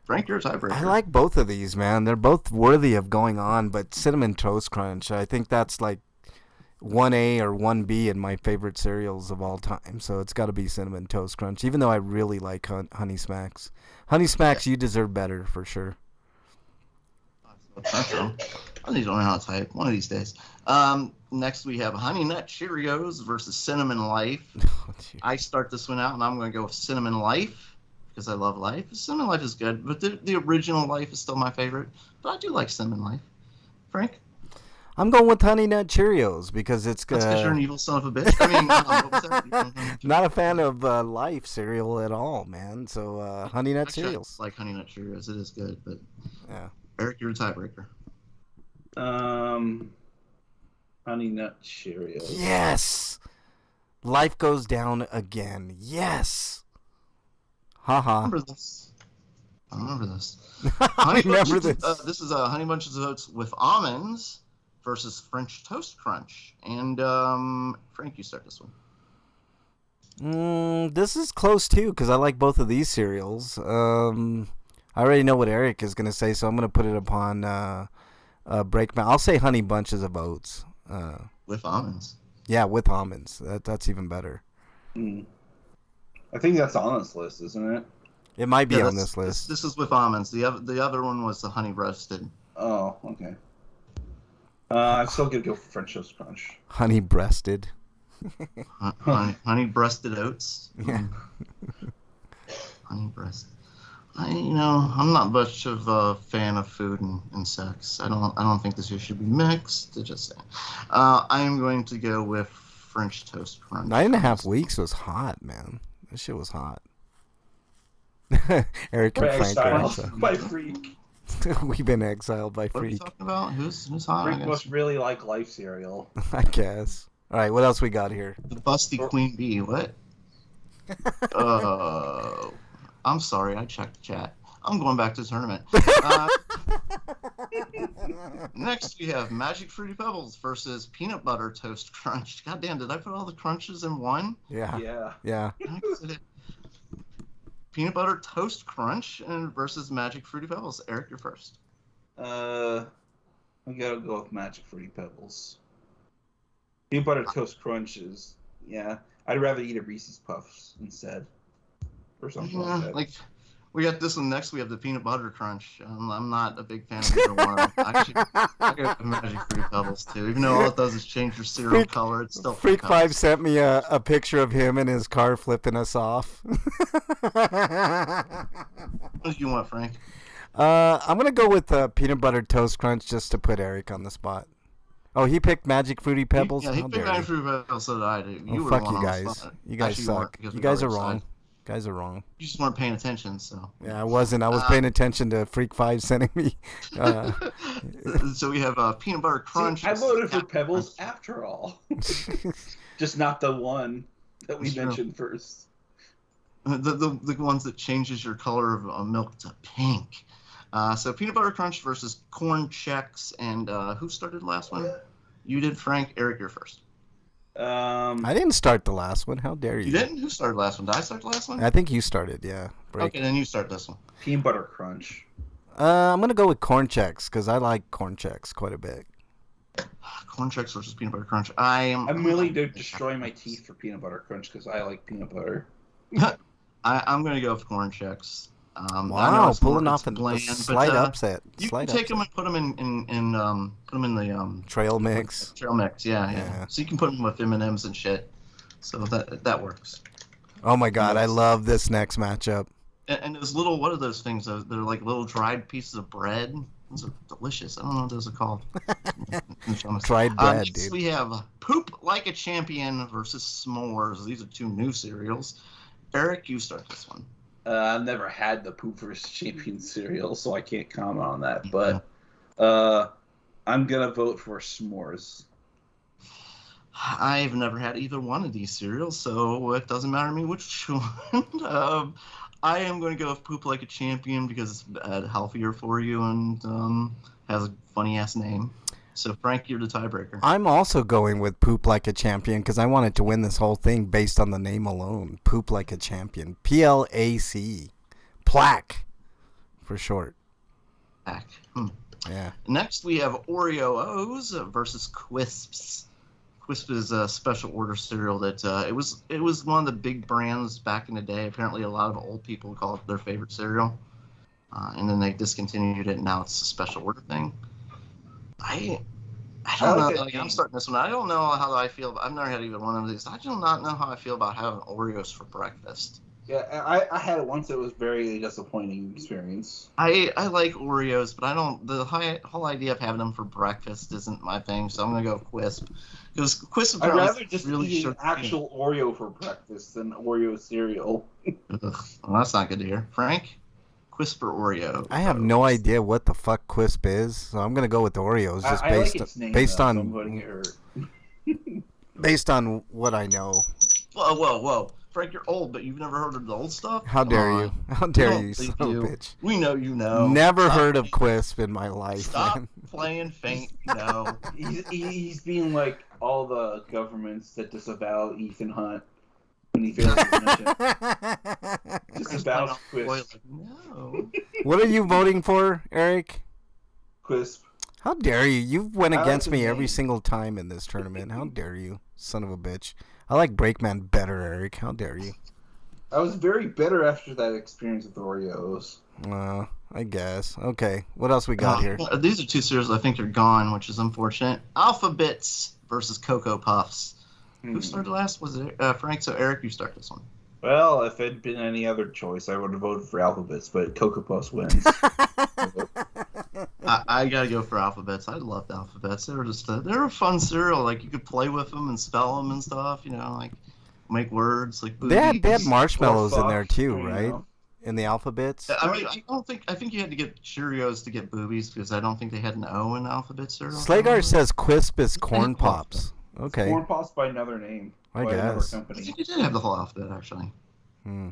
Frank, you're a tiebreaker. I like both of these, man. They're both worthy of going on, but Cinnamon Toast Crunch, I think that's like 1A or 1B in my favorite cereals of all time. So it's got to be Cinnamon Toast Crunch, even though I really like Honey Smacks. Honey Smacks, you deserve better for sure. I need to learn how to type one of these days. Next, we have Honey Nut Cheerios versus Cinnamon Life. Oh, I start this one out, and I'm going to go with Cinnamon Life because I love Life. Cinnamon Life is good, but the original Life is still my favorite. But I do like Cinnamon Life. Frank? I'm going with Honey Nut Cheerios because it's That's because you're an evil son of a bitch. I mean, what was that? not a fan of Life cereal at all, man. So Honey Nut Actually, Cereals. I like Honey Nut Cheerios. It is good, but Yeah. Eric, you're a tiebreaker. Honey Nut Cheerios. Yes. Life goes down again. Yes. Haha. Remember this. I remember this. I remember this. This is Honey Bunches of Oats with almonds versus French Toast Crunch. And Frank, you start this one. This is close too because I like both of these cereals. I already know what Eric is gonna say, so I'm gonna put it upon Breakman. I'll say Honey Bunches of Oats. With almonds. Yeah, with almonds. That's even better. I think that's on this list, isn't it? It might be Yeah, on this list. This is with almonds. The other one was the honey roasted. Oh, okay. I'm still gonna go for French Toast Crunch. Honey breasted. Honey breasted oats. Yeah. Honey breast. I'm not much of a fan of food and sex. I don't think this should be mixed. Just saying. I am going to go with French Toast Crunch. 9.5 weeks was hot, man. This shit was hot. Eric and Frank are Exiled by Freak. We've been exiled by What are you Freak. talking about? Who's hot? I Rick guess? must really like Life cereal. I guess. All right, what else we got here? The busty queen bee. What? I'm sorry. I checked the chat. I'm going back to the tournament. Next, we have Magic Fruity Pebbles versus Peanut Butter Toast Crunch. God damn, did I put all the crunches in one? Yeah. Yeah. Peanut Butter Toast Crunch versus Magic Fruity Pebbles. Eric, you're first. I gotta go with Magic Fruity Pebbles. Peanut Butter Toast Crunch is, yeah. I'd rather eat a Reese's Puffs instead. Or something like that. We got this one next. We have the Peanut Butter Crunch. I'm not a big fan of either one. Actually, I go with Magic Fruity Pebbles too. Even though all it does is change your cereal color, it's still Freak Pebbles. 5 sent me a picture of him in his car flipping us off. What do you want, Frank? I'm going to go with Peanut Butter Toast Crunch just to put Eric on the spot. Oh, he picked Magic Fruity Pebbles? Yeah, he How picked dare Magic you. Fruity Pebbles, so did I do. Oh, You were fuck the one you on the guys. spot. You guys Actually, suck. weren't, because You we guys were are on the wrong. side. You guys are wrong. You just weren't paying attention, so. Yeah, I wasn't. I was paying attention to Freak 5 sending me. So we have Peanut Butter Crunch. See, I voted for Snap Pebbles Crunch. after all. Just not the one that we That's true. mentioned first. The ones that changes your color of milk to pink. So Peanut Butter Crunch versus Corn Chex, and who started the last one? You did, Frank. Eric, you're first. I didn't start the last one. How dare you? You didn't? Who started the last one? Did I start the last one? I think you started, yeah. Break. Okay, then you start this one. Peanut Butter Crunch. I'm going to go with Corn Chex because I like Corn Chex quite a bit. Corn Chex versus Peanut Butter Crunch. I'm willing to destroy my teeth for Peanut Butter Crunch because I like peanut butter. I'm going to go with Corn Chex. I know Wow, it's pulling more- off it's a bland, slight but, upset. You Slight can take upset. them and put them in the Trail mix. trail mix. Yeah. Yeah. So you can put them with M&Ms and shit. So that works. Oh my god, I love this next matchup. And those little, what are those things? They're like little dried pieces of bread. Those are delicious. I don't know what those are called. Dried bread, next dude. we have Poop Like a Champion versus S'mores. These are two new cereals. Eric, you start this one. I've never had the Poop vs. Champion cereal, so I can't comment on that. But I'm going to vote for S'mores. I've never had either one of these cereals, so it doesn't matter to me which one. I am going to go with Poop Like a Champion because it's healthier for you and has a funny-ass name. So, Frank, you're the tiebreaker. I'm also going with Poop Like a Champion because I wanted to win this whole thing based on the name alone. Poop Like a Champion. PLAC. Plaque. For short. Back. Yeah. Next, we have Oreo O's versus Quisps. Quisp is a special order cereal that it was one of the big brands back in the day. Apparently, a lot of old people call it their favorite cereal, and then they discontinued it. And now it's a special order thing. I don't like know. that I'm name. starting this one. I don't know how I feel. I've never had either one of these. I do not know how I feel about having Oreos for breakfast. Yeah, I had it once. It was very disappointing experience. I like Oreos, but I don't. The whole idea of having them for breakfast isn't my thing. So I'm gonna go Quisp because Quisp. I'd apparently rather just really eat an sugar- actual Oreo for breakfast than Oreo cereal. Ugh, well, that's not good to hear. Frank, Quisp or Oreo? I have no idea what the fuck Quisp is, so I'm gonna go with Oreos just I like its name, based though, on so I'm voting it based on what I know. Whoa. Frank, you're old, but you've never heard of the old stuff? How Come dare on. you? How dare don't you, think son of you. a bitch? We know you know. Never Stop heard of playing- Quisp in my life, Stop man. playing faint. No. He's being like all the governments that disavow Ethan Hunt when he fails his mission. Disavows Boy, Quisp. like, no. What are you voting for, Eric? Quisp. How dare you? You've went I like against the me every name. single time in this tournament. How dare you, son of a bitch? I like Breakman better, Eric. How dare you? I was very bitter after that experience with Oreos. I guess. Okay, what else we got here? These are 2 cereals I think are gone, which is unfortunate. Alphabets versus Cocoa Puffs. Who started last? Was it Frank? So Eric, you start this one. Well, if it had been any other choice, I would have voted for Alphabets, but Cocoa Puffs wins. I gotta go for Alphabets. I loved Alphabets. They were just they're a fun cereal. Like you could play with them and spell them and stuff. You know, like make words like boobies. They had marshmallows in there Fuck, too, you right? know. In the alphabets. I mean, I think you had to get Cheerios to get boobies because I don't think they had an O in alphabet cereal. Slagar says Quisp is corn pops. Okay. Corn Pops by another name. I by another guess. I company. think you did have the whole alphabet actually. Hmm.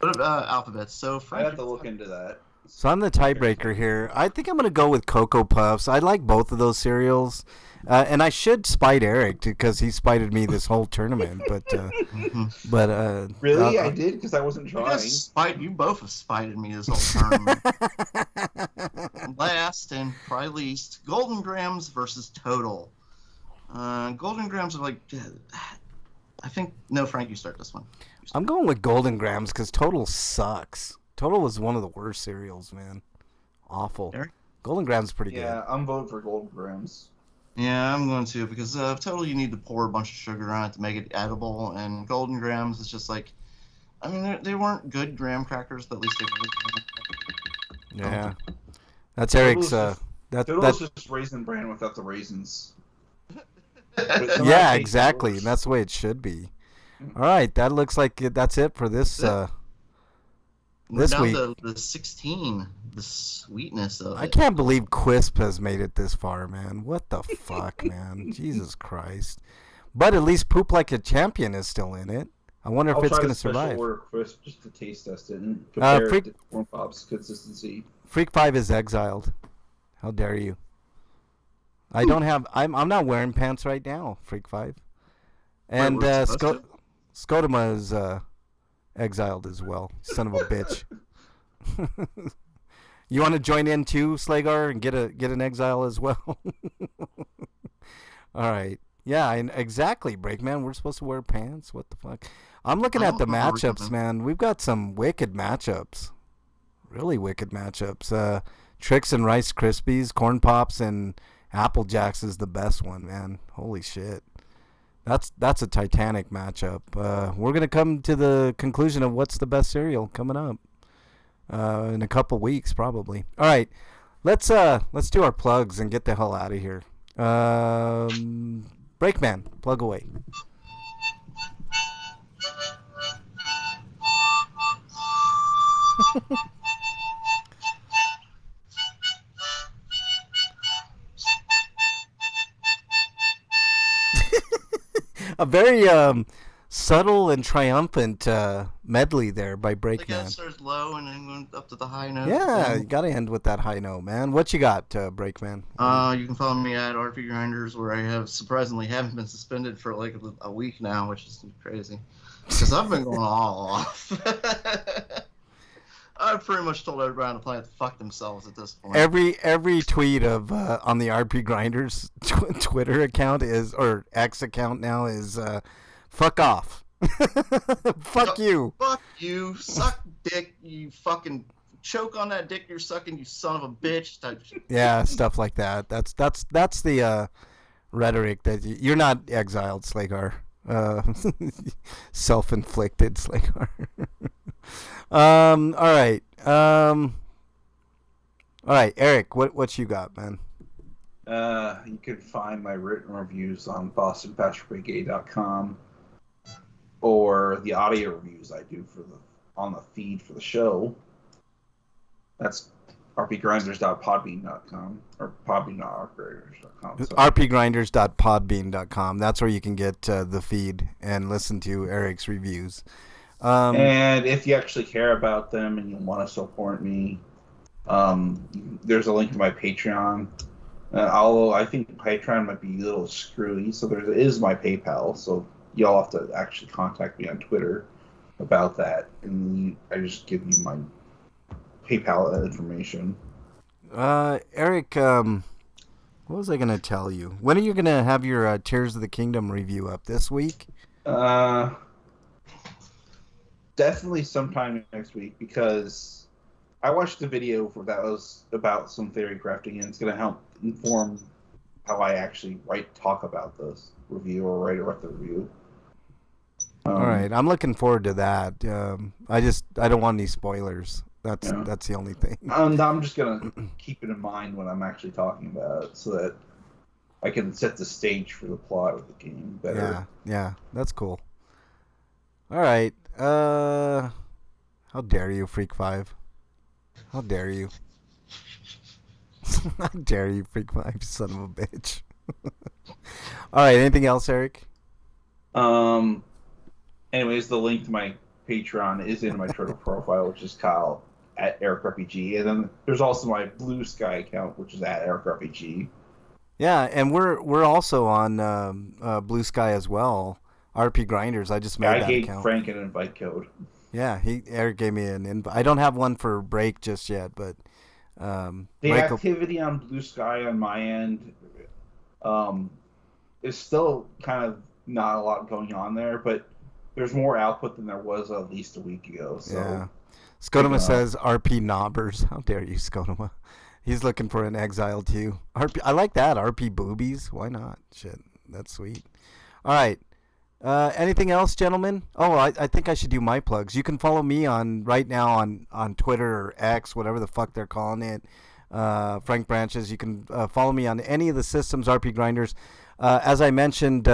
What about alphabets? So I Frank, have to look into that. So I'm the tiebreaker here. I think I'm gonna go with Cocoa Puffs. I like both of those cereals, and I should spite Eric because he spited me this whole tournament. But Really, I did because I wasn't trying. You both have spited me this whole tournament. Last and probably least, Golden Grams versus Total. Golden Grams are like, I think no, Frank, you start this one. I'm going with Golden Grams because Total sucks. Total was one of the worst cereals, man. Awful. Eric? Golden Grams is pretty Yeah, I'm voting for Golden Grams. Yeah, I'm going to because Total you need to pour a bunch of sugar on it to make it edible, and Golden Grams is just like, I mean they weren't good graham crackers, but at least they were. good. Yeah, that's Eric's. Total's just Raisin Bran without the raisins. Yeah, exactly. And that's the way it should be. All right, that looks like that's it for this. This down week. to the 16, the sweetness of I it. can't believe Quisp has made it this far, man. What the fuck, man? Jesus Christ. But at least Poop Like a Champion is still in it. I wonder if I'll it's try going to to survive. order Crisp just to taste test it and compare it to Corn Pops consistency. Freak 5 is exiled. How dare you? I don't have... I'm not wearing pants right now, Freak 5. And Scotoma is exiled as well. Son of a bitch. You want to join in too, Slagar, and get an exile as well? All right. Yeah, exactly, Breakman. We're supposed to wear pants? What the fuck? I'm looking at the matchups, man. We've got some wicked matchups. Really wicked matchups. Trix and Rice Krispies, Corn Pops, and Apple Jacks is the best one, man. Holy shit. That's a titanic matchup. We're gonna come to the conclusion of what's the best cereal coming up in a couple weeks, probably. All right, let's do our plugs and get the hell out of here. Breakman, plug away. A very subtle and triumphant medley there by The guy Breakman. starts low and then going up to the high note. Yeah, you got to end with that high note, man. What you got, Breakman? You can follow me at RPGrinders, where I haven't been suspended for like a week now, which is crazy. Because I've been going all off. I've pretty much told everybody on the planet to fuck themselves at this point. Every tweet of on the RP Grinders Twitter account or X account now is fuck off. Fuck you. Fuck you. Suck dick. You fucking choke on that dick you're sucking, you son of a bitch. Type shit. Yeah, stuff like that. That's the rhetoric that you're not exiled, Slagar. Self-inflicted, Slagar. All right. All right, Eric, what you got, man? You can find my written reviews on BostonPatrickBrigade.com or the audio reviews I do on the feed for the show. That's rpgrinders.podbean.com or podbean.rpgrinders.com. rpgrinders.podbean.com. That's where you can get the feed and listen to Eric's reviews. And if you actually care about them and you want to support me, there's a link to my Patreon. Although I think Patreon might be a little screwy, so there is my PayPal. So y'all have to actually contact me on Twitter about that, and I just give you my PayPal information. Eric, what was I gonna tell you? When are you gonna have your Tears of the Kingdom review up this week? definitely sometime next week, because I watched a video that was about some theory crafting, and it's going to help inform how I actually talk about this review or write the review. All right, I'm looking forward to that. I don't want any spoilers. That's Yeah. that's the only thing. And I'm just gonna keep it in mind when I'm actually talking about it, so that I can set the stage for the plot of the game better. Yeah, that's cool. All right, how dare you, Freak 5? How dare you? How dare you, Freak 5, you son of a bitch. All right, anything else, Eric? Anyways, the link to my Patreon is in my Twitter profile, which is Kyle at EricRPG, and then there's also my Blue Sky account, which is at EricRPG. Yeah, and we're also on Blue Sky as well. RPGrinders. I just made that I gave account. Frank an invite code. Yeah, Eric gave me an invite. I don't have one for Break just yet, but The Break activity on Blue Sky on my end is still kind of not a lot going on there, but there's more output than there was at least a week ago. So yeah. Skodoma says RP knobbers. How dare you, Skodoma? He's looking for an exile too. RP, I like that. RP boobies. Why not? Shit, that's sweet. All right. Anything else, gentlemen? Oh, I think I should do my plugs. You can follow me right now on Twitter or X, whatever the fuck they're calling it. Frank Branches. You can follow me on any of the systems, RPGrinders. As I mentioned,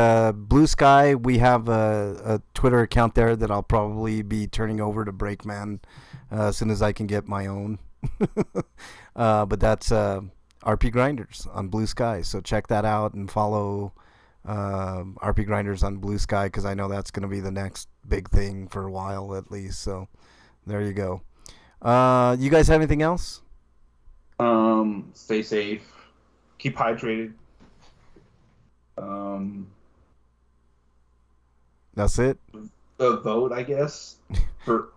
Blue Sky, we have a Twitter account there that I'll probably be turning over to Breakman as soon as I can get my own. But that's RPGrinders on Blue Sky. So check that out and follow RPGrinders on Blue Sky, because I know that's going to be the next big thing for a while at least. So there you go. You guys have anything else? Stay safe. Keep hydrated. That's it. Vote, I guess, for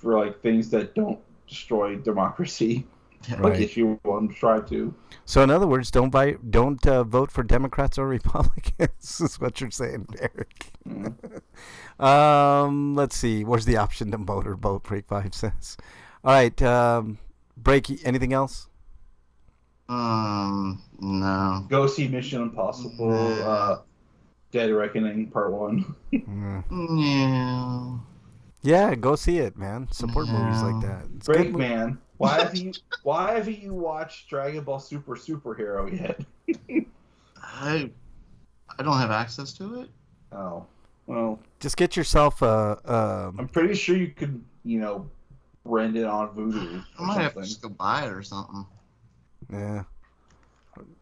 like things that don't destroy democracy. Right. Like if you want to try to. So in other words, don't vote for Democrats or Republicans. Is what you're saying, Eric. Let's see. Where's the option to vote or vote? Break 5 says. All right. Break. Anything else? No. Go see Mission Impossible, Dead Reckoning Part 1. Yeah. Yeah, go see it, man. Support movies like that. It's a good movie. Breakman, why have you watched Dragon Ball Super Superhero yet? I don't have access to it. Oh, well. Just get yourself a. I'm pretty sure you could, rent it on Vudu. I might have to just go buy it or something. Yeah.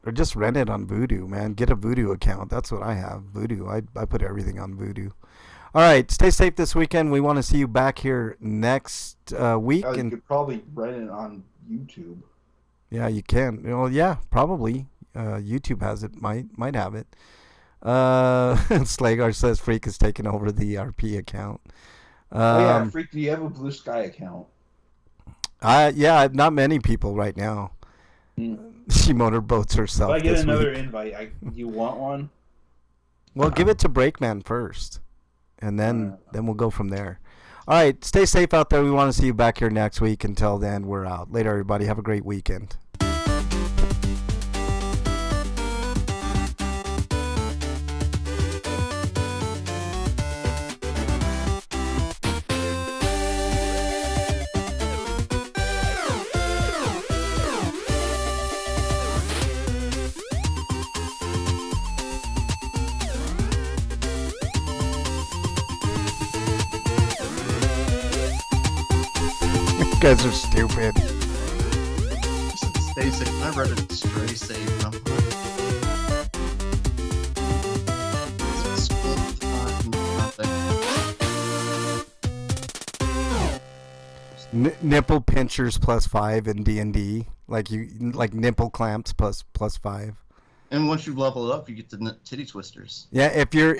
Or just rent it on Vudu, man. Get a Vudu account. That's what I have. Vudu. I put everything on Vudu. All right. Stay safe this weekend. We want to see you back here next week. You could probably rent it on YouTube. Yeah, you can. Well, yeah, probably. YouTube has it. Might have it. Slagar says Freak is taking over the RP account. Freak, do you have a Blue Sky account? Yeah, not many people right now. She motorboats herself. If I get this another week. invite, you want one? Well, give it to Breakman first, and then we'll go from there. All right, stay safe out there. We want to see you back here next week. Until then, we're out. Later, everybody. Have a great weekend. You guys are stupid. Just stay safe. I read it stray safe. I'm Nipple pinchers +5 in D&D, like nipple clamps +5. And once you level it up, you get the titty twisters. Yeah, if you're